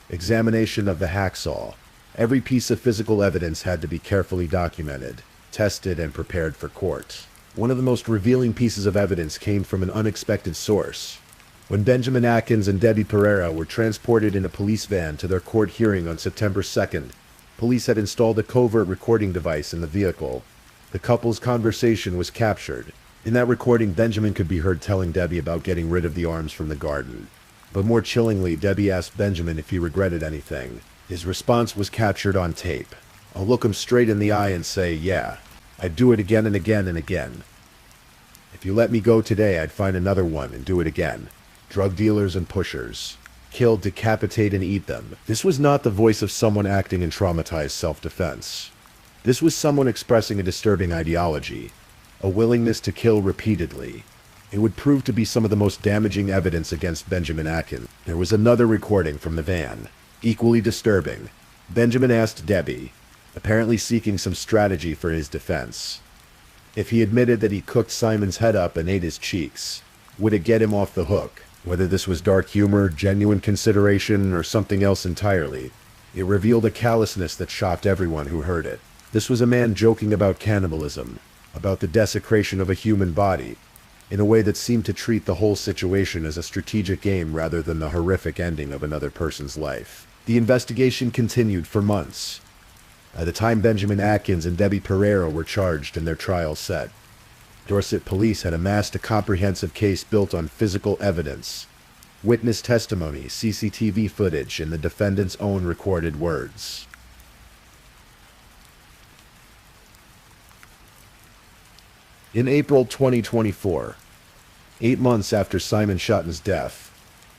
examination of the hacksaw. Every piece of physical evidence had to be carefully documented, tested, and prepared for court. One of the most revealing pieces of evidence came from an unexpected source. When Benjamin Atkins and Debbie Pereira were transported in a police van to their court hearing on September 2nd, police had installed a covert recording device in the vehicle. The couple's conversation was captured. In that recording, Benjamin could be heard telling Debbie about getting rid of the arms from the garden. But more chillingly, Debbie asked Benjamin if he regretted anything. His response was captured on tape. I'll look him straight in the eye and say, yeah, I'd do it again and again and again. If you let me go today, I'd find another one and do it again. Drug dealers and pushers. Kill, decapitate, and eat them. This was not the voice of someone acting in traumatized self-defense. This was someone expressing a disturbing ideology, a willingness to kill repeatedly. It would prove to be some of the most damaging evidence against Benjamin Atkins. There was another recording from the van, equally disturbing. Benjamin asked Debbie, apparently seeking some strategy for his defense, if he admitted that he cooked Simon's head up and ate his cheeks, would it get him off the hook? Whether this was dark humor, genuine consideration, or something else entirely, it revealed a callousness that shocked everyone who heard it. This was a man joking about cannibalism, about the desecration of a human body, in a way that seemed to treat the whole situation as a strategic game rather than the horrific ending of another person's life. The investigation continued for months. By the time Benjamin Atkins and Debbie Pereira were charged and their trial set, Dorset police had amassed a comprehensive case built on physical evidence, witness testimony, CCTV footage, and the defendant's own recorded words. In April 2024, 8 months after Simon Schotten's death,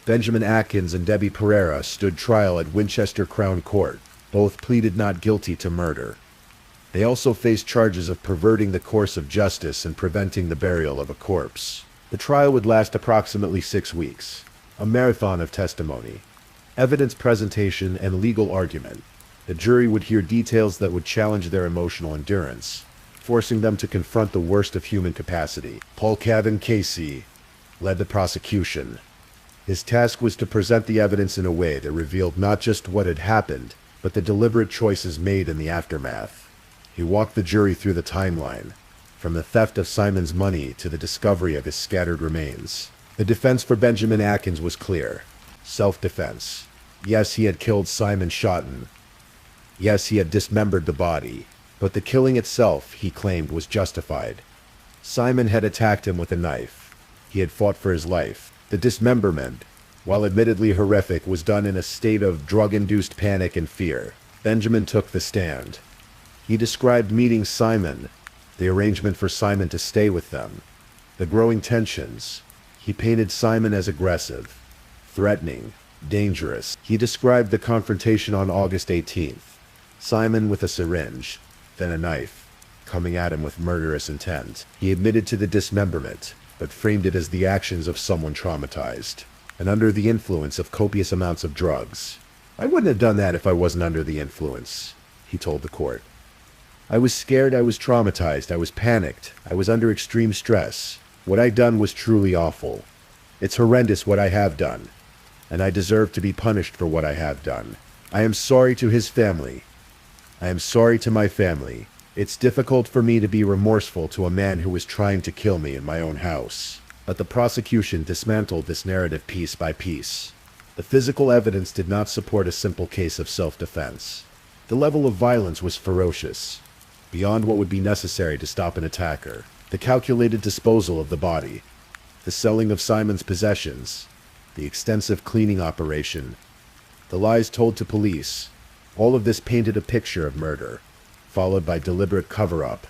Benjamin Atkins and Debbie Pereira stood trial at Winchester Crown Court. Both pleaded not guilty to murder. They also faced charges of perverting the course of justice and preventing the burial of a corpse. The trial would last approximately 6 weeks, a marathon of testimony, evidence presentation, and legal argument. The jury would hear details that would challenge their emotional endurance, forcing them to confront the worst of human capacity. Paul Cavan Casey led the prosecution. His task was to present the evidence in a way that revealed not just what had happened, but the deliberate choices made in the aftermath. He walked the jury through the timeline, from the theft of Simon's money to the discovery of his scattered remains. The defense for Benjamin Atkins was clear. Self-defense. Yes, he had killed Simon Schotten. Yes, he had dismembered the body. But the killing itself, he claimed, was justified. Simon had attacked him with a knife. He had fought for his life. The dismemberment, while admittedly horrific, was done in a state of drug-induced panic and fear. Benjamin took the stand. He described meeting Simon, the arrangement for Simon to stay with them, the growing tensions. He painted Simon as aggressive, threatening, dangerous. He described the confrontation on August 18th. Simon with a syringe, then a knife, coming at him with murderous intent. He admitted to the dismemberment, but framed it as the actions of someone traumatized, and under the influence of copious amounts of drugs. "I wouldn't have done that if I wasn't under the influence," he told the court. "I was scared, I was traumatized, I was panicked, I was under extreme stress. What I'd done was truly awful. It's horrendous what I have done, and I deserve to be punished for what I have done. I am sorry to his family. I am sorry to my family. It's difficult for me to be remorseful to a man who was trying to kill me in my own house." But the prosecution dismantled this narrative piece by piece. The physical evidence did not support a simple case of self-defense. The level of violence was ferocious, beyond what would be necessary to stop an attacker. The calculated disposal of the body, the selling of Simon's possessions, the extensive cleaning operation, the lies told to police, all of this painted a picture of murder, followed by deliberate cover-up,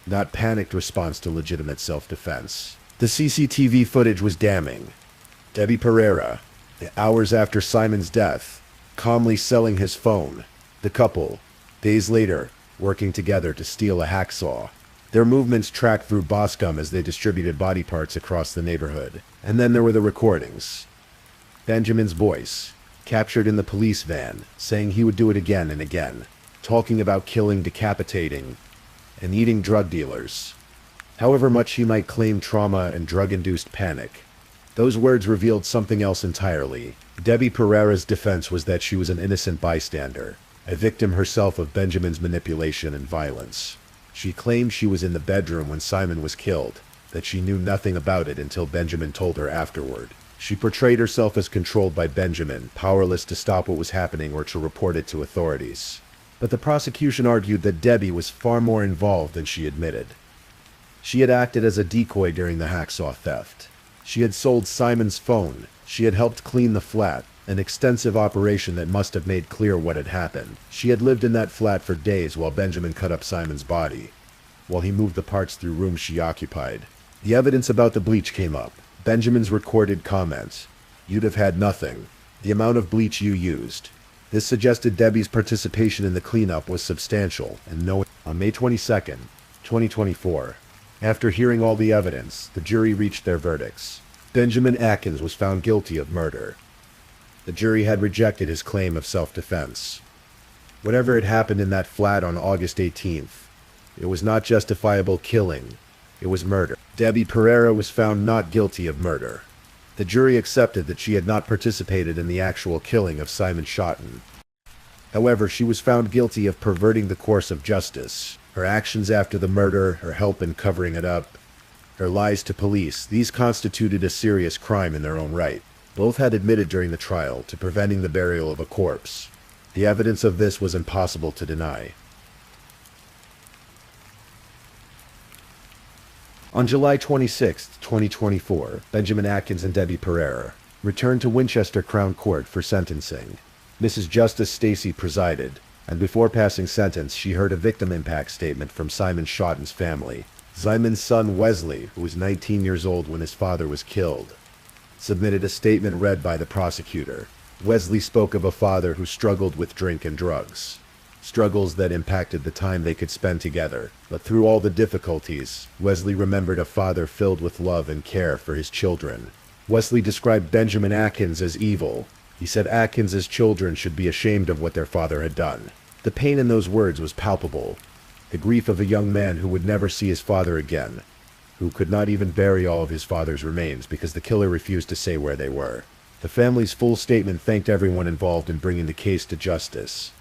not panicked response to legitimate self-defense. The CCTV footage was damning. Debbie Pereira, the hours after Simon's death, calmly selling his phone. The couple, days later, working together to steal a hacksaw. Their movements tracked through Boscombe as they distributed body parts across the neighborhood. And then there were the recordings. Benjamin's voice, captured in the police van, saying he would do it again and again, talking about killing, decapitating, and eating drug dealers. However much he might claim trauma and drug-induced panic, those words revealed something else entirely. Debbie Pereira's defense was that she was an innocent bystander, a victim herself of Benjamin's manipulation and violence. She claimed she was in the bedroom when Simon was killed, that she knew nothing about it until Benjamin told her afterward. She portrayed herself as controlled by Benjamin, powerless to stop what was happening or to report it to authorities. But the prosecution argued that Debbie was far more involved than she admitted. She had acted as a decoy during the hacksaw theft. She had sold Simon's phone. She had helped clean the flat, an extensive operation that must have made clear what had happened. She had lived in that flat for days while Benjamin cut up Simon's body, while he moved the parts through rooms she occupied. The evidence about the bleach came up. Benjamin's recorded comments. "You'd have had nothing. The amount of bleach you used." This suggested Debbie's participation in the cleanup was substantial, and no. On May 22nd, 2024, after hearing all the evidence, the jury reached their verdicts. Benjamin Atkins was found guilty of murder. The jury had rejected his claim of self-defense. Whatever had happened in that flat on August 18th, it was not justifiable killing. It was murder. Debbie Pereira was found not guilty of murder. The jury accepted that she had not participated in the actual killing of Simon Schotten. However, she was found guilty of perverting the course of justice. Her actions after the murder, her help in covering it up, her lies to police, these constituted a serious crime in their own right. Both had admitted during the trial to preventing the burial of a corpse. The evidence of this was impossible to deny. On July 26, 2024, Benjamin Atkins and Debbie Pereira returned to Winchester Crown Court for sentencing. Mrs. Justice Stacy presided, and before passing sentence, she heard a victim impact statement from Simon Schotten's family. Simon's son Wesley, who was 19 years old when his father was killed, submitted a statement read by the prosecutor. Wesley spoke of a father who struggled with drink and drugs, struggles that impacted the time they could spend together. But through all the difficulties, Wesley remembered a father filled with love and care for his children. Wesley described Benjamin Atkins as evil. He said Atkins' children should be ashamed of what their father had done. The pain in those words was palpable. The grief of a young man who would never see his father again, who could not even bury all of his father's remains because the killer refused to say where they were. The family's full statement thanked everyone involved in bringing the case to justice.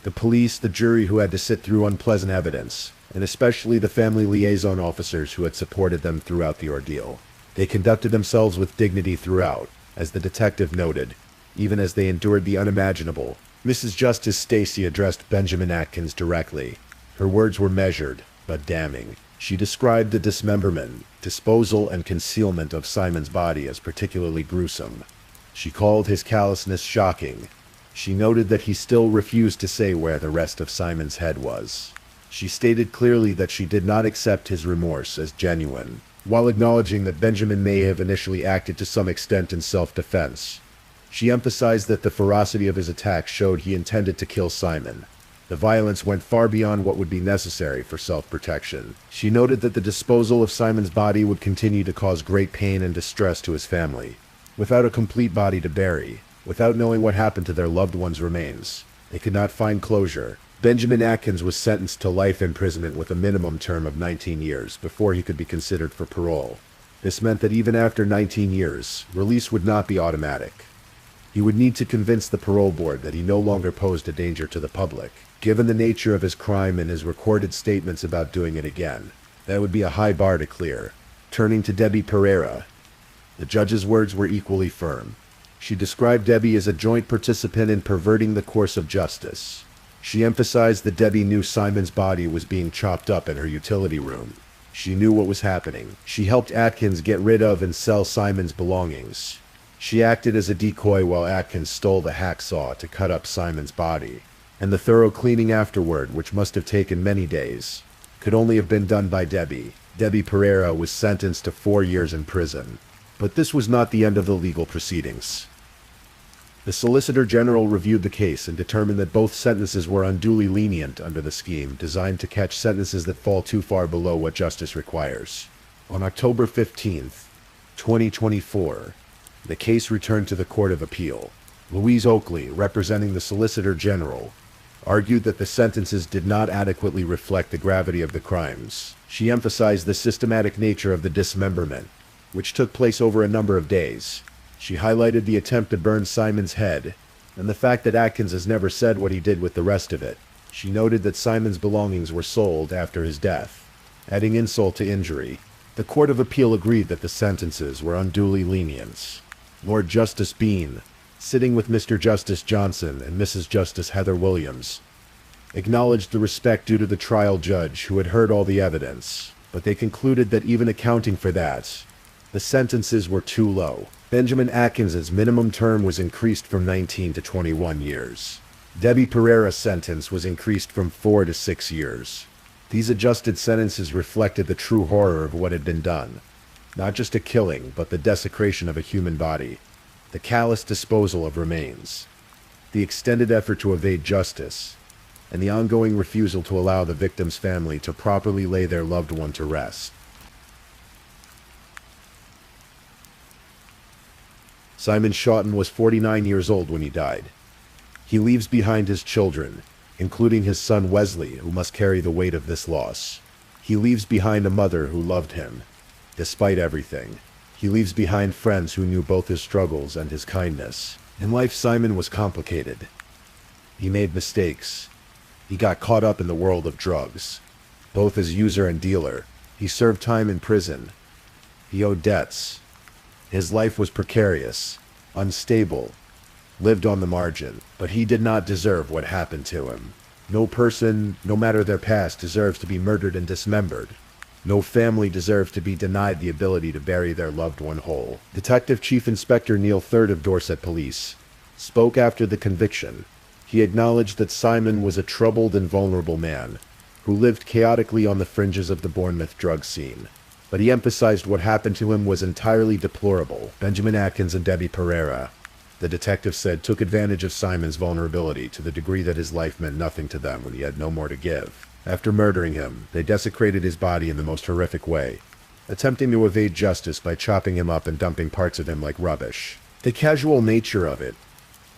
The police, the jury who had to sit through unpleasant evidence, and especially the family liaison officers who had supported them throughout the ordeal. They conducted themselves with dignity throughout, as the detective noted, even as they endured the unimaginable. Mrs. Justice Stacy addressed Benjamin Atkins directly. Her words were measured, but damning. She described the dismemberment, disposal, and concealment of Simon's body as particularly gruesome. She called his callousness shocking. She noted that he still refused to say where the rest of Simon's head was. She stated clearly that she did not accept his remorse as genuine, while acknowledging that Benjamin may have initially acted to some extent in self-defense. She emphasized that the ferocity of his attack showed he intended to kill Simon. The violence went far beyond what would be necessary for self-protection. She noted that the disposal of Simon's body would continue to cause great pain and distress to his family. Without a complete body to bury, without knowing what happened to their loved one's remains, they could not find closure. Benjamin Atkins was sentenced to life imprisonment with a minimum term of 19 years before he could be considered for parole. This meant that even after 19 years, release would not be automatic. He would need to convince the parole board that he no longer posed a danger to the public. Given the nature of his crime and his recorded statements about doing it again, that would be a high bar to clear. Turning to Debbie Pereira, the judge's words were equally firm. She described Debbie as a joint participant in perverting the course of justice. She emphasized that Debbie knew Simon's body was being chopped up in her utility room. She knew what was happening. She helped Atkins get rid of and sell Simon's belongings. She acted as a decoy while Atkins stole the hacksaw to cut up Simon's body. And the thorough cleaning afterward, which must have taken many days, could only have been done by Debbie. Debbie Pereira was sentenced to 4 years in prison. But this was not the end of the legal proceedings. The Solicitor General reviewed the case and determined that both sentences were unduly lenient under the scheme designed to catch sentences that fall too far below what justice requires. On October 15th, 2024, the case returned to the Court of Appeal. Louise Oakley, representing the Solicitor General, argued that the sentences did not adequately reflect the gravity of the crimes. She emphasized the systematic nature of the dismemberment, which took place over a number of days. She highlighted the attempt to burn Simon's head, and the fact that Atkins has never said what he did with the rest of it. She noted that Simon's belongings were sold after his death. Adding insult to injury, the Court of Appeal agreed that the sentences were unduly lenient. Lord Justice Bean, sitting with Mr. Justice Johnson and Mrs. Justice Heather Williams, acknowledged the respect due to the trial judge who had heard all the evidence, but they concluded that even accounting for that, the sentences were too low. Benjamin Atkins's minimum term was increased from 19 to 21 years. Debbie Pereira's sentence was increased from 4 to 6 years. These adjusted sentences reflected the true horror of what had been done. Not just a killing, but the desecration of a human body, the callous disposal of remains, the extended effort to evade justice, and the ongoing refusal to allow the victim's family to properly lay their loved one to rest. Simon Shawton was 49 years old when he died. He leaves behind his children, including his son Wesley, who must carry the weight of this loss. He leaves behind a mother who loved him, despite everything. He leaves behind friends who knew both his struggles and his kindness. In life, Simon was complicated. He made mistakes. He got caught up in the world of drugs, both as user and dealer. He served time in prison. He owed debts. His life was precarious, unstable, lived on the margin, but he did not deserve what happened to him. No person, no matter their past, deserves to be murdered and dismembered. No family deserves to be denied the ability to bury their loved one whole. Detective Chief Inspector Neil Third of Dorset Police spoke after the conviction. He acknowledged that Simon was a troubled and vulnerable man who lived chaotically on the fringes of the Bournemouth drug scene. But he emphasized what happened to him was entirely deplorable. Benjamin Atkins and Debbie Pereira, the detective said, took advantage of Simon's vulnerability to the degree that his life meant nothing to them when he had no more to give. After murdering him, they desecrated his body in the most horrific way, attempting to evade justice by chopping him up and dumping parts of him like rubbish. The casual nature of it,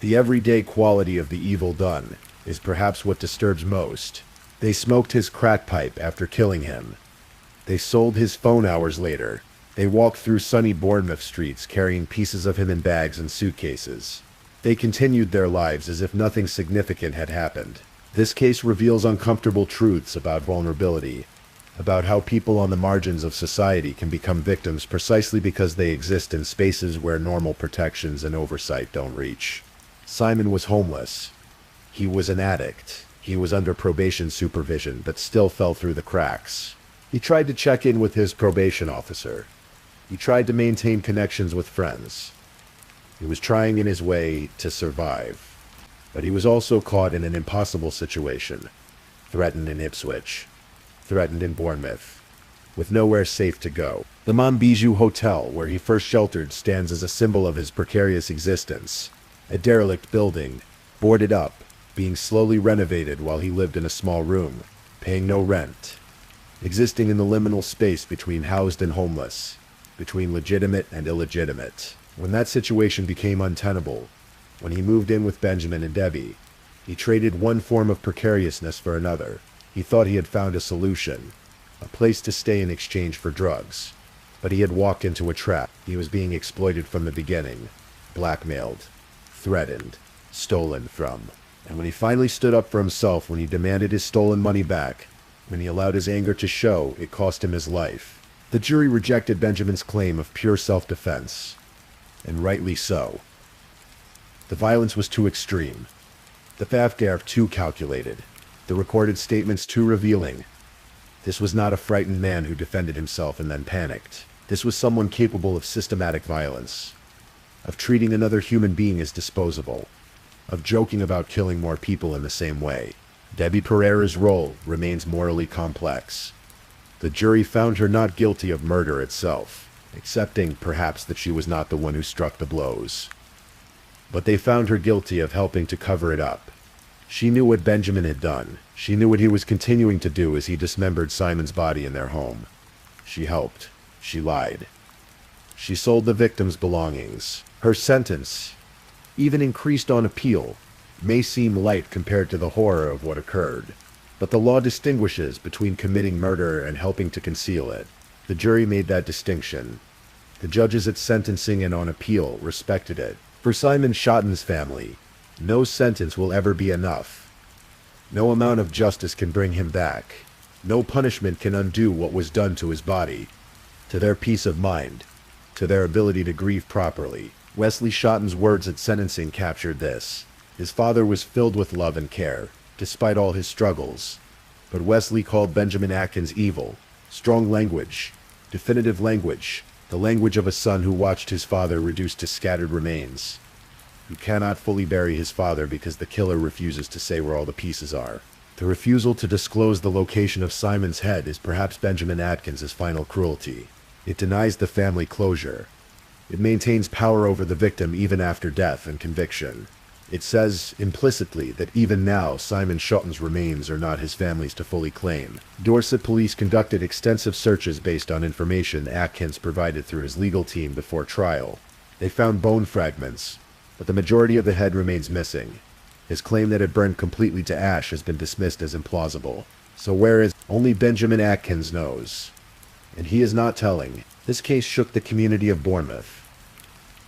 the everyday quality of the evil done, is perhaps what disturbs most. They smoked his crack pipe after killing him. They sold his phone hours later. They walked through sunny Bournemouth streets carrying pieces of him in bags and suitcases. They continued their lives as if nothing significant had happened. This case reveals uncomfortable truths about vulnerability, about how people on the margins of society can become victims precisely because they exist in spaces where normal protections and oversight don't reach. Simon was homeless. He was an addict. He was under probation supervision, but still fell through the cracks. He tried to check in with his probation officer. He tried to maintain connections with friends. He was trying in his way to survive. But he was also caught in an impossible situation. Threatened in Ipswich. Threatened in Bournemouth. With nowhere safe to go. The Montbijou Hotel, where he first sheltered, stands as a symbol of his precarious existence. A derelict building, boarded up, being slowly renovated while he lived in a small room, paying no rent. Existing in the liminal space between housed and homeless, between legitimate and illegitimate. When that situation became untenable, when he moved in with Benjamin and Debbie, he traded one form of precariousness for another. He thought he had found a solution, a place to stay in exchange for drugs. But he had walked into a trap. He was being exploited from the beginning, blackmailed, threatened, stolen from. And when he finally stood up for himself, when he demanded his stolen money back, when he allowed his anger to show, it cost him his life. The jury rejected Benjamin's claim of pure self-defense, and rightly so. The violence was too extreme. The Fafgare too calculated. The recorded statements too revealing. This was not a frightened man who defended himself and then panicked. This was someone capable of systematic violence, of treating another human being as disposable, of joking about killing more people in the same way. Debbie Pereira's role remains morally complex. The jury found her not guilty of murder itself, accepting perhaps that she was not the one who struck the blows. But they found her guilty of helping to cover it up. She knew what Benjamin had done. She knew what he was continuing to do as he dismembered Simon's body in their home. She helped. She lied. She sold the victim's belongings. Her sentence, even increased on appeal, may seem light compared to the horror of what occurred. But the law distinguishes between committing murder and helping to conceal it. The jury made that distinction. The judges at sentencing and on appeal respected it. For Simon Schotten's family, no sentence will ever be enough. No amount of justice can bring him back. No punishment can undo what was done to his body, to their peace of mind, to their ability to grieve properly. Wesley Schotten's words at sentencing captured this. His father was filled with love and care, despite all his struggles. But Wesley called Benjamin Atkins evil. Strong language, definitive language, the language of a son who watched his father reduced to scattered remains, who cannot fully bury his father because the killer refuses to say where all the pieces are. The refusal to disclose the location of Simon's head is perhaps Benjamin Atkins' final cruelty. It denies the family closure. It maintains power over the victim even after death and conviction. It says, implicitly, that even now Simon Schotten's remains are not his family's to fully claim. Dorset police conducted extensive searches based on information Atkins provided through his legal team before trial. They found bone fragments, but the majority of the head remains missing. His claim that it burned completely to ash has been dismissed as implausible. So whereas only Benjamin Atkins knows, and he is not telling, this case shook the community of Bournemouth.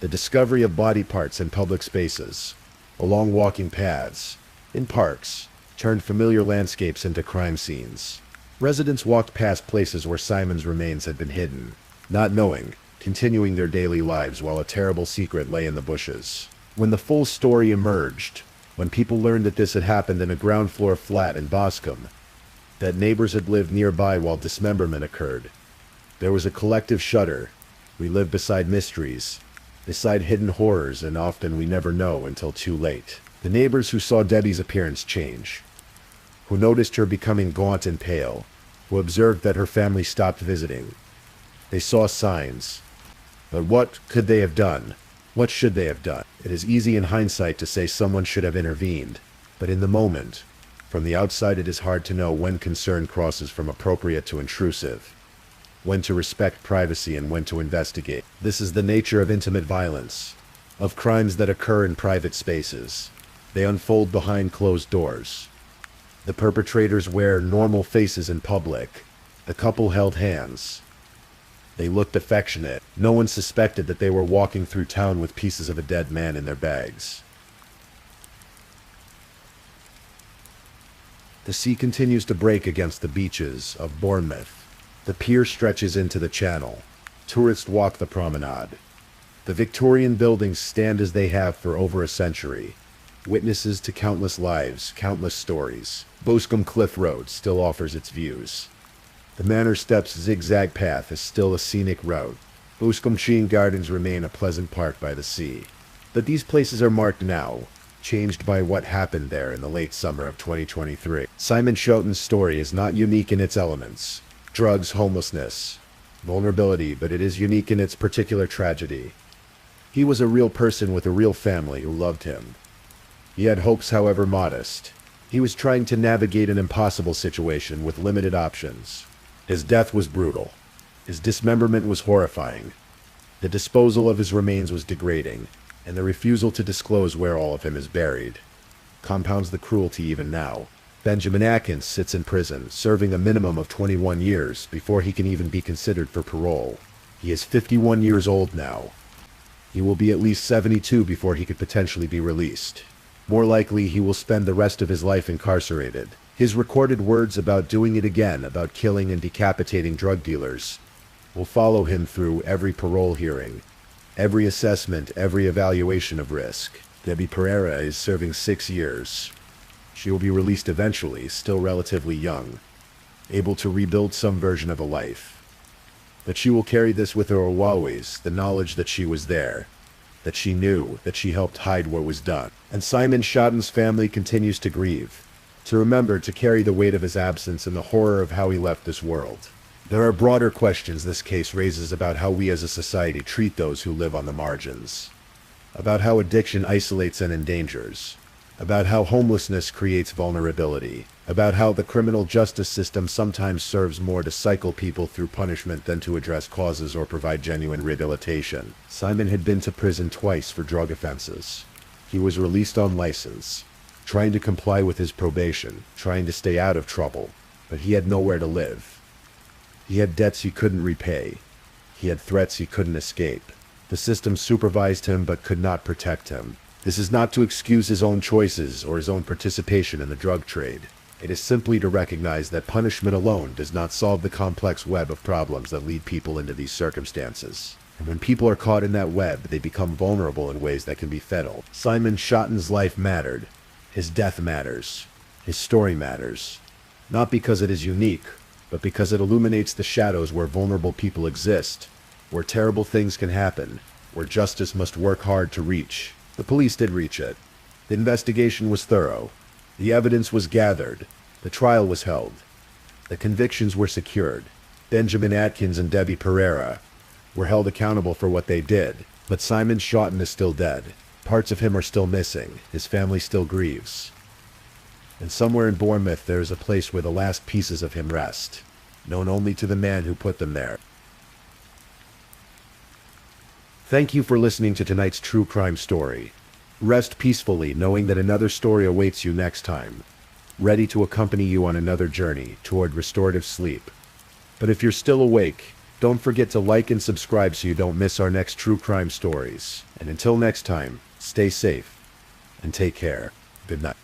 The discovery of body parts in public spaces, along walking paths, in parks, turned familiar landscapes into crime scenes. Residents walked past places where Simon's remains had been hidden, not knowing, continuing their daily lives while a terrible secret lay in the bushes. When the full story emerged, when people learned that this had happened in a ground floor flat in Boscombe, that neighbors had lived nearby while dismemberment occurred, there was a collective shudder. We live beside mysteries, beside hidden horrors, and often we never know until too late. The neighbors who saw Debbie's appearance change, who noticed her becoming gaunt and pale, who observed that her family stopped visiting. They saw signs. But what could they have done? What should they have done? It is easy in hindsight to say someone should have intervened, but in the moment, from the outside it is hard to know when concern crosses from appropriate to intrusive, when to respect privacy and when to investigate. This is the nature of intimate violence, of crimes that occur in private spaces. They unfold behind closed doors. The perpetrators wear normal faces in public. The couple held hands. They looked affectionate. No one suspected that they were walking through town with pieces of a dead man in their bags. The sea continues to break against the beaches of Bournemouth. The pier stretches into the channel. Tourists walk the promenade. The Victorian buildings stand as they have for over a century, witnesses to countless lives, countless stories. Boscombe Cliff Road still offers its views. The manor steps' zigzag path is still a scenic route. Buscomchin Gardens remain a pleasant park by the sea. But these places are marked now, changed by what happened there in the late summer of 2023. Simon Schoten's story is not unique in its elements. Drugs, homelessness, vulnerability, but it is unique in its particular tragedy. He was a real person with a real family who loved him. He had hopes, however modest. He was trying to navigate an impossible situation with limited options. His death was brutal. His dismemberment was horrifying. The disposal of his remains was degrading, and the refusal to disclose where all of him is buried compounds the cruelty even now. Benjamin Atkins sits in prison, serving a minimum of 21 years before he can even be considered for parole. He is 51 years old now. He will be at least 72 before he could potentially be released. More likely, he will spend the rest of his life incarcerated. His recorded words about doing it again, about killing and decapitating drug dealers, will follow him through every parole hearing, every assessment, every evaluation of risk. Debbie Pereira is serving 6 years. She will be released eventually, still relatively young, able to rebuild some version of a life. But she will carry this with her always, the knowledge that she was there, that she knew, that she helped hide what was done. And Simon Schoten's family continues to grieve, to remember, to carry the weight of his absence and the horror of how he left this world. There are broader questions this case raises about how we as a society treat those who live on the margins, about how addiction isolates and endangers, about how homelessness creates vulnerability, about how the criminal justice system sometimes serves more to cycle people through punishment than to address causes or provide genuine rehabilitation. Simon had been to prison twice for drug offenses. He was released on license, trying to comply with his probation, trying to stay out of trouble, but he had nowhere to live. He had debts he couldn't repay. He had threats he couldn't escape. The system supervised him but could not protect him. This is not to excuse his own choices or his own participation in the drug trade. It is simply to recognize that punishment alone does not solve the complex web of problems that lead people into these circumstances. And when people are caught in that web, they become vulnerable in ways that can be fatal. Simon Schoten's life mattered. His death matters. His story matters. Not because it is unique, but because it illuminates the shadows where vulnerable people exist, where terrible things can happen, where justice must work hard to reach. The police did reach it. The investigation was thorough. The evidence was gathered. The trial was held. The convictions were secured. Benjamin Atkins and Debbie Pereira were held accountable for what they did. But Simon Schoten is still dead. Parts of him are still missing. His family still grieves. And somewhere in Bournemouth there is a place where the last pieces of him rest, known only to the man who put them there. Thank you for listening to tonight's true crime story. Rest peacefully knowing that another story awaits you next time, ready to accompany you on another journey toward restorative sleep. But if you're still awake, don't forget to like and subscribe so you don't miss our next true crime stories. And until next time, stay safe and take care. Good night.